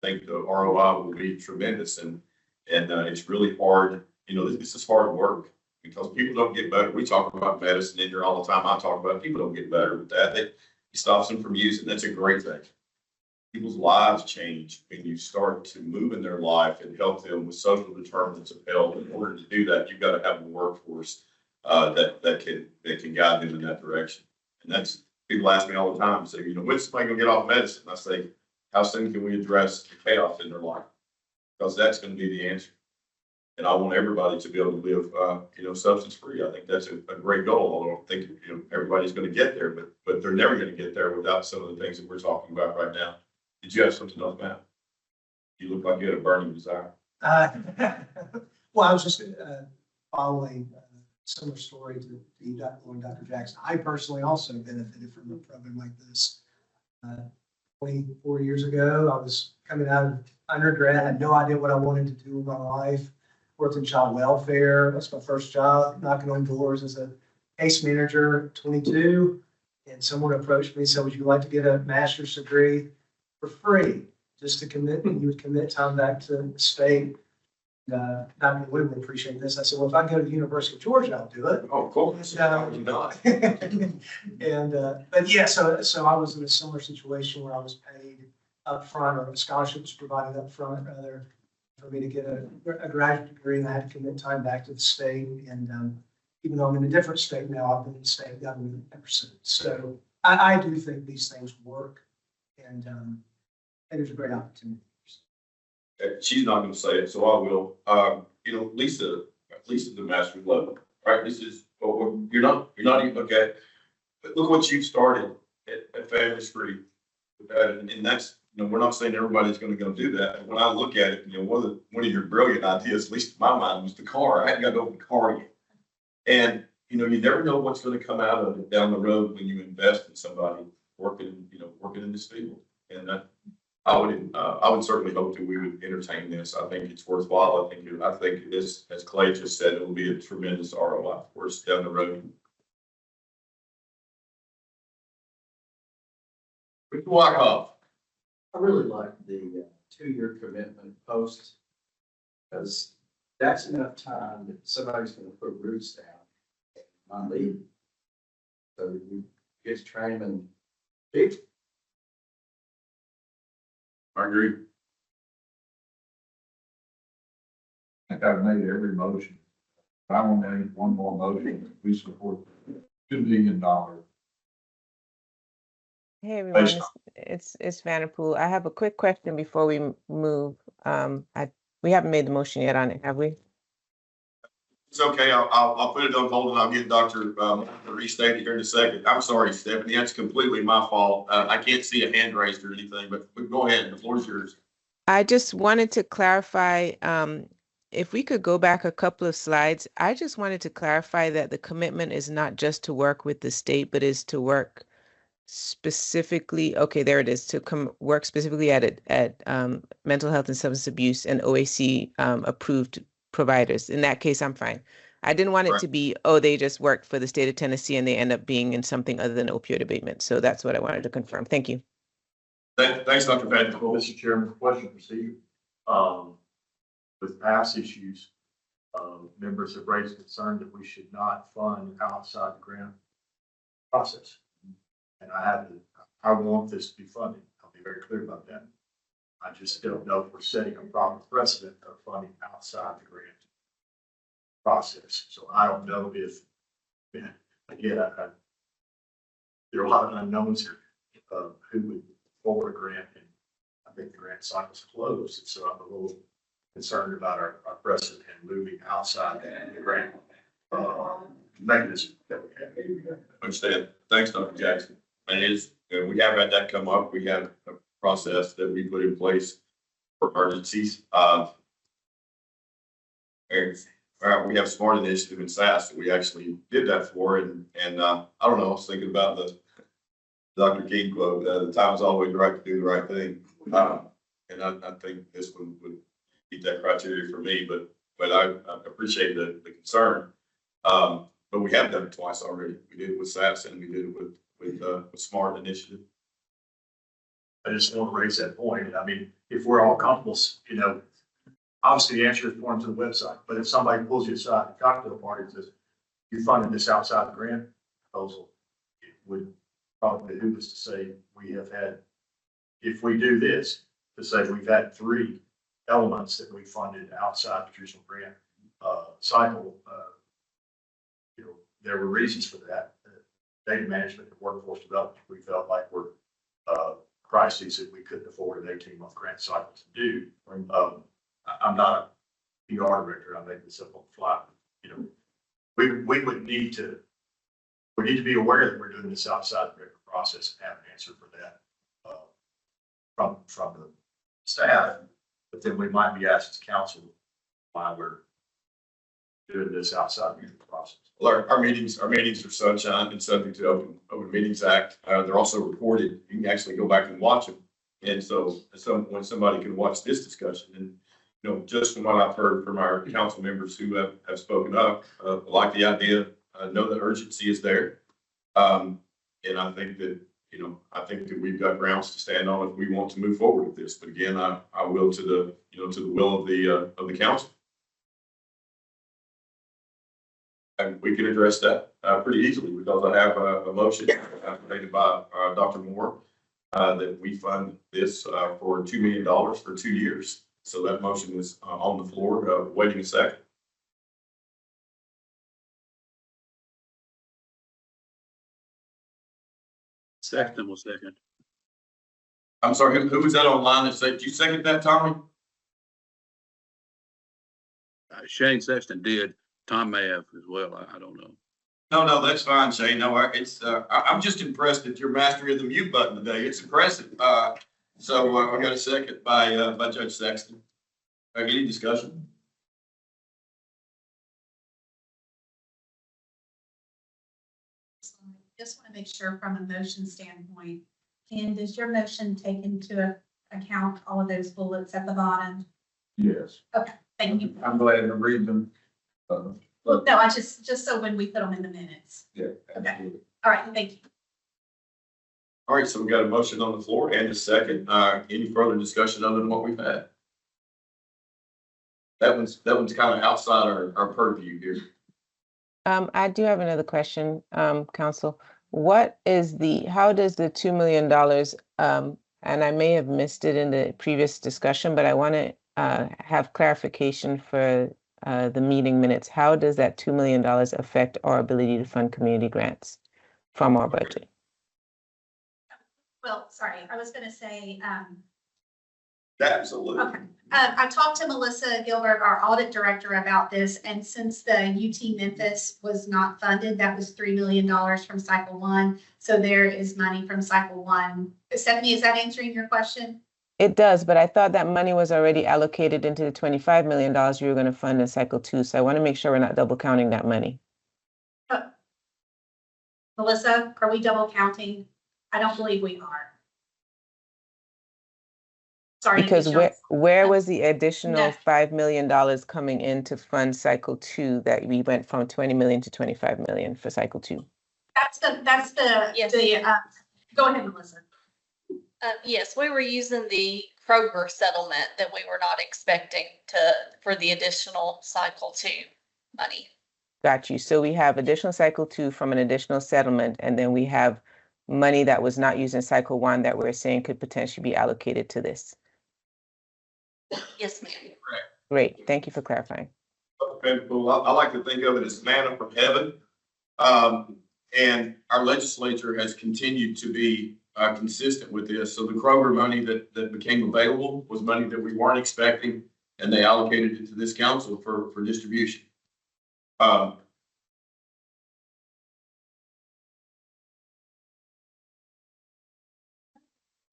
I think the ROI will be tremendous, and it's really hard. This is hard work. because people don't get better. We talk about medicine in here all the time. I talk about it. People don't get better with that. It stops them from using. That's a great thing. People's lives change when you start to move in their life and help them with social determinants of health. In order to do that, you've got to have a workforce that can guide them in that direction. And that's, people ask me all the time, say, when's somebody gonna get off medicine? I say, how soon can we address the chaos in their life? Because that's gonna be the answer. And I want everybody to be able to live, substance free. I think that's a great goal. Although I don't think, everybody's gonna get there, but they're never gonna get there without some of the things that we're talking about right now. Did you have something else, Matt? You look like you had a burning desire. Well, I was just following a similar story to Dr. Lloyd and Dr. Jackson. I personally also benefited from a program like this. 24 years ago, I was coming out of undergrad, had no idea what I wanted to do with my life. Worked in child welfare. That's my first job, knocking on doors as a case manager at 22. And someone approached me and said, would you like to get a master's degree for free, just to commit, and you would commit time back to the state. Dr. Wood would appreciate this. I said, well, if I go to the University of Georgia, I'll do it. Oh, cool. But yeah, so I was in a similar situation where I was paid up front, or a scholarship was provided up front, rather, for me to get a graduate degree, and I had to commit time back to the state. And even though I'm in a different state now, I've been in state government ever since. So I do think these things work, and there's a great opportunity. She's not going to say it, so I will. Lisa, at least at the master's level, right? This is, you're not even, okay. But look what you've started at Family Street. And that's, we're not saying everybody's going to go do that. When I look at it, one of your brilliant ideas, at least in my mind, was the car. I hadn't got to open the car yet. And, you never know what's going to come out of it down the road when you invest in somebody working in this field. And I would certainly hope that we would entertain this. I think it's worthwhile. I think it is, as Clay just said, it will be a tremendous ROI for us down the road. We can walk off. I really like the 2-year commitment post, because that's enough time that somebody's going to put roots down and leave. So you get to train them and I agree. I think I've made every motion. I want to make one more motion. We support $2 million. Hey, everyone, it's Vanderpool. I have a quick question before we move. We haven't made the motion yet on it, have we? It's okay. I'll put it on hold and I'll get Dr. To restate it here in a second. I'm sorry, Stephanie. That's completely my fault. I can't see a hand raised or anything, but go ahead. The floor is yours. I just wanted to clarify, if we could go back a couple of slides. I just wanted to clarify that the commitment is not just to work with the state, but is to work specifically, okay, there it is, to work specifically at mental health and substance abuse and OAC approved providers. In that case, I'm fine. I didn't want it to be, they just worked for the state of Tennessee and they end up being in something other than opioid abatement. So that's what I wanted to confirm. Thank you. Thanks, Dr. Vanderpool. Well, Mr. Chairman, question for you. With past issues, members have raised concern that we should not fund outside the grant process. And I want this to be funded. I'll be very clear about that. I just don't know if we're setting a proper precedent of funding outside the grant process. So I don't know if, again, there are a lot of unknowns here of who would forward a grant, and I think the grant cycle's closed. And so I'm a little concerned about our precedent and moving outside the grant mechanism that we have. Understand. Thanks, Dr. Jackson. And we have had that come up. We have a process that we put in place for emergencies. And we have Smart Initiative in SAS that we actually did that for. And I don't know, I was thinking about the Dr. King quote, the time is always right to do the right thing. And I think this one would meet that criteria for me, but I appreciate the concern. But we have done it twice already. We did it with SAS and we did it with Smart Initiative. I just want to raise that point. I mean, if we're all comfortable, obviously the answer is forms on the website, but if somebody pulls you aside at a cocktail party and says, you funded this outside the grant proposal, it would probably behoove us to say, we have had, if we do this, to say we've had 3 elements that we funded outside the traditional grant cycle. You know, there were reasons for that. Data management and workforce development, we felt like were crises that we couldn't afford an 18-month grant cycle to do. I'm not a PR director. I make this up on the fly. You know, we would need to, we need to be aware that we're doing this outside the regular process and have an answer for that from the staff. But then we might be asked as council why we're doing this outside the regular process. Well, our meetings are sunshine and subject to Open Meetings Act. They're also recorded. You can actually go back and watch them. And so at some point, somebody can watch this discussion. And, you know, just from what I've heard from our council members who have spoken up, like the idea, know the urgency is there. And I think that, you know, I think that we've got grounds to stand on if we want to move forward with this. But again, I will to the, you know, to the will of the council. And we can address that pretty easily because I have a motion made by Dr. Moore that we fund this for $2 million for 2 years. So that motion is on the floor, waiting a second. Sexton will second. I'm sorry, who was that online that said, did you second that, Tommy? Shane Sexton did. Tom may have as well. I don't know. No, that's fine, Shane. No, I'm just impressed at your mastery of the mute button today. It's impressive. So I got a second by Judge Sexton. Any discussion? Just want to make sure from a motion standpoint, Ken, does your motion take into account all of those bullets at the bottom? Yes. Okay, thank you. I'm glad to read them. Well, no, I just so when we put them in the minutes. Yeah, absolutely. All right, thank you. All right, so we got a motion on the floor and a second. Any further discussion other than what we've had? That one's kind of outside our purview here. I do have another question, Council. How does the $2 million, and I may have missed it in the previous discussion, but I want to have clarification for the meeting minutes. How does that $2 million affect our ability to fund community grants from our budget? Well, sorry, I was gonna say, Absolutely. okay. I talked to Melissa Gilbert, our audit director, about this, and since the UT Memphis was not funded, that was $3 million from cycle 1. So there is money from cycle 1. Stephanie, is that answering your question? It does, but I thought that money was already allocated into the $25 million you were going to fund in cycle 2. So I want to make sure we're not double counting that money. Melissa, are we double counting? I don't believe we are. Sorry. Because where was the additional No. $5 million coming in to fund cycle 2 that we went from 20 million to 25 million for cycle 2? Yes. Go ahead, Melissa. Yes, we were using the Kroger settlement that we were not expecting for the additional cycle 2 money. Got you. So we have additional cycle 2 from an additional settlement, and then we have money that was not used in cycle 1 that we're saying could potentially be allocated to this. Yes, ma'am. Great. Thank you for clarifying. Okay, well, I like to think of it as manna from heaven. And our legislature has continued to be consistent with this. So the Kroger money that became available was money that we weren't expecting, and they allocated it to this council for distribution. All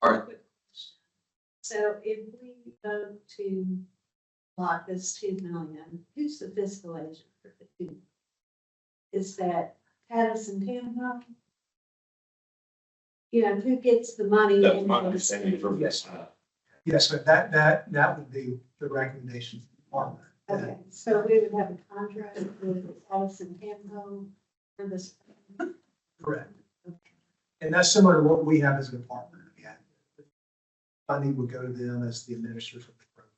right. So if we vote to block this 2 million, who's the fiscal agent for the 2? Is that Addison Tampa? You know, who gets the money? That's my understanding from this. Yes, but that would be the recommendation from the department. Okay, so we would have a contract with Addison Tampa for this. Correct. And that's similar to what we have as a department. Yeah. Funding would go to them as the administrator for the program.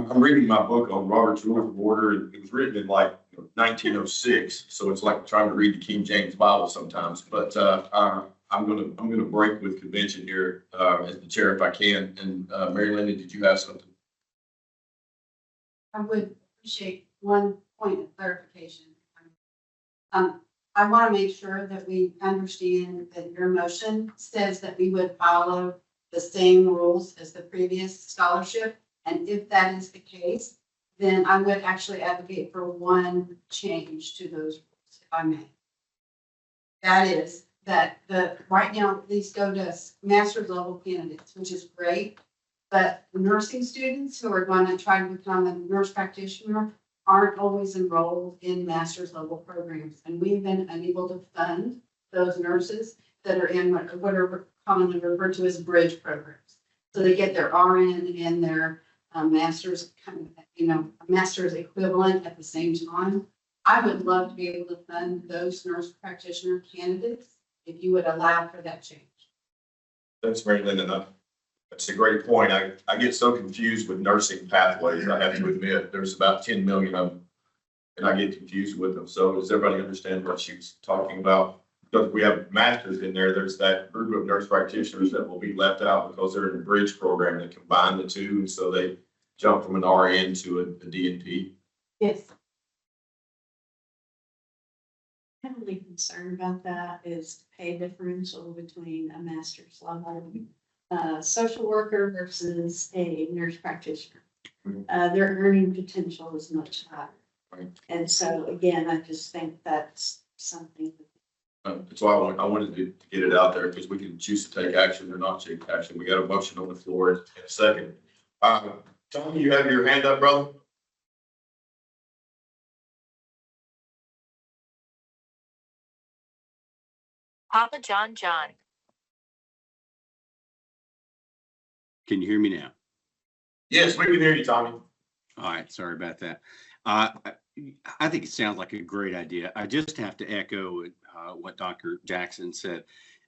I'm reading my book on Robert's Rules of Order. It was written in like 1906, so it's like trying to read the King James Bible sometimes. But I'm gonna break with convention here as the chair if I can. And Mary Linda, did you have something? I would appreciate one point of clarification. I want to make sure that we understand that your motion says that we would follow the same rules as the previous scholarship. And if that is the case, then I would actually advocate for one change to those rules, if I may. That is that right now, these go to master's level candidates, which is great. But nursing students who are going to try to become a nurse practitioner aren't always enrolled in master's level programs. And we've been unable to fund those nurses that are in what are commonly referred to as bridge programs. So they get their RN and their master's, master's equivalent at the same time. I would love to be able to fund those nurse practitioner candidates if you would allow for that change. Thanks, Mary Linda. That's a great point. I get so confused with nursing pathways. I have to admit, there's about 10 million of them, and I get confused with them. So does everybody understand what she's talking about? Because we have masters in there, there's that group of nurse practitioners that will be left out because they're in a bridge program that combine the two, and so they jump from an RN to a DNP. Yes. I'm really concerned about that is the pay differential between a master's level social worker versus a nurse practitioner. Their earning potential is much higher. Right. And so again, I just think that's something. That's why I wanted to get it out there, because we can choose to take action or not take action. We got a motion on the floor in a second. Tommy, you have your hand up, brother? Papa John. Can you hear me now? Yes, we can hear you, Tommy. All right, sorry about that. I think it sounds like a great idea. I just have to echo what Dr. Jackson said.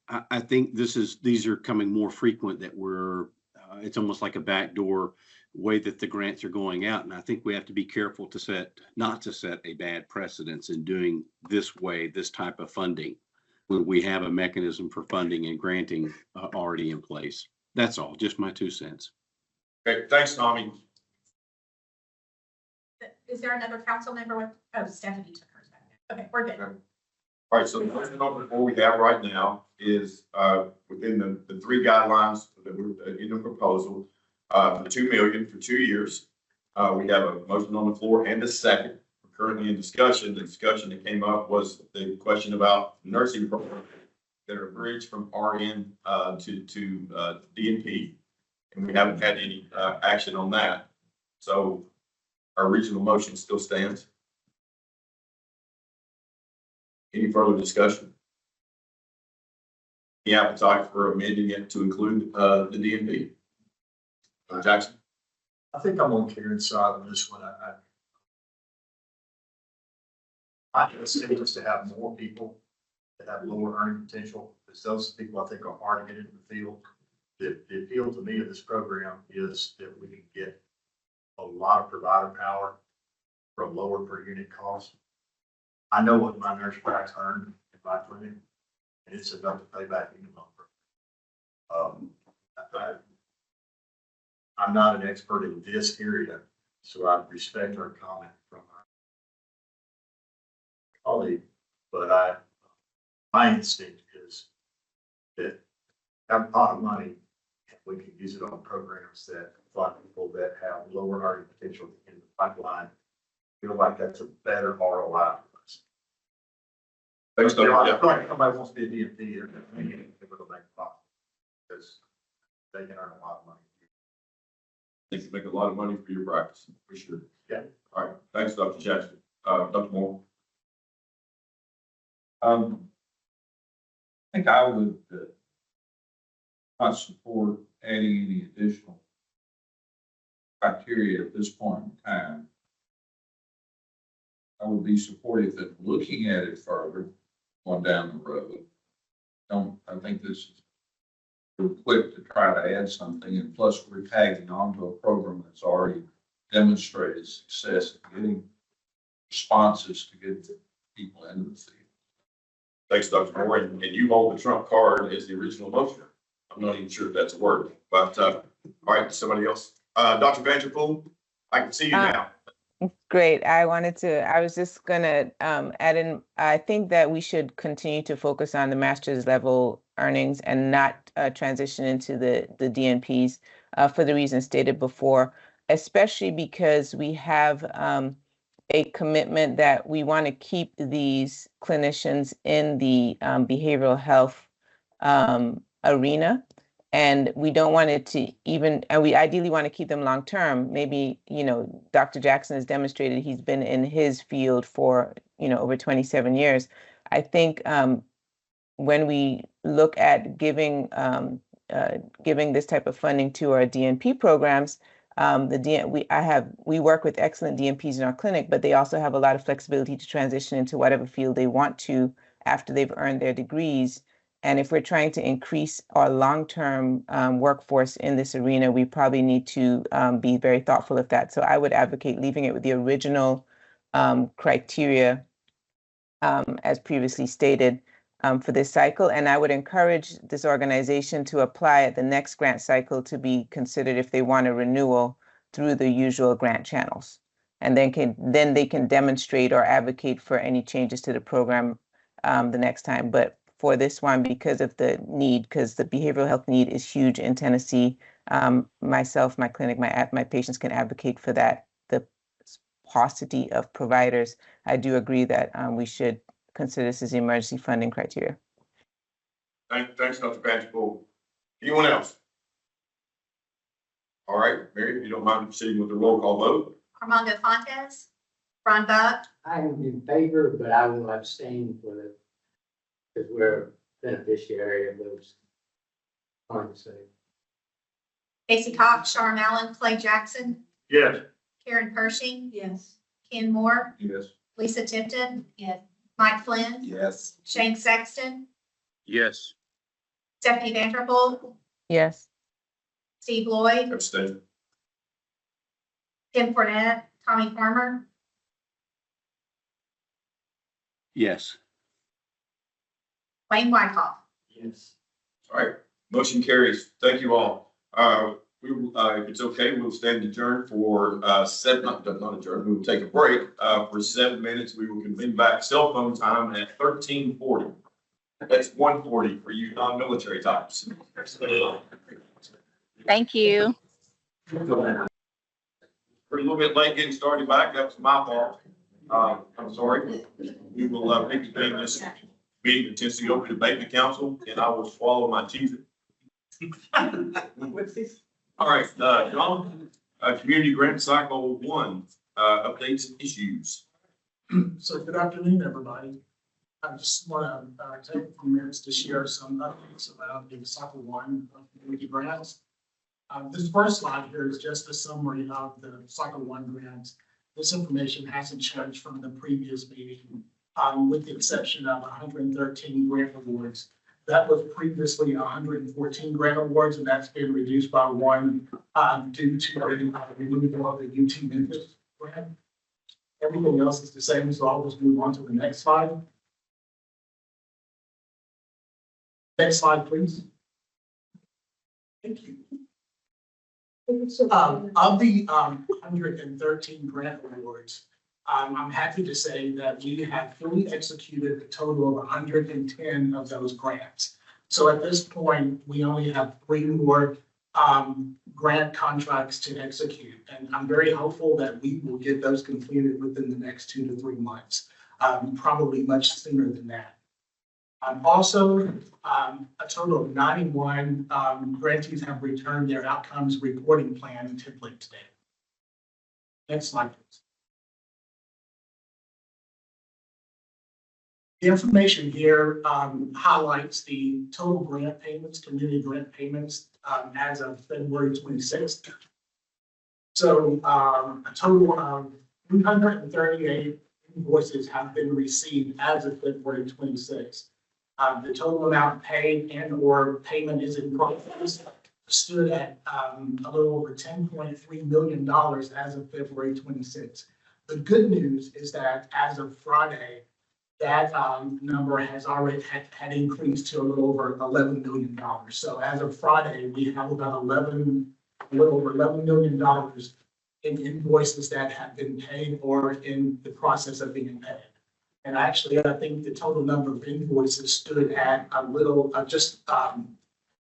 I think these are coming more frequent, that it's almost like a backdoor way that the grants are going out. And I think we have to be careful not to set a bad precedence in doing this type of funding, when we have a mechanism for funding and granting already in place. That's all, just my 2 cents. Okay, thanks, Tommy. Is there another council member Stephanie took hers back. Okay, we're good. Okay. All right, so the first number four we have right now is within the three guidelines that we're in the proposal, for 2 million for 2 years. We have a motion on the floor and a second. We're currently in discussion. The discussion that came up was the question about nursing programs that are bridged from RN to DNP, and we haven't had any action on that. So our original motion still stands. Any further discussion? Any appetite for amending it to include the DNP? Jackson? I think I'm on Karen's side on this one. I think it's dangerous to have more people that have lower earning potential, because those people I think are hard to get into the field. The appeal to me of this program is that we can get a lot of provider power for a lower per unit cost. I know what my nurse practice earned in my clinic, and it's enough to pay back any longer. I'm not an expert in this area, so I respect her comment from our colleague, but my instinct is that have a pot of money, and we can use it on programs that fund people that have lower earning potential in the pipeline. I feel like that's a better ROI for us. Thanks, Dr. I feel like somebody wants to be a DMP, and they're going to make a profit because they can earn a lot of money. I think you make a lot of money for your practice, for sure. Yeah. All right, thanks, Dr. Jackson. Dr. Moore? I think I would not support adding any additional criteria at this point in time. I would be supportive of looking at it further on down the road. I think this is we're quick to try to add something, and plus we're tagging onto a program that's already demonstrated success in getting responses to get people into the field. Thanks, Dr. Moore, and you hold the trump card as the original motion. I'm not even sure if that's a word, but, all right, somebody else. Dr. Vanderpool, I can see you now. Great. I was just gonna add in, I think that we should continue to focus on the master's level earnings and not transition into the DNPs for the reasons stated before, especially because we have a commitment that we want to keep these clinicians in the behavioral health arena. And we don't want it to and we ideally want to keep them long term. Maybe, Dr. Jackson has demonstrated he's been in his field for, over 27 years. I think when we look at giving this type of funding to our DNP programs, we work with excellent DNPs in our clinic, but they also have a lot of flexibility to transition into whatever field they want to after they've earned their degrees. And if we're trying to increase our long-term workforce in this arena, we probably need to be very thoughtful of that. So I would advocate leaving it with the original criteria as previously stated for this cycle. And I would encourage this organization to apply at the next grant cycle to be considered if they want a renewal through the usual grant channels. And then they can demonstrate or advocate for any changes to the program the next time. But for this one, because of the need, because the behavioral health need is huge in Tennessee, myself, my clinic, my patients can advocate for that. The paucity of providers, I do agree that we should consider this as emergency funding criteria. Thanks, Dr. Vanderpool. Anyone else? All right, Mary, if you don't mind proceeding with the roll call vote. Armando Fontes, Ron Buck, I am in favor, but I will abstain for it because we're beneficiary of those. Hard to say. Casey Cox, Sharm Allen, Clay Jackson, Yes. Karen Pershing, Yes. Ken Moore, Yes. Lisa Tipton, Yes. Mike Flynn, Yes. Shane Sexton, Yes. Stephanie Vanderpool, Yes. Steve Lloyd, Abstain. Tim Cornette, Tommy Farmer, Yes. Wayne Wykoff. Yes. All right, motion carries. Thank you all. We will, if it's okay, we'll stand adjourned for not adjourned, we will take a break for 7 minutes. We will convene back cell phone time at 13:40. That's 1:40 for you non-military types. Thank you. We're a little bit late getting started back. That was my fault. I'm sorry. We will reconvene this meeting of Tennessee Opioid Abatement Council, and I will swallow my teeth. All right, John, Community Grant Cycle 1, updates and issues. So good afternoon, everybody. I just want to take a few minutes to share some updates about the Cycle 1 of community grants. This first slide here is just a summary of the Cycle 1 grants. This information hasn't changed from the previous meeting, with the exception of 113 grant awards. That was previously 114 grant awards, and that's been reduced by one due to the removal of the UT Memphis grant. Everything else is the same, so I'll just move on to the next slide. Next slide, please. Thank you. Of the 113 grant awards, I'm happy to say that we have fully executed a total of 110 of those grants. So at this point, we only have 3 more grant contracts to execute. And I'm very hopeful that we will get those completed within the next 2 to 3 months, probably much sooner than that. Also, a total of 91 grantees have returned their outcomes reporting plan and template today. Next slide, please. The information here highlights the total grant payments, community grant payments, as of February 26th. So a total of 338 invoices have been received as of February 26th. The total amount paid and or payment is in progress stood at a little over $10.3 million as of February 26th. The good news is that as of Friday, that number has already had increased to a little over $11 million. So as of Friday, we have about a little over $11 million in invoices that have been paid or in the process of being paid. And actually, I think the total number of invoices stood at a little, just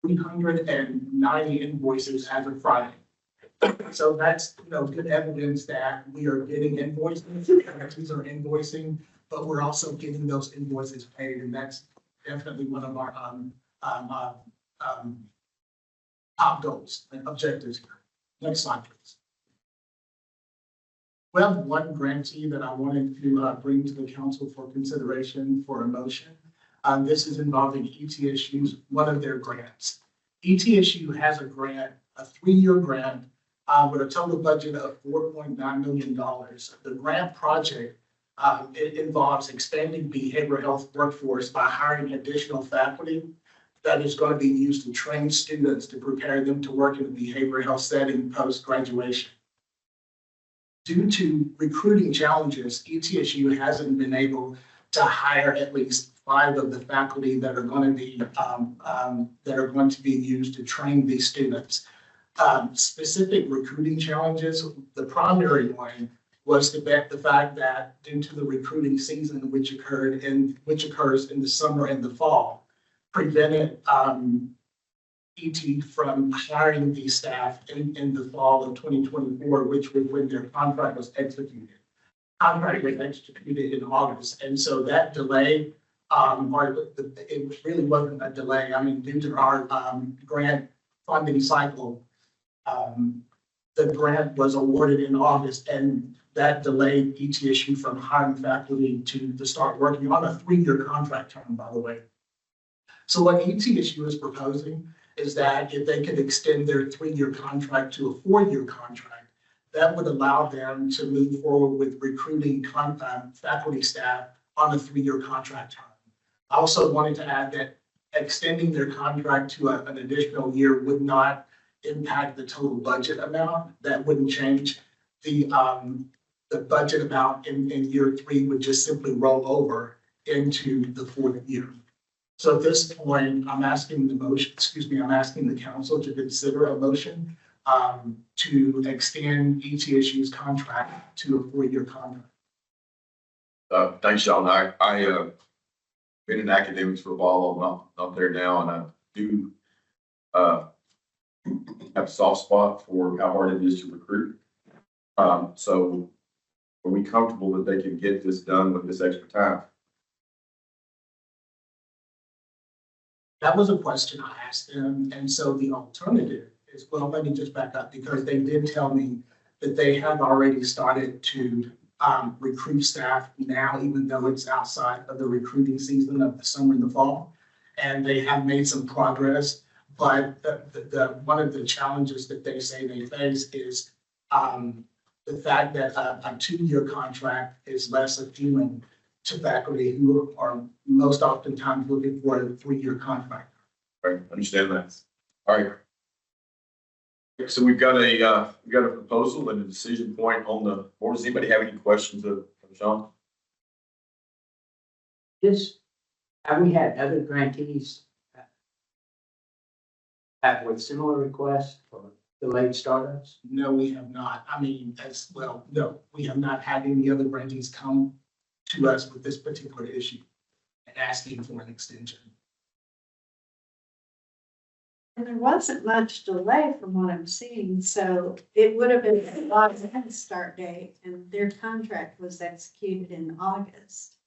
390 invoices as of Friday. So that's, good evidence that we are getting invoices, entities are invoicing, but we're also getting those invoices paid, and that's definitely one of our top goals and objectives here. Next slide, please. We have one grantee that I wanted to bring to the council for consideration for a motion. This is involving ETSU's, one of their grants. ETSU has a grant, a 3-year grant with a total budget of $4.9 million. The grant project it involves expanding behavioral health workforce by hiring additional faculty that is going to be used to train students to prepare them to work in a behavioral health setting post-graduation. Due to recruiting challenges, ETSU hasn't been able to hire at least 5 of the faculty that are going to be used to train these students. Specific recruiting challenges, the primary one was the fact that due to the recruiting season which occurs in the summer and the fall, prevented ET from hiring these staff in the fall of 2024, which was when their contract was executed. Contract was executed in August, and so that delay, it really wasn't a delay. I mean, due to our grant funding cycle, the grant was awarded in August, and that delayed ETSU from hiring faculty to start working on a 3-year contract term, by the way. So what ETSU is proposing is that if they could extend their 3-year contract to a 4-year contract, that would allow them to move forward with recruiting faculty staff on a 3-year contract term. I also wanted to add that extending their contract to an additional year would not impact the total budget amount. That wouldn't change. The budget amount in year 3 would just simply roll over into the 4th year. So at this point, I'm asking the council to consider a motion to extend ETSU's contract to a 4-year contract. Thanks, Sean. I been in academics for a while. I'm not there now, and I do have a soft spot for how hard it is to recruit. So are we comfortable that they can get this done with this extra time? That was a question I asked them, and so the alternative is, well, let me just back up, because they did tell me that they have already started to recruit staff now, even though it's outside of the recruiting season of the summer and the fall, and they have made some progress. But one of the challenges that they say they face is the fact that a 2-year contract is less appealing to faculty who are most oftentimes looking for a 3-year contract. All right, understand that. All right. So we've got a proposal and a decision point on the board. Does anybody have any questions of Sean? Have we had other grantees with similar requests for delayed startups? No, we have not. I mean, no, we have not had any other grantees come to us with this particular issue and asking for an extension. And there wasn't much delay from what I'm seeing, so it would have been a lot of start date, and their contract was executed in August.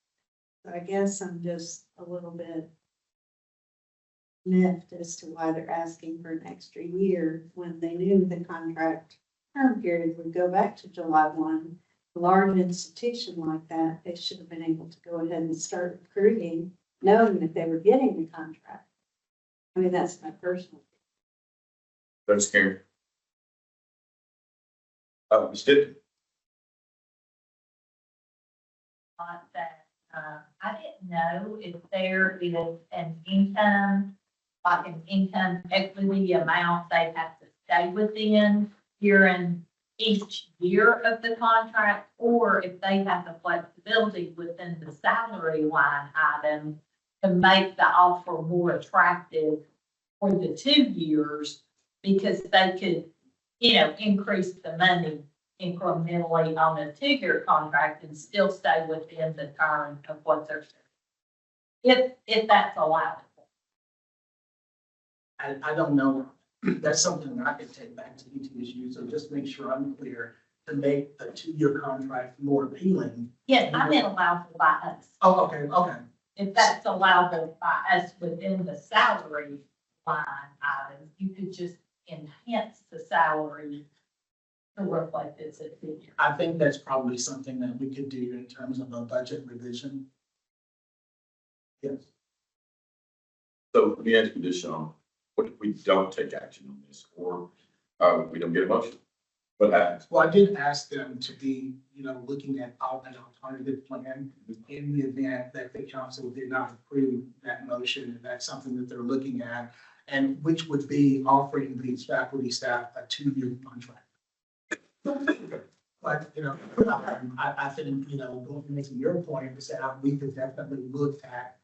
So I guess I'm just a little bit miffed as to why they're asking for an extra year when they knew the contract term period would go back to July 1. A large institution like that, they should have been able to go ahead and start recruiting, knowing that they were getting the contract. I mean, that's my personal. That's Karen. Ms. Tipton. That I didn't know if there is an income like an income equity amount they have to stay within during each year of the contract, or if they have the flexibility within the salary line item to make the offer more attractive for the 2 years, because they could, increase the money incrementally on a 2-year contract and still stay within the term of what they're saying. If that's allowed. I don't know. That's something I could take back to ETSU, so just make sure I'm clear to make the 2-year contract more appealing. Yes, I meant allowable by us. Oh, okay. If that's allowable by us within the salary line items, you could just enhance the salary to reflect its figure. I think that's probably something that we could do in terms of a budget revision. Yes. So let me ask you this, Sean. What if we don't take action on this, or we don't get a motion? What happens? Well, I did ask them to be, looking at an alternative plan in the event that the council did not approve that motion, and that's something that they're looking at, and which would be offering these faculty staff a 2-year contract. But, I think, making your point is that we could definitely look at,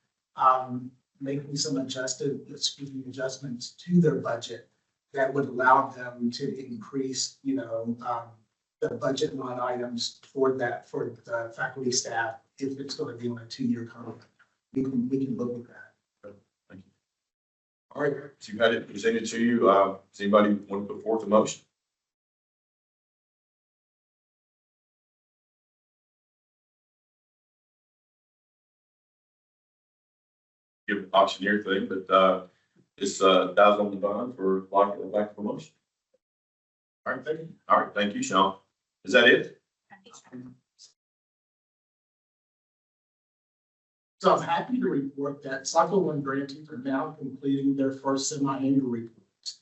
making some adjustments to their budget that would allow them to increase, the budget line items for the faculty staff, if it's going to be on a 2-year contract. We can look at that. Thank you. All right, so you had it presented to you. Does anybody want to put forth a motion? Give the auctioneer thing, but it's $1,000 on the bond for lack of promotion. All right, thank you. All right, thank you, Sean. Is that it? So I'm happy to report that Cycle 1 grantees are now completing their first semi-annual reports.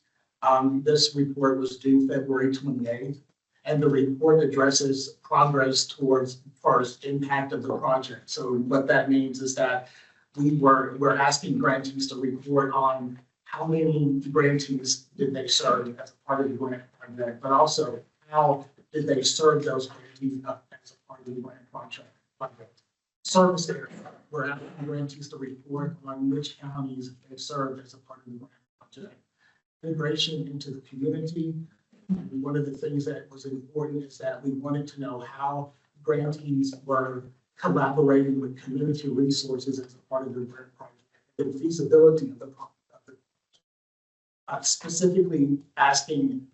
This report was due February 28th, and the report addresses progress towards first impact of the project. So what that means is that we're asking grantees to report on how many grantees did they serve as a part of the grant project, but also how did they serve those grantees as a part of the grant project. Service area, we're asking grantees to report on which counties they served as a part of the grant project. Integration into the community. One of the things that was important is that we wanted to know how grantees were collaborating with community resources as a part of the grant project, the feasibility of the project. Specifically asking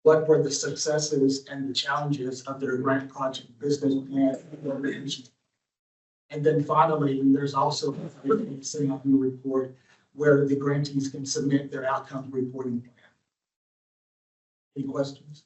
what were the successes and the challenges of their grant project business plan or management. And then finally, there's also a semi report where the grantees can submit their outcomes reporting plan. Any questions?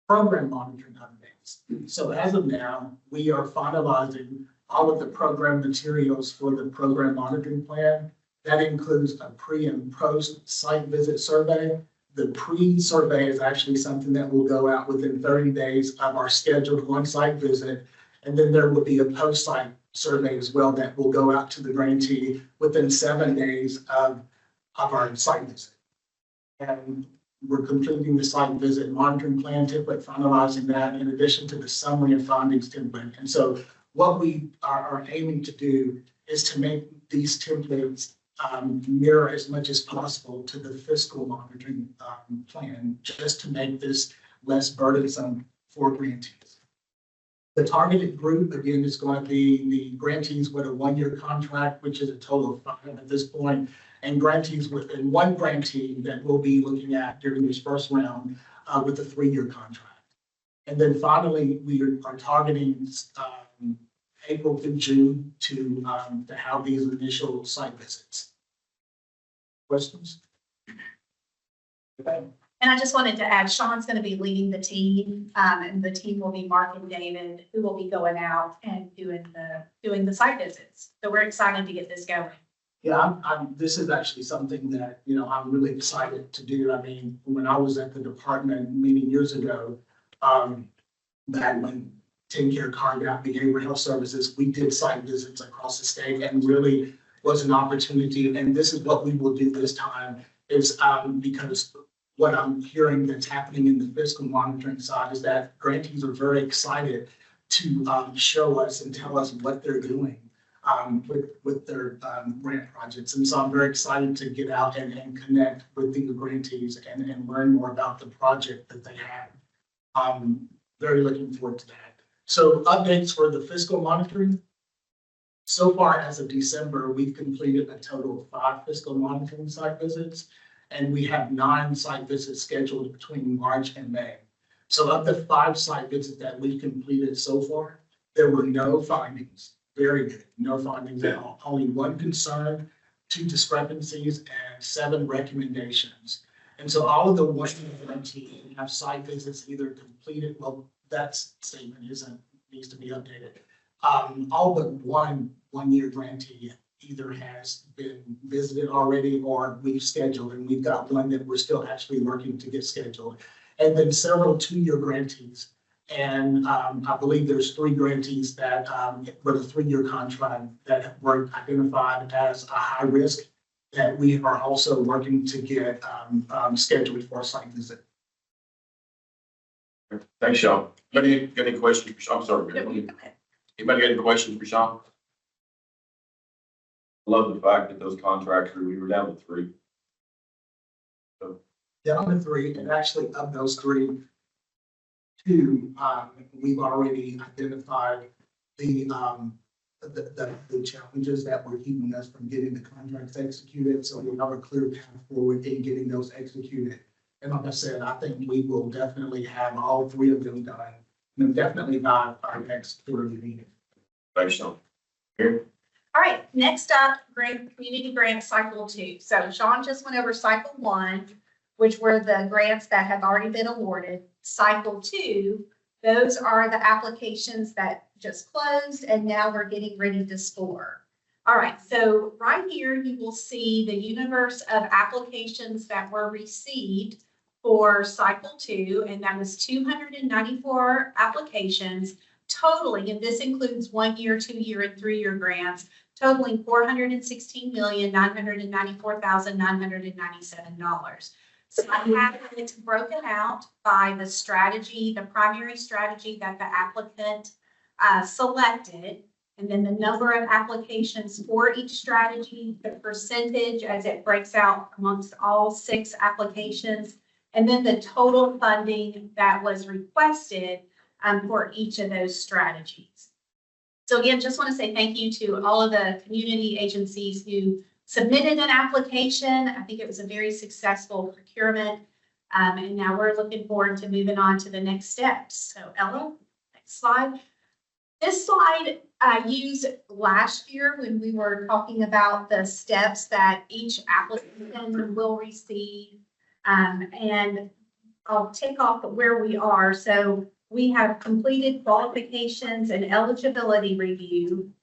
Program monitoring updates. So as of now, we are finalizing all of the program materials for the program monitoring plan. That includes a pre and post site visit survey. The pre-survey is actually something that will go out within 30 days of our scheduled on-site visit. And then there will be a post-site survey as well that will go out to the grantee within 7 days of our site visit. And we're completing the site visit monitoring plan template, finalizing that in addition to the summary of findings template. And so what we are aiming to do is to make these templates mirror as much as possible to the fiscal monitoring plan, just to make this less burdensome for grantees. The targeted group, again, is going to be the grantees with a 1-year contract, which is a total of 5 at this point, and grantees within one grantee that we'll be looking at during this first round with a 3-year contract. And then finally, we are targeting April through June to have these initial site visits. Questions? And I just wanted to add, Sean's going to be leading the team, and the team will be Mark and David, who will be going out and doing the site visits. So we're excited to get this going. Yeah, this is actually something that, I'm really excited to do. I mean, when I was at the department many years ago, back when TennCare carved out behavioral health services, we did site visits across the state and really was an opportunity, and this is what we will do this time, is because what I'm hearing that's happening in the fiscal monitoring side is that grantees are very excited to show us and tell us what they're doing with their grant projects. And so I'm very excited to get out and connect with the grantees and learn more about the project that they have. Very looking forward to that. So updates for the fiscal monitoring. So far as of December, we've completed a total of 5 fiscal monitoring site visits, and we have 9 site visits scheduled between March and May. So of the 5 site visits that we've completed so far, there were no findings. Very good, no findings at all. Only 1 concern, 2 discrepancies, and 7 recommendations. And so all of the 119 have site visits either completed, well, that statement needs to be updated. All but one year grantee either has been visited already or we've scheduled, and we've got 1 that we're still actually working to get scheduled. And then several 2-year grantees. And I believe there's 3 grantees that with a 3-year contract that were identified as a high risk that we are also working to get scheduled for a site visit. Thanks, Sean. Anybody got any questions for Sean? I'm sorry. Anybody got any questions for Sean? I love the fact that those contractors, we were down to 3. Down to 3, and actually of those 3, 2, we've already identified the challenges that were keeping us from getting the contracts executed. So we have a clear path forward in getting those executed. And like I said, I think we will definitely have all 3 of them done, and definitely by our next quarterly meeting. Thanks, Sean. Here. All right, next up, community grant cycle 2. So Sean just went over cycle 1, which were the grants that have already been awarded. Cycle 2, those are the applications that just closed, and now we're getting ready to score. All right, so right here, you will see the universe of applications that were received for cycle 2, and that was 294 applications totaling, and this includes 1-year, 2-year, and 3-year grants, totaling $416,994,997. So I have it broken out by the strategy, the primary strategy that the applicant selected, and then the number of applications for each strategy, the percentage as it breaks out amongst all 6 applications, and then the total funding that was requested for each of those strategies. So again, just want to say thank you to all of the community agencies who submitted an application. I think it was a very successful procurement. And now we're looking forward to moving on to the next steps. So Ella, next slide. This slide I used last year when we were talking about the steps that each applicant will receive. And I'll take off where we are. So we have completed qualifications and eligibility review,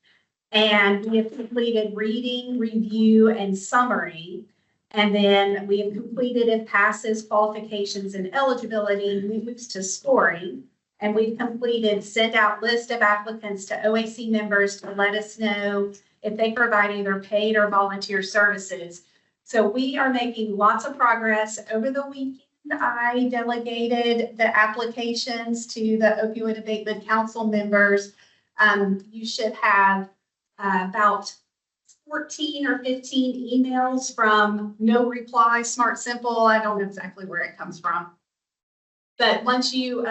and we have completed reading, review, and summary. And then we have completed if passes, qualifications, and eligibility moves to scoring. And we've completed send out list of applicants to OAC members to let us know if they provide either paid or volunteer services. So we are making lots of progress. Over the weekend, I delegated the applications to the Opioid Abatement Council members. You should have about 14 or 15 emails from no reply, Smart Simple. I don't know exactly where it comes from. But once you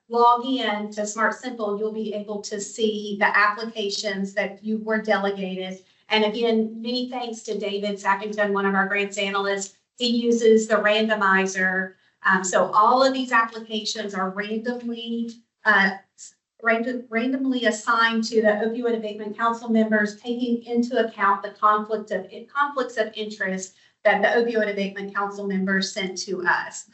log in to Smart Simple, you'll be able to see the applications that you were delegated. And again, many thanks to David Sappington, one of our grants analysts. He uses the randomizer. So all of these applications are randomly assigned to the Opioid Abatement Council members, taking into account the conflicts of interest that the Opioid Abatement Council members sent to us.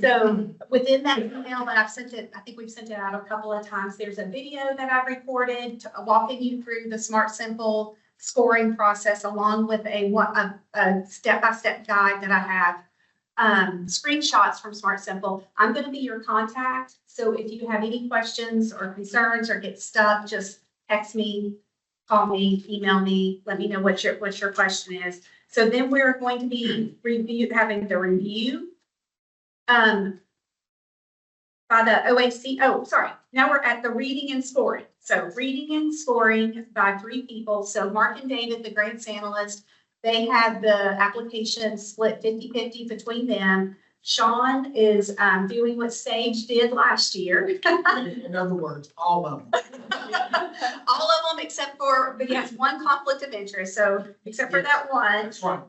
So within that email that I've sent it, I think we've sent it out a couple of times. There's a video that I've recorded walking you through the Smart Simple scoring process, along with a step-by-step guide that I have. Screenshots from Smart Simple. I'm going to be your contact. So if you have any questions or concerns or get stuck, just text me call me, email me, let me know what your question is. So then we're going to be having the review by the OAC. Oh, sorry. Now we're at the reading and scoring. So reading and scoring by 3 people. So Mark and David, the grants analyst, they had the application split 50-50 between them. Sean is doing what Sage did last year. In other words, all of them. All of them except for, but he has one conflict of interest. So except for that one. That's right.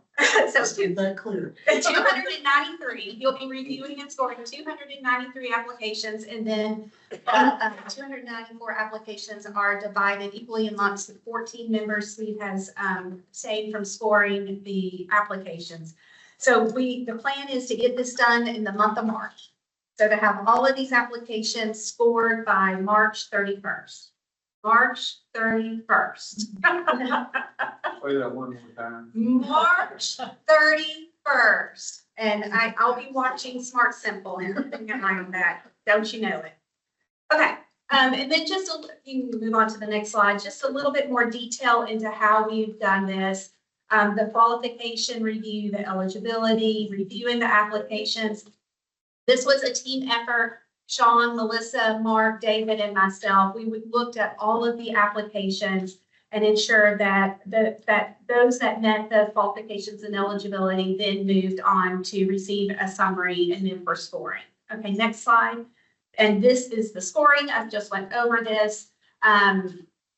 So Let's get that clear. 293, you'll be reviewing and scoring 293 applications, and then 294 applications are divided equally amongst the 14 members we has saved from scoring the applications. So the plan is to get this done in the month of March. So to have all of these applications scored by March 31st. March 31st. Say that one more time. March 31st. And I'll be watching Smart Simple and keeping an eye on that. Don't you know it? Okay. And then you can move on to the next slide, just a little bit more detail into how we've done this. The qualification review, the eligibility, reviewing the applications. This was a team effort. Sean, Melissa, Mark, David, and myself, we looked at all of the applications and ensured that those that met the qualifications and eligibility then moved on to receive a summary and then for scoring. Okay, next slide. And this is the scoring. I've just went over this.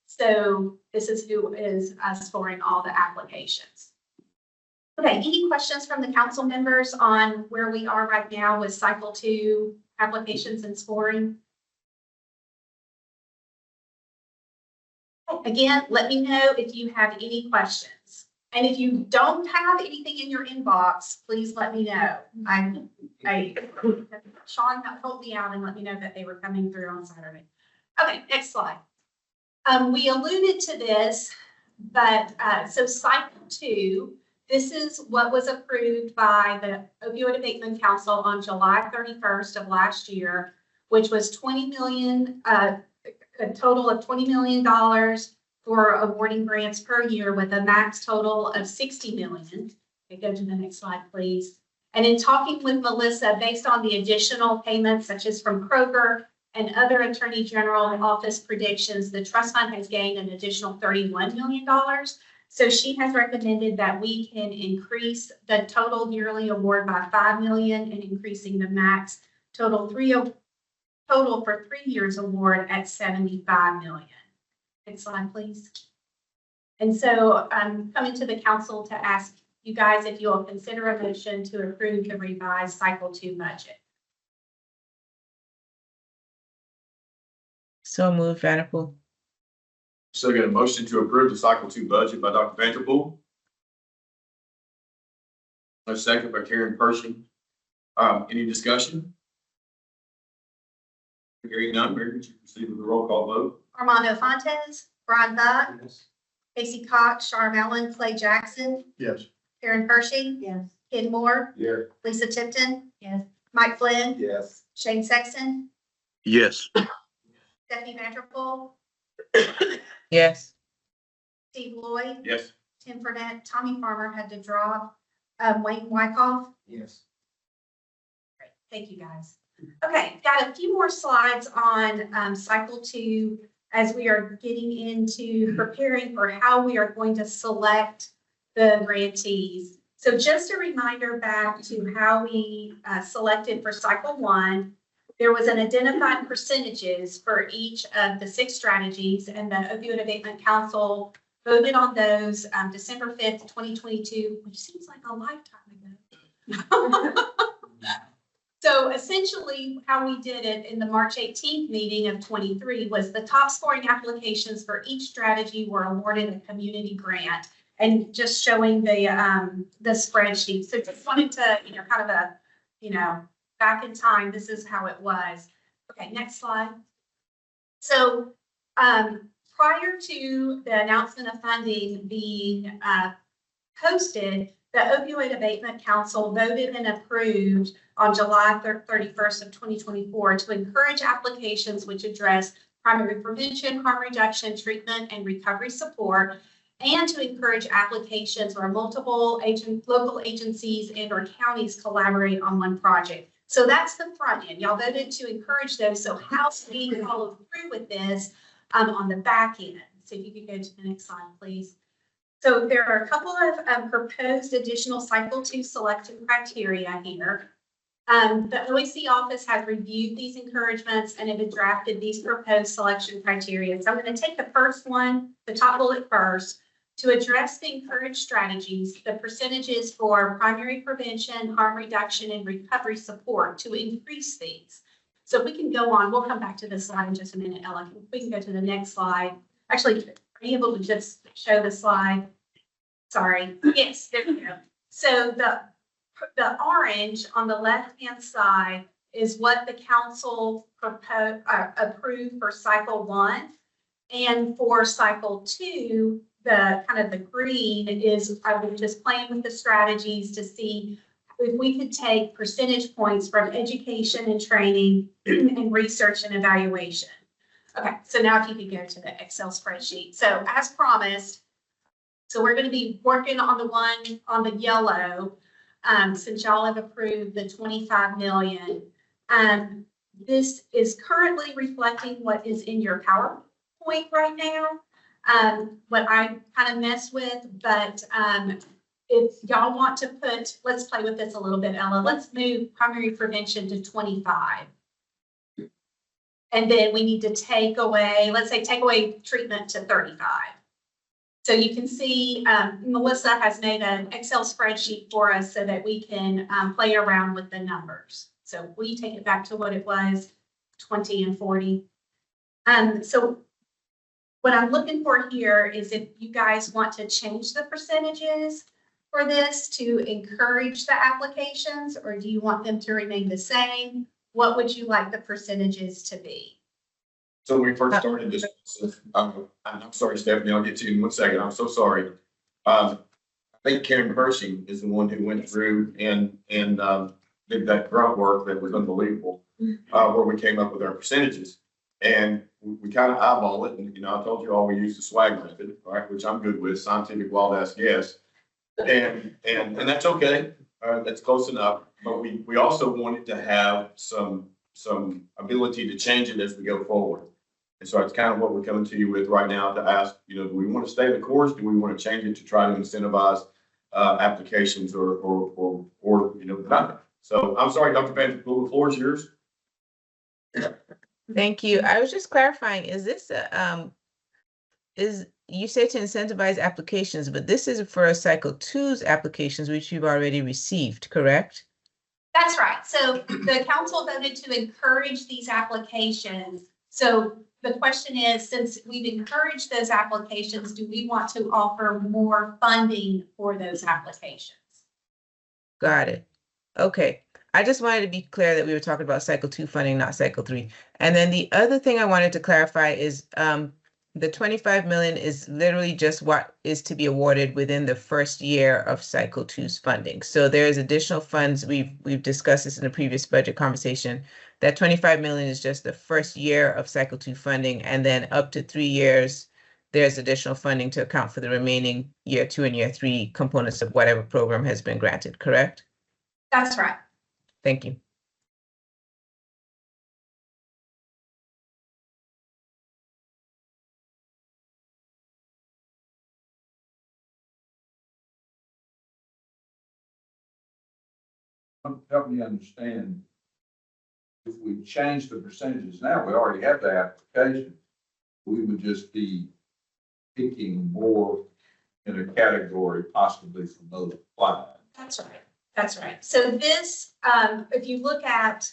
So this is who is scoring all the applications. Okay, any questions from the council members on where we are right now with cycle 2 applications and scoring? Again, let me know if you have any questions. And if you don't have anything in your inbox, please let me know. Sean helped me out and let me know that they were coming through on Saturday. Okay, next slide. We alluded to this, but so cycle 2, this is what was approved by the Opioid Abatement Council on July 31st of last year, which was $20 million, a total of $20 million for awarding grants per year with a max total of $60 million. Okay, go to the next slide, please. And in talking with Melissa, based on the additional payments, such as from Kroger and other Attorney General office predictions, the trust fund has gained an additional $31 million. So she has recommended that we can increase the total yearly award by $5 million and increasing the max total for 3 years award at $75 million. Next slide, please. And so I'm coming to the council to ask you guys if you'll consider a motion to approve the revised cycle 2 budget. So moved, Vanderpool. So I got a motion to approve the cycle 2 budget by Dr. Vanderpool. A second by Karen Pershing. Any discussion? Hearing none, Mary, would you proceed with the roll call vote? Armando Fontes, Brian Buck, Yes. Casey Cox, Shar Mellon, Clay Jackson, Yes. Karen Pershing, Yes. Ken Moore, Yeah. Lisa Tipton, Yes. Mike Flynn, Yes. Shane Sexton, Yes. Stephanie Vanderpool, Yes. Steve Lloyd, Yes. Tim Burnett, Tommy Farmer had to drop, Wayne Wyckoff. Yes. Great, thank you guys. Okay, got a few more slides on cycle 2 as we are getting into preparing for how we are going to select the grantees. So just a reminder back to how we selected for cycle 1. There was an identified percentages for each of the 6 strategies, and the Opioid Abatement Council voted on those December 5th, 2022, which seems like a lifetime ago. So essentially how we did it in the March 18th meeting of 23 was the top scoring applications for each strategy were awarded a community grant, and just showing the spreadsheet. So just wanted to, kind of back in time, this is how it was. Okay, next slide. So prior to the announcement of funding being posted, the Opioid Abatement Council voted and approved on July 31st of 2024 to encourage applications which address primary prevention, harm reduction, treatment, and recovery support, and to encourage applications where multiple local agencies and or counties collaborate on one project. So that's the front end. Y'all voted to encourage those. So how's being followed through with this on the back end? So if you could go to the next slide, please. So there are a couple of proposed additional cycle 2 selection criteria here. The OAC office has reviewed these encouragements and have drafted these proposed selection criteria. So I'm going to take the first one, the top bullet first. To address the encouraged strategies, the percentages for primary prevention, harm reduction, and recovery support to increase these. So if we can go on, we'll come back to this slide in just a minute, Ella. If we can go to the next slide. Actually, are you able to just show the slide? Sorry. Yes, there we go. So the orange on the left-hand side is what the council approved for cycle 1. And for cycle 2, the kind of the green is, I was just playing with the strategies to see if we could take percentage points from education and training and research and evaluation. Okay, so now if you could go to the Excel spreadsheet. So as promised, so we're going to be working on the one on the yellow, since y'all have approved the 25 million. This is currently reflecting what is in your PowerPoint right now. What I kind of messed with, but if y'all want to put, let's play with this a little bit, Ella. Let's move primary prevention to 25. And then we need to take away, let's say take away treatment to 35. So you can see Melissa has made an Excel spreadsheet for us so that we can play around with the numbers. So we take it back to what it was, 20 and 40. So what I'm looking for here is if you guys want to change the percentages for this to encourage the applications, or do you want them to remain the same? What would you like the percentages to be? So when we first started this, I'm sorry, Stephanie, I'll get to you in 1 second. I'm so sorry. I think Karen Pershing is the one who went through and did that grunt work that was unbelievable, where we came up with our percentages. And we kind of eyeball it, and I told you all we use the swag method, right, which I'm good with, scientific wild ass guess, and that's okay, that's close enough. But we also wanted to have some ability to change it as we go forward, and so it's kind of what we're coming to you with right now to ask, do we want to stay the course? Do we want to change it to try to incentivize applications or not? So I'm sorry, Dr. Van, the floor is yours. Thank you. I was just clarifying, is this you said to incentivize applications, but this is for cycle 2's applications, which you've already received, correct? That's right. So the council voted to encourage these applications. So the question is, since we've encouraged those applications, do we want to offer more funding for those applications? Got it. Okay. I just wanted to be clear that we were talking about cycle 2 funding, not cycle 3. And then the other thing I wanted to clarify is the 25 million is literally just what is to be awarded within the first year of cycle 2's funding. So there's additional funds. We've discussed this in a previous budget conversation. That 25 million is just the first year of cycle 2 funding, and then up to 3 years, there's additional funding to account for the remaining year 2 and year 3 components of whatever program has been granted, correct? That's right. Thank you. Help me understand, if we change the percentages now, we already have the application, we would just be picking more in a category possibly from those applied. That's right. That's right. So this, if you look at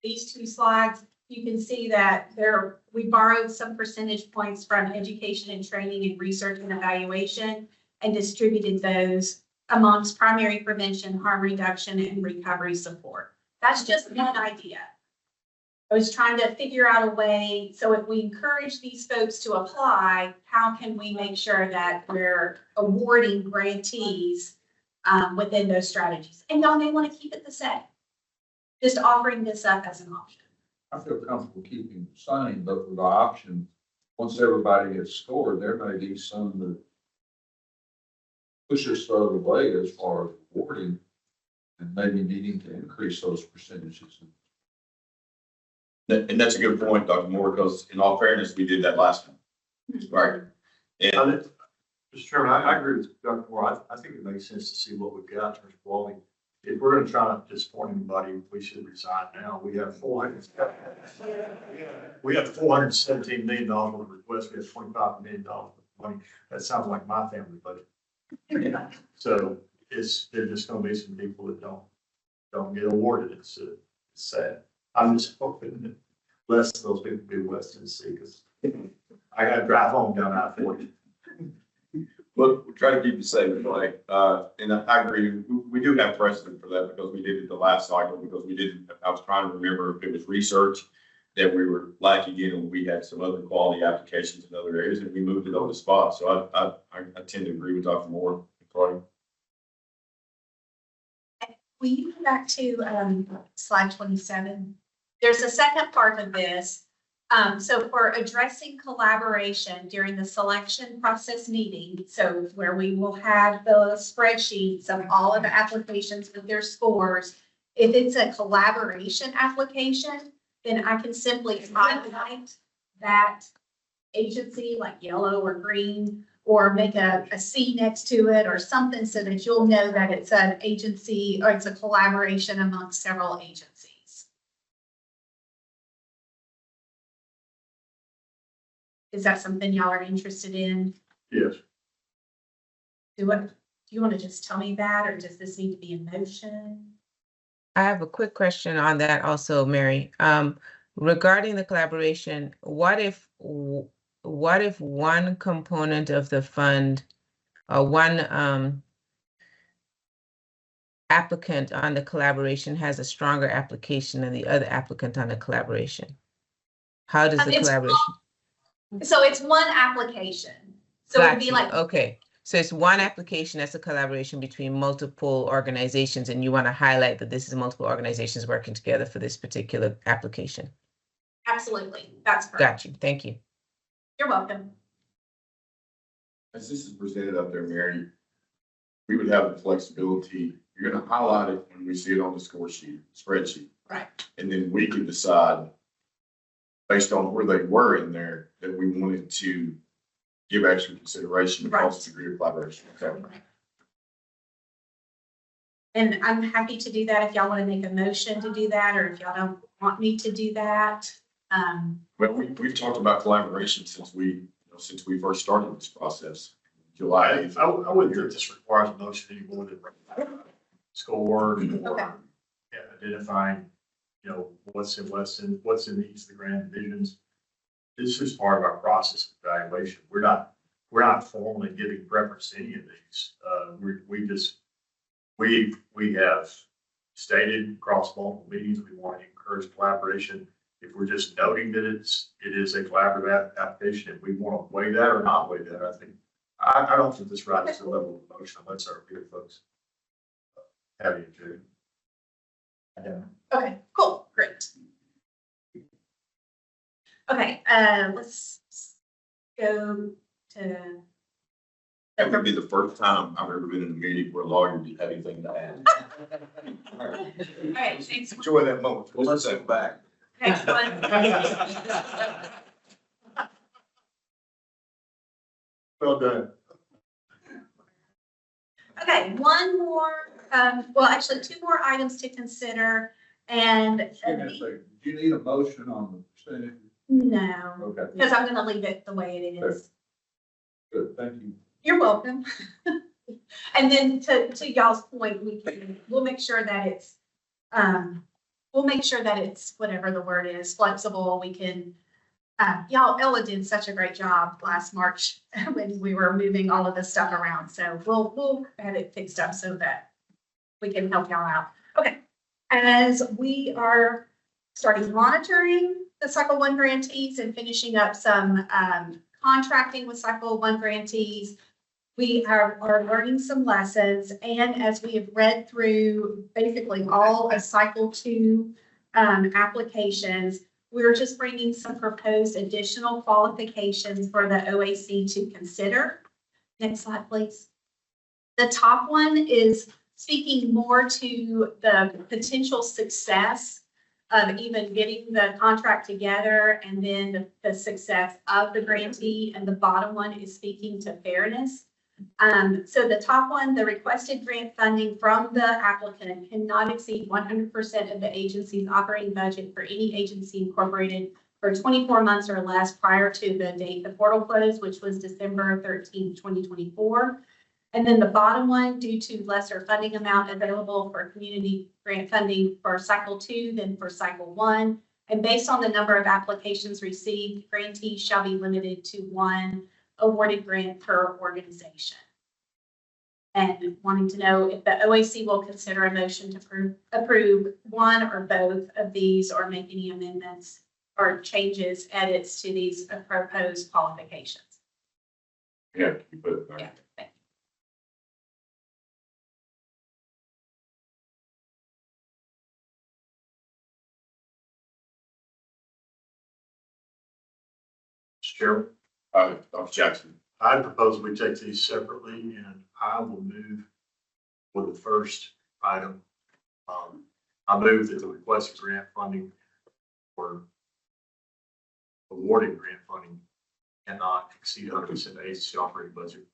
these two slides, you can see that we borrowed some percentage points from education and training and research and evaluation and distributed those amongst primary prevention, harm reduction, and recovery support. That's just one idea. I was trying to figure out a way, so if we encourage these folks to apply, how can we make sure that we're awarding grantees within those strategies? And y'all may want to keep it the same, just offering this up as an option. I feel comfortable keeping the same, but with the option, once everybody has scored, there may be some that push us the other way as far as awarding and maybe needing to increase those percentages. And that's a good point, Dr. Moore, because in all fairness, we did that last time. Right. And Mr. Chairman, I agree with Dr. Moore. I think it makes sense to see what we've got in terms of quality. If we're going to try not to disappoint anybody, we should resign now. We have $417 million worth of requests. We have $25 million of money. That sounds like my family budget. So there's just going to be some people that don't get awarded. It's sad. I'm just hoping that less of those people be West Tennessee, because I got to drive home down I-40. look, we try to keep it safe, like, and I agree, we do have precedent for that because we did it the last cycle, because we didn't, I was trying to remember if it was research that we were lacking in, and we had some other quality applications in other areas, and we moved it on the spot. So I tend to agree with Dr. Moore. Claudia. Will you go back to slide 27? There's a second part of this. So for addressing collaboration during the selection process meeting, so where we will have the spreadsheets of all of the applications with their scores. If it's a collaboration application, then I can simply highlight that agency like yellow or green, or make a C next to it or something so that you'll know that it's an agency or it's a collaboration amongst several agencies. Is that something y'all are interested in? Yes. Do you want to just tell me that, or does this need to be in motion? I have a quick question on that also, Mary. Regarding the collaboration, what if one component of the fund or one applicant on the collaboration has a stronger application than the other applicant on the collaboration? How does the collaboration? So it's one application. So it'd be like, okay. So it's one application that's a collaboration between multiple organizations, and you want to highlight that this is multiple organizations working together for this particular application. absolutely, that's correct. Got you. Thank you. You're welcome. As this is presented up there, Mary, we would have the flexibility. You're going to highlight it when we see it on the score sheet, spreadsheet. Right. And then we can decide based on where they were in there that we wanted to give extra consideration across the degree of collaboration. Okay. And I'm happy to do that if y'all want to make a motion to do that, or if y'all don't want me to do that. Well, we've talked about collaboration since we first started this process. July 8th. I wouldn't think this requires a motion any more than score or identifying, what's in Weston, what's in each of the grand divisions. This is part of our process of evaluation. We're not formally giving preference to any of these. We have stated across multiple meetings, we want to encourage collaboration. If we're just noting that it is a collaborative application, if we want to weigh that or not weigh that, I don't think this rises to the level of emotion unless our peer folks have you too. I don't. Okay, cool, great. Okay, let's go to. That would be the first time I've ever been in a meeting where a lawyer didn't have anything to add. All right, thanks. Enjoy that moment. We'll let's go back. Next one. Well done. Okay, one more, well, actually, two more items to consider, and. Do you need a motion on the percentage? No, Okay. because I'm gonna leave it the way it is. Good, thank you. You're welcome. And then to y'all's point, we'll make sure that it's, whatever the word is, flexible. We can, Ella did such a great job last March when we were moving all of this stuff around. So we'll have it fixed up so that we can help y'all out. Okay. As we are starting monitoring the Cycle 1 grantees and finishing up some contracting with Cycle 1 grantees, we are learning some lessons. And as we have read through basically all of Cycle 2 applications, We're just bringing some proposed additional qualifications for the OAC to consider. Next slide, please. The top one is speaking more to the potential success of even getting the contract together and then the success of the grantee. And the bottom one is speaking to fairness. So the top one, the requested grant funding from the applicant cannot exceed 100% of the agency's operating budget for any agency incorporated for 24 months or less prior to the date the portal closed, which was December 13th, 2024. And then the bottom one, due to lesser funding amount available for community grant funding for cycle 2 than for cycle 1. And based on the number of applications received, grantees shall be limited to 1 awarded grant per organization. And wanting to know if the OAC will consider a motion to approve one or both of these or make any amendments or changes, edits to these proposed qualifications. Yeah, you put it there. Yeah, thank you. Mr. Chairman, Dr. Jackson. I propose we take these separately, and I will move for the first item. I move that the requested grant funding or awarded grant funding cannot exceed 100% of agency operating budget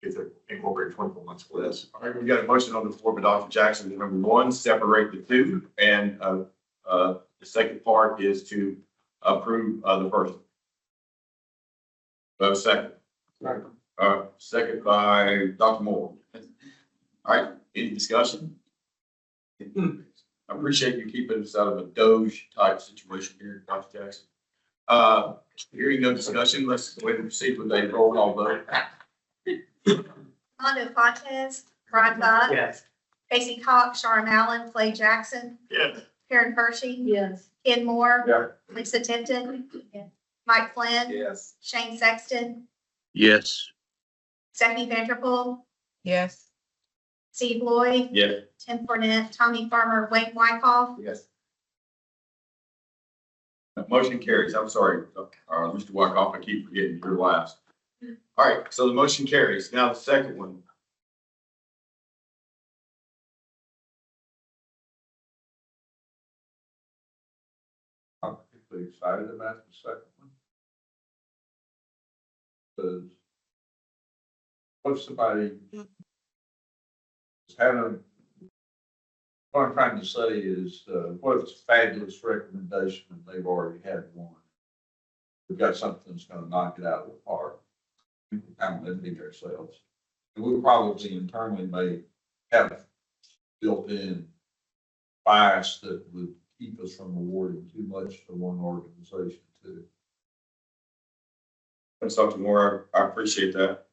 if they're incorporated 24 months or less. All right, we got a motion on the floor by Dr. Jackson. Number one, separate the two. And the second part is to approve the first. Second. Second by Dr. Moore. All right, any discussion? I appreciate you keeping us out of a Doge type situation here, Dr. Jackson. Hearing no discussion, let's go ahead and proceed with a roll call vote. Hondo Fontes, Brian Buck. Yes. Casey Cox, Sharm Allen, Clay Jackson, Yes. Karen Hershey, Yes. Ken Moore. Yeah. Lisa Tipton. Mike Flynn. Yes. Shane Sexton, Yes. Stephanie Vanderpool, Yes. Steve Lloyd, Yes. Tim Fournette, Tommy Farmer, Wayne Wykoff. Yes. Motion carries. I'm sorry, Mr. Wykoff, I keep forgetting your last. All right, so the motion carries. Now the second one. I'm particularly excited about the second one. Because what if somebody is having, what I'm trying to say is, what if it's a fabulous recommendation and they've already had one? We've got something that's gonna knock it out of the park. We can kind of limit ourselves. And we probably internally may have built-in bias that would keep us from awarding too much to one organization too. That's something more. I appreciate that.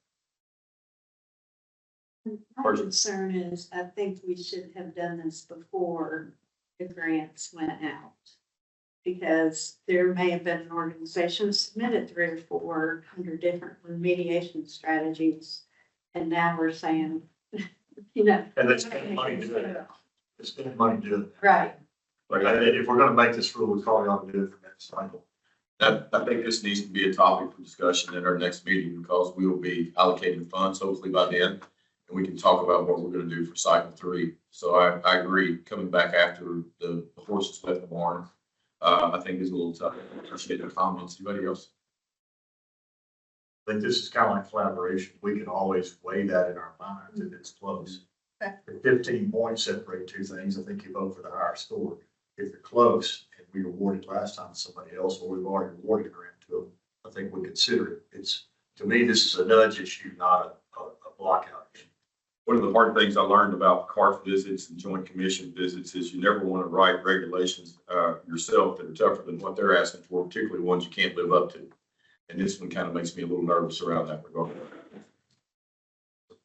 My concern is, I think we should have done this before the grants went out. Because there may have been an organization submitted 300 or 400 different remediation strategies. And now we're saying, you know. And they spend money doing it. They spend money doing it. Right. Like, if we're gonna make this rule, we probably ought to do it for next cycle. I think this needs to be a topic for discussion at our next meeting because we will be allocating funds hopefully by then. And we can talk about what we're gonna do for cycle 3. So I agree, coming back after the horses left the barn, I think is a little tough. I appreciate the comments. Anybody else? I think this is kind of like collaboration. We can always weigh that in our minds if it's close. Okay. If 15 points separate two things, I think you vote for the higher score. If they're close and we awarded last time to somebody else, or we've already awarded a grant to them, I think we consider it. It's, to me, this is a nudge issue, not a blockout issue. One of the hard things I learned about CARF visits and joint commission visits is you never want to write regulations yourself that are tougher than what they're asking for, particularly ones you can't live up to. And this one kind of makes me a little nervous around that regard.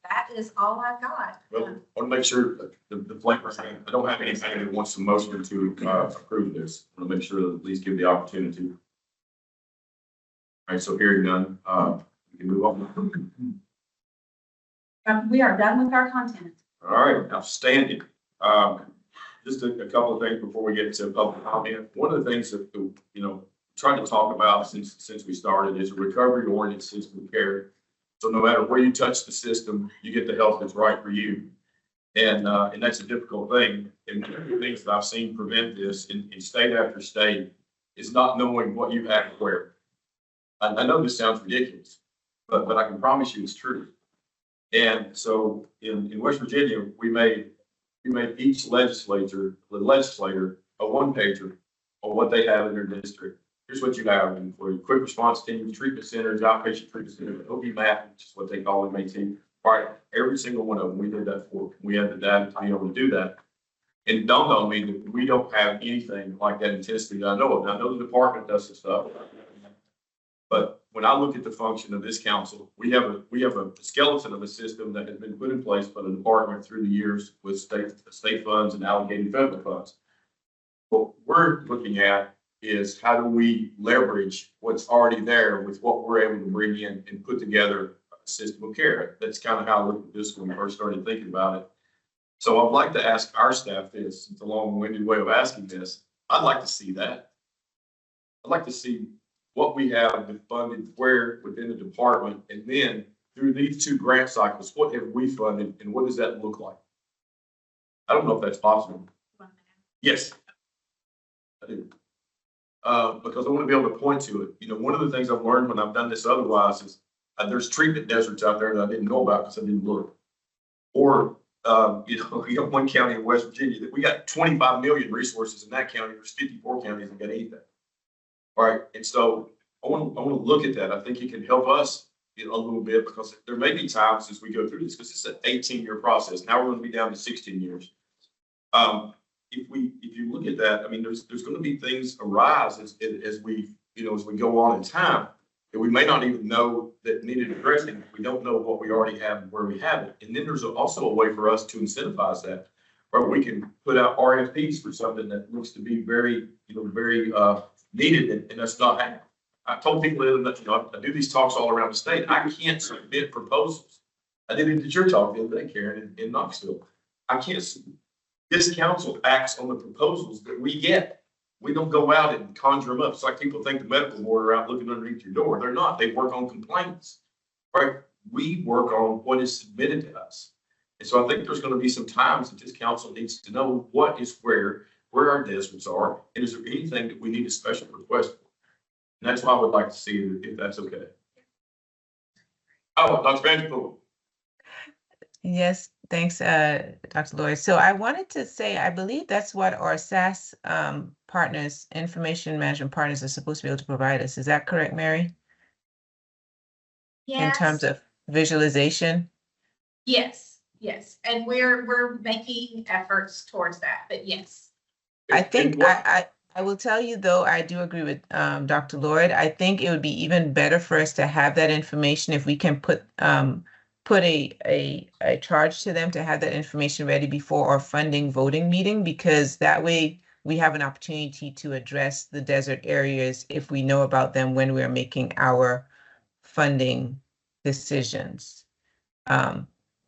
That is all I've got. Well, I want to make sure that the flavor, I don't have anything that wants a motion to approve this. I want to make sure that at least give the opportunity. All right, so hearing none, we can move on. We are done with our content. All right, outstanding. just a couple of things before we get to public comment. One of the things that, trying to talk about since we started is a recovery-oriented system of care. So no matter where you touch the system, you get the help that's right for you. And that's a difficult thing. And one of the things that I've seen prevent this in state after state is not knowing what you have where. I know this sounds ridiculous, but I can promise you it's true. And so in West Virginia, we made each legislator a one-pager on what they have in their district. Here's what you have for quick response teams, treatment centers, outpatient treatment centers, OB map, which is what they call MAT. All right, every single one of them, we did that for. We had the data to be able to do that. And it dawned on me that we don't have anything like that intensity that I know of. Now, I know the department does some stuff. But when I look at the function of this council, we have a skeleton of a system that has been put in place by the department through the years with state funds and allocated federal funds. What we're looking at is how do we leverage what's already there with what we're able to bring in and put together a system of care. That's kind of how I looked at this when we first started thinking about it. So I'd like to ask our staff this. It's a long-winded way of asking this. I'd like to see that. I'd like to see what we have funded where within the department, and then through these two grant cycles, what have we funded and what does that look like? I don't know if that's possible. Yes, I do. Because I want to be able to point to it. You know, one of the things I've learned when I've done this otherwise is there's treatment deserts out there that I didn't know about because I didn't look. Or, you got one county in West Virginia that we got 25 million resources in that county. There's 54 counties that got anything. All right, and so I want to look at that. I think it can help us a little bit because there may be times as we go through this, because it's an 18-year process. Now we're going to be down to 16 years. If you look at that, I mean, there's going to be things arise as we go on in time that we may not even know that needed addressing. We don't know what we already have and where we have it. And then there's also a way for us to incentivize that, where we can put out RFPs for something that looks to be very needed, and that's not happening. I told people that, I do these talks all around the state. I can't submit proposals. I did it at your talk the other day, Karen, in Knoxville. I can't. This council acts on the proposals that we get. We don't go out and conjure them up. It's like people think the medical board are out looking underneath your door. They're not. They work on complaints, right? We work on what is submitted to us. And so I think there's going to be some times that this council needs to know what is where our deserts are, and is there anything that we need a special request for? And that's what I would like to see, if that's okay. Oh, Dr. Vanderpool. Yes, thanks, Dr. Lloyd. So I wanted to say, I believe that's what our SAS partners, information management partners, are supposed to be able to provide us. Is that correct, Mary? Yes. In terms of visualization? Yes, and we're making efforts towards that, but yes. I think I will tell you, though, I do agree with Dr. Lloyd. I think it would be even better for us to have that information if we can put a charge to them to have that information ready before our funding voting meeting, because that way we have an opportunity to address the desert areas if we know about them when we're making our funding decisions.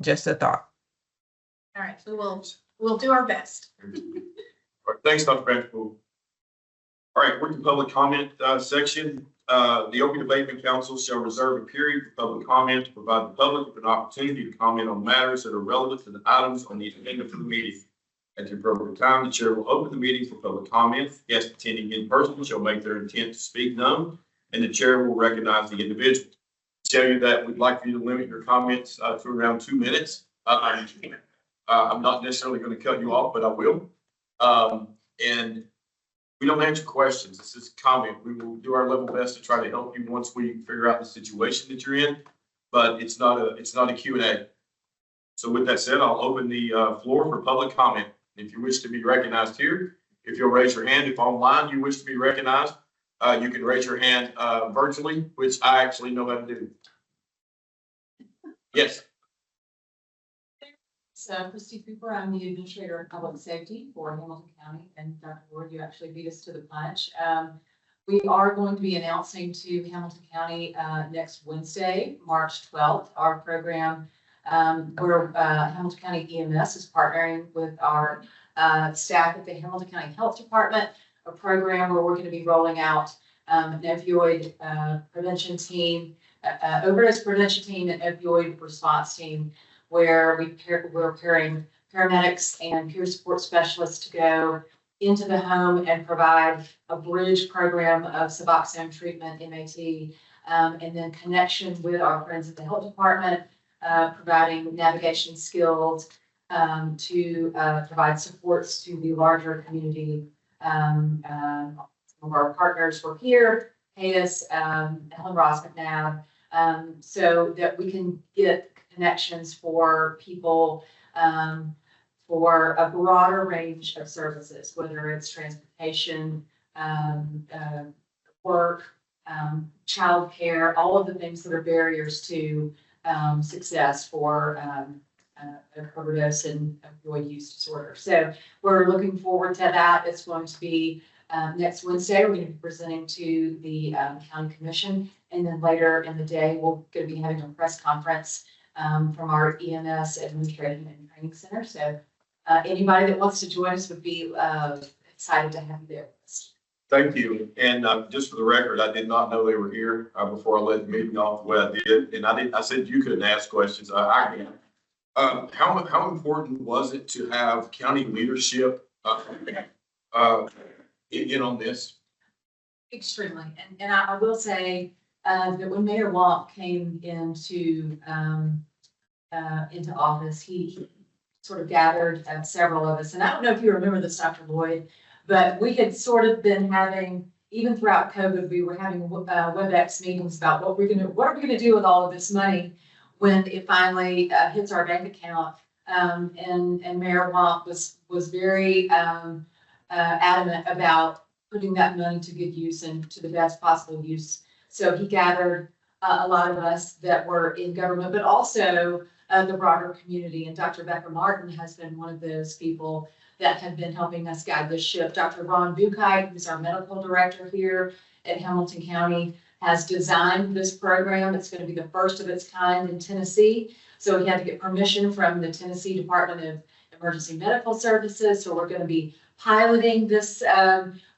Just a thought. All right, we'll do our best. All right, thanks, Dr. Vanderpool. All right, we're in the public comment section. The Opioid Abatement Council shall reserve a period for public comment to provide the public with an opportunity to comment on matters that are relevant to the items on the agenda for the meeting. At the appropriate time, the chair will open the meeting for public comment. Guests attending in person shall make their intent to speak known, and the chair will recognize the individual. Tell you that we'd like for you to limit your comments to around 2 minutes. I'm not necessarily going to cut you off, but I will. And we don't answer questions. This is a comment. We will do our level best to try to help you once we figure out the situation that you're in, but it's not a Q&A. So with that said, I'll open the floor for public comment. If you wish to be recognized here, if you'll raise your hand. If online you wish to be recognized, you can raise your hand virtually, which I actually know how to do. Yes. So Christy Cooper, I'm the Administrator of Public Safety for Hamilton County, and Dr. Ward, you actually beat us to the punch. We are going to be announcing to Hamilton County next Wednesday, March 12th, our program where Hamilton County EMS is partnering with our staff at the Hamilton County Health Department, a program where we're going to be rolling out an opioid prevention team, overdose prevention team, and opioid response team, where we're pairing paramedics and peer support specialists to go into the home and provide a bridge program of Suboxone treatment, MAT, and then connection with our friends at the health department, providing navigation skills to provide supports to the larger community. Some of our partners were here, Hayes, Helen Ross McNabb, so that we can get connections for people for a broader range of services, whether it's transportation, work, childcare, all of the things that are barriers to success for overdose and opioid use disorder. So we're looking forward to that. It's going to be next Wednesday. We're going to be presenting to the county commission, and then later in the day, we're going to be having a press conference from our EMS Administration and Training Center. So anybody that wants to join us would be excited to have you there. Thank you. And just for the record, I did not know they were here before I led the meeting off the way I did. And I said you couldn't ask questions. I can. How important was it to have county leadership in on this? Extremely. And I will say that when Mayor Wamp came into office, he sort of gathered several of us. And I don't know if you remember this, Dr. Lloyd, but we had sort of been having, even throughout COVID, we were having WebEx meetings about what are we gonna do with all of this money when it finally hits our bank account. And Mayor Wamp was very adamant about putting that money to good use and to the best possible use. So he gathered a lot of us that were in government, but also the broader community. And Dr. Becca Martin has been one of those people that have been helping us guide this ship. Dr. Ron Buchheit, who's our medical director here at Hamilton County, has designed this program. It's going to be the first of its kind in Tennessee. So he had to get permission from the Tennessee Department of Emergency Medical Services. So we're going to be piloting this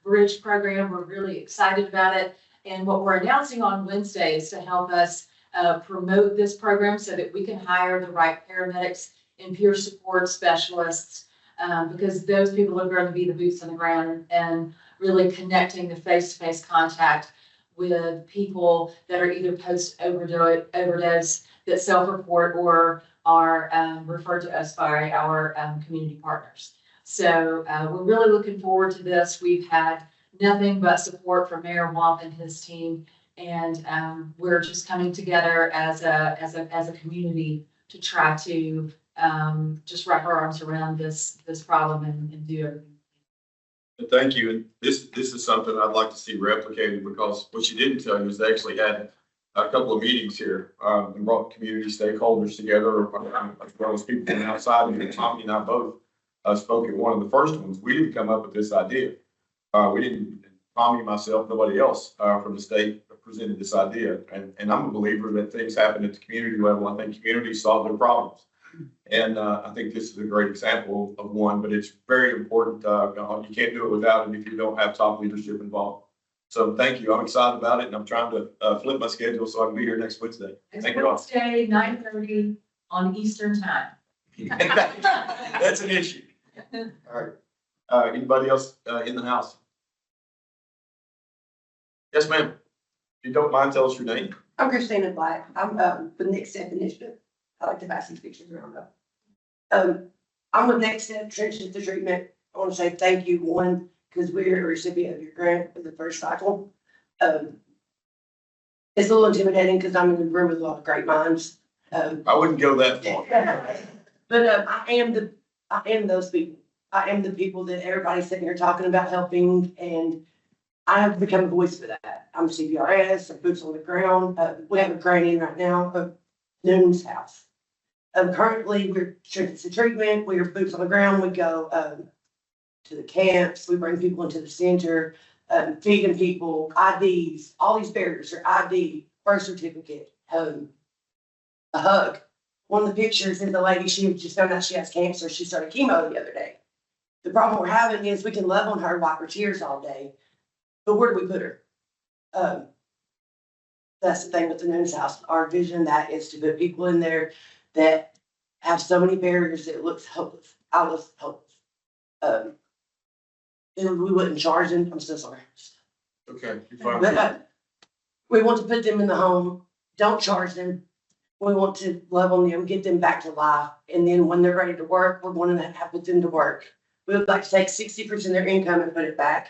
bridge program. We're really excited about it. And what we're announcing on Wednesday is to help us promote this program so that we can hire the right paramedics and peer support specialists, because those people are going to be the boots on the ground and really connecting the face-to-face contact with people that are either post-overdose that self-report or are referred to us by our community partners. So we're really looking forward to this. We've had nothing but support from Mayor Wamp and his team, and we're just coming together as a community to try to just wrap our arms around this problem and do everything. Thank you. And this is something I'd like to see replicated, because what you didn't tell you is they actually had a couple of meetings here and brought community stakeholders together, as well as people from outside. And Tommy and I both spoke at one of the first ones. We didn't come up with this idea. We didn't, Tommy, myself, nobody else from the state presented this idea. And I'm a believer that things happen at the community level. I think communities solve their problems. And I think this is a great example of one, but it's very important. You can't do it without it if you don't have top leadership involved. So thank you. I'm excited about it, and I'm trying to flip my schedule so I can be here next Wednesday. Thank you all. Wednesday, 9:30 on Eastern time. That's an issue. All right. Anybody else in the house? Yes, ma'am. If you don't mind, tell us your name. I'm Christina Black. I'm with Next Step Initiative. I like to pass these pictures around though. I'm with Next Step Trenches to Treatment. I want to say thank you, one, because we're a recipient of your grant for the first cycle. It's a little intimidating because I'm in the room with a lot of great minds. I wouldn't go that far. But I am those people. I am the people that everybody's sitting here talking about helping, and I have become a voice for that. I'm CPRS, I'm boots on the ground. We have a grant in right now of Noon's house. Currently, we're Trenches to Treatment. We're boots on the ground. We go to the camps. We bring people into the center, feeding people, IDs. All these barriers are ID, birth certificate, a hug. One of the pictures is the lady, she just found out she has cancer. She started chemo the other day. The problem we're having is we can love on her, wipe her tears all day, but where do we put her? That's the thing with the Nunes House. Our vision that is to put people in there that have so many barriers that it looks hopeless. I was hopeless. And we wouldn't charge them. I'm so sorry. Okay, you're fine. But we want to put them in the home. Don't charge them. We want to love on them, get them back to life. And then when they're ready to work, we're wanting to have put them to work. We would like to take 60% of their income and put it back.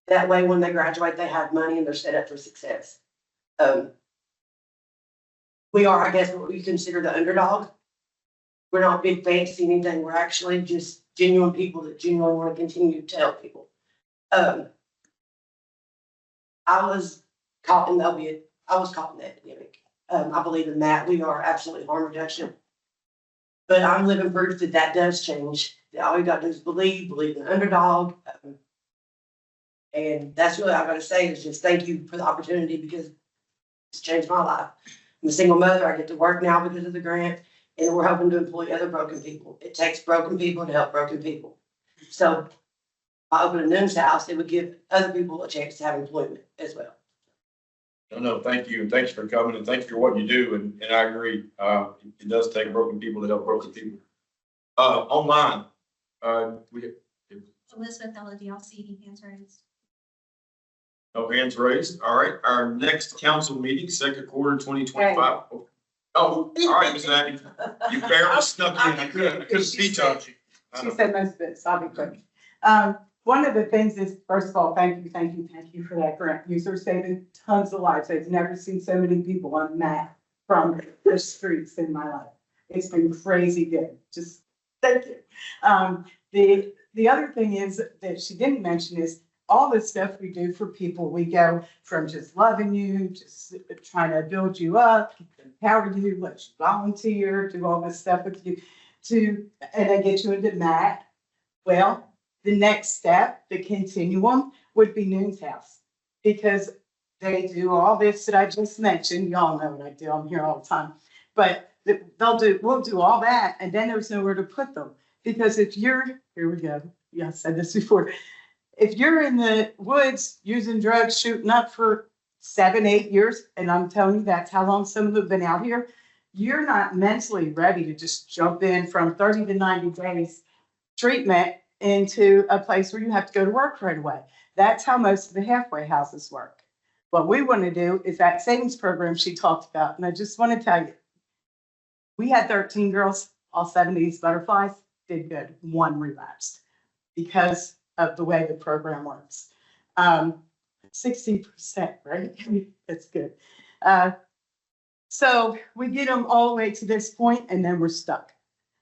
That way, when they graduate, they have money and they're set up for success. We are, I guess, what we consider the underdog. We're not big fancy anything. We're actually just genuine people that genuinely want to continue to help people. I was caught in the epidemic. I believe in that. We are absolutely harm reduction. But I'm living proof that that does change. That all you got to do is believe in the underdog. And that's really all I got to say is just thank you for the opportunity because it's changed my life. I'm a single mother. I get to work now because of the grant, and we're hoping to employ other broken people. It takes broken people to help broken people. So by opening a Nunes House, it would give other people a chance to have employment as well. No, thank you, and thanks for coming, and thanks for what you do, and I agree. It does take broken people to help broken people. Online, we Elizabeth LaDLC, hands raised. no hands raised. All right, our next council meeting, second quarter, 2025. Oh, all right, Ms. Abby, you barely snuck in. I couldn't speak on you. She said most of it, so I'll be quick. One of the things is, first of all, thank you for that grant. You're saving tons of lives. I've never seen so many people on that from the streets in my life. It's been crazy good. Just thank you. The other thing is that she didn't mention is all the stuff we do for people. We go from just loving you, just trying to build you up, empower you, let you volunteer, do all this stuff with you, and then get you into MAC. Well, the next step, the continuum, would be Nunes House, because they do all this that I just mentioned. Y'all know what I do. I'm here all the time. But we'll do all that, and then there's nowhere to put them. Because if here we go. Yeah, I said this before. If you're in the woods using drugs, shooting up for 7, 8 years, and I'm telling you that's how long some of them have been out here, you're not mentally ready to just jump in from 30 to 90 days treatment into a place where you have to go to work right away. That's how most of the halfway houses work. What we want to do is that savings program she talked about. And I just want to tell you, we had 13 girls, all 70s butterflies, did good. 1 relapsed because of the way the program works. 60%, right? That's good. So we get them all the way to this point and then we're stuck.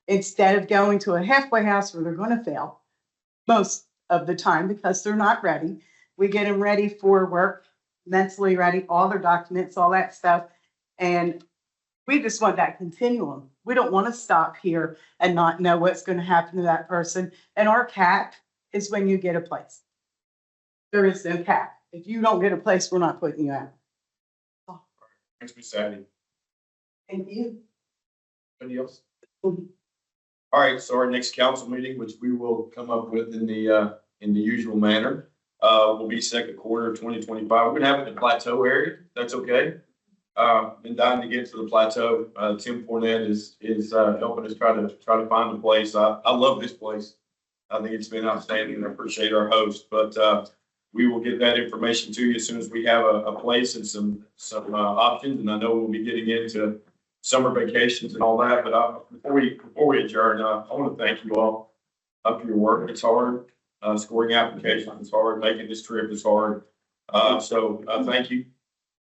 Instead of going to a halfway house where they're going to fail most of the time because they're not ready, we get them ready for work, mentally ready, all their documents, all that stuff. And we just want that continuum. We don't want to stop here and not know what's going to happen to that person. And our cap is when you get a place. There is no cap. If you don't get a place, we're not putting you out. Thanks, Ms. Abby. Thank you. Anybody else? All right, so our next council meeting, which we will come up with in the usual manner, will be second quarter of 2025. We're gonna have it in the plateau area. That's okay. Been dying to get to the plateau. Tim Fournette is helping us try to find a place. I love this place. I think it's been outstanding. I appreciate our host, but we will get that information to you as soon as we have a place and some options. And I know we'll be getting into summer vacations and all that, but before we adjourn, I want to thank you all for your work. It's hard. Scoring applications is hard. Making this trip is hard. So thank you.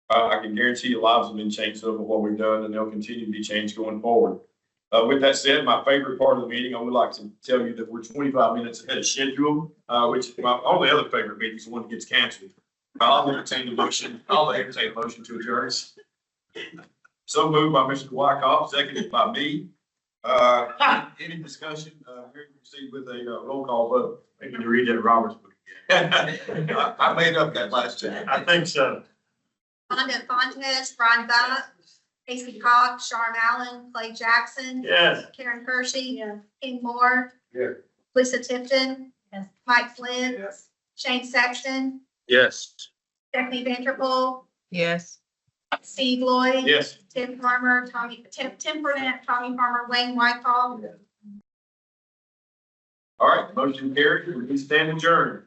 I can guarantee you lives have been changed over what we've done, and they'll continue to be changed going forward. With that said, my favorite part of the meeting, I would like to tell you that we're 25 minutes ahead of schedule, which is my only other favorite meeting is the one that gets canceled. I'll entertain the motion to adjourn. So moved by Mr. Wyckoff, seconded by me. Any discussion? We're going to proceed with a roll call vote. Maybe to read that Robert's book again. I made up that last time. I think so. Rhonda Fontes, Brian Buck, Casey Cox, Sharm Allen, Clay Jackson. Yes. Karen Hershey. King Moore. Yeah. Lisa Tipton. Yes. Mike Flynn. Shane Sexton, Yes. Stephanie Vanderpool, Yes. Steve Lloyd. Yes. Tim Farmer, Tim Burnett, Tommy Farmer, Wayne Whitehall. All right, motion carried. We stand adjourned.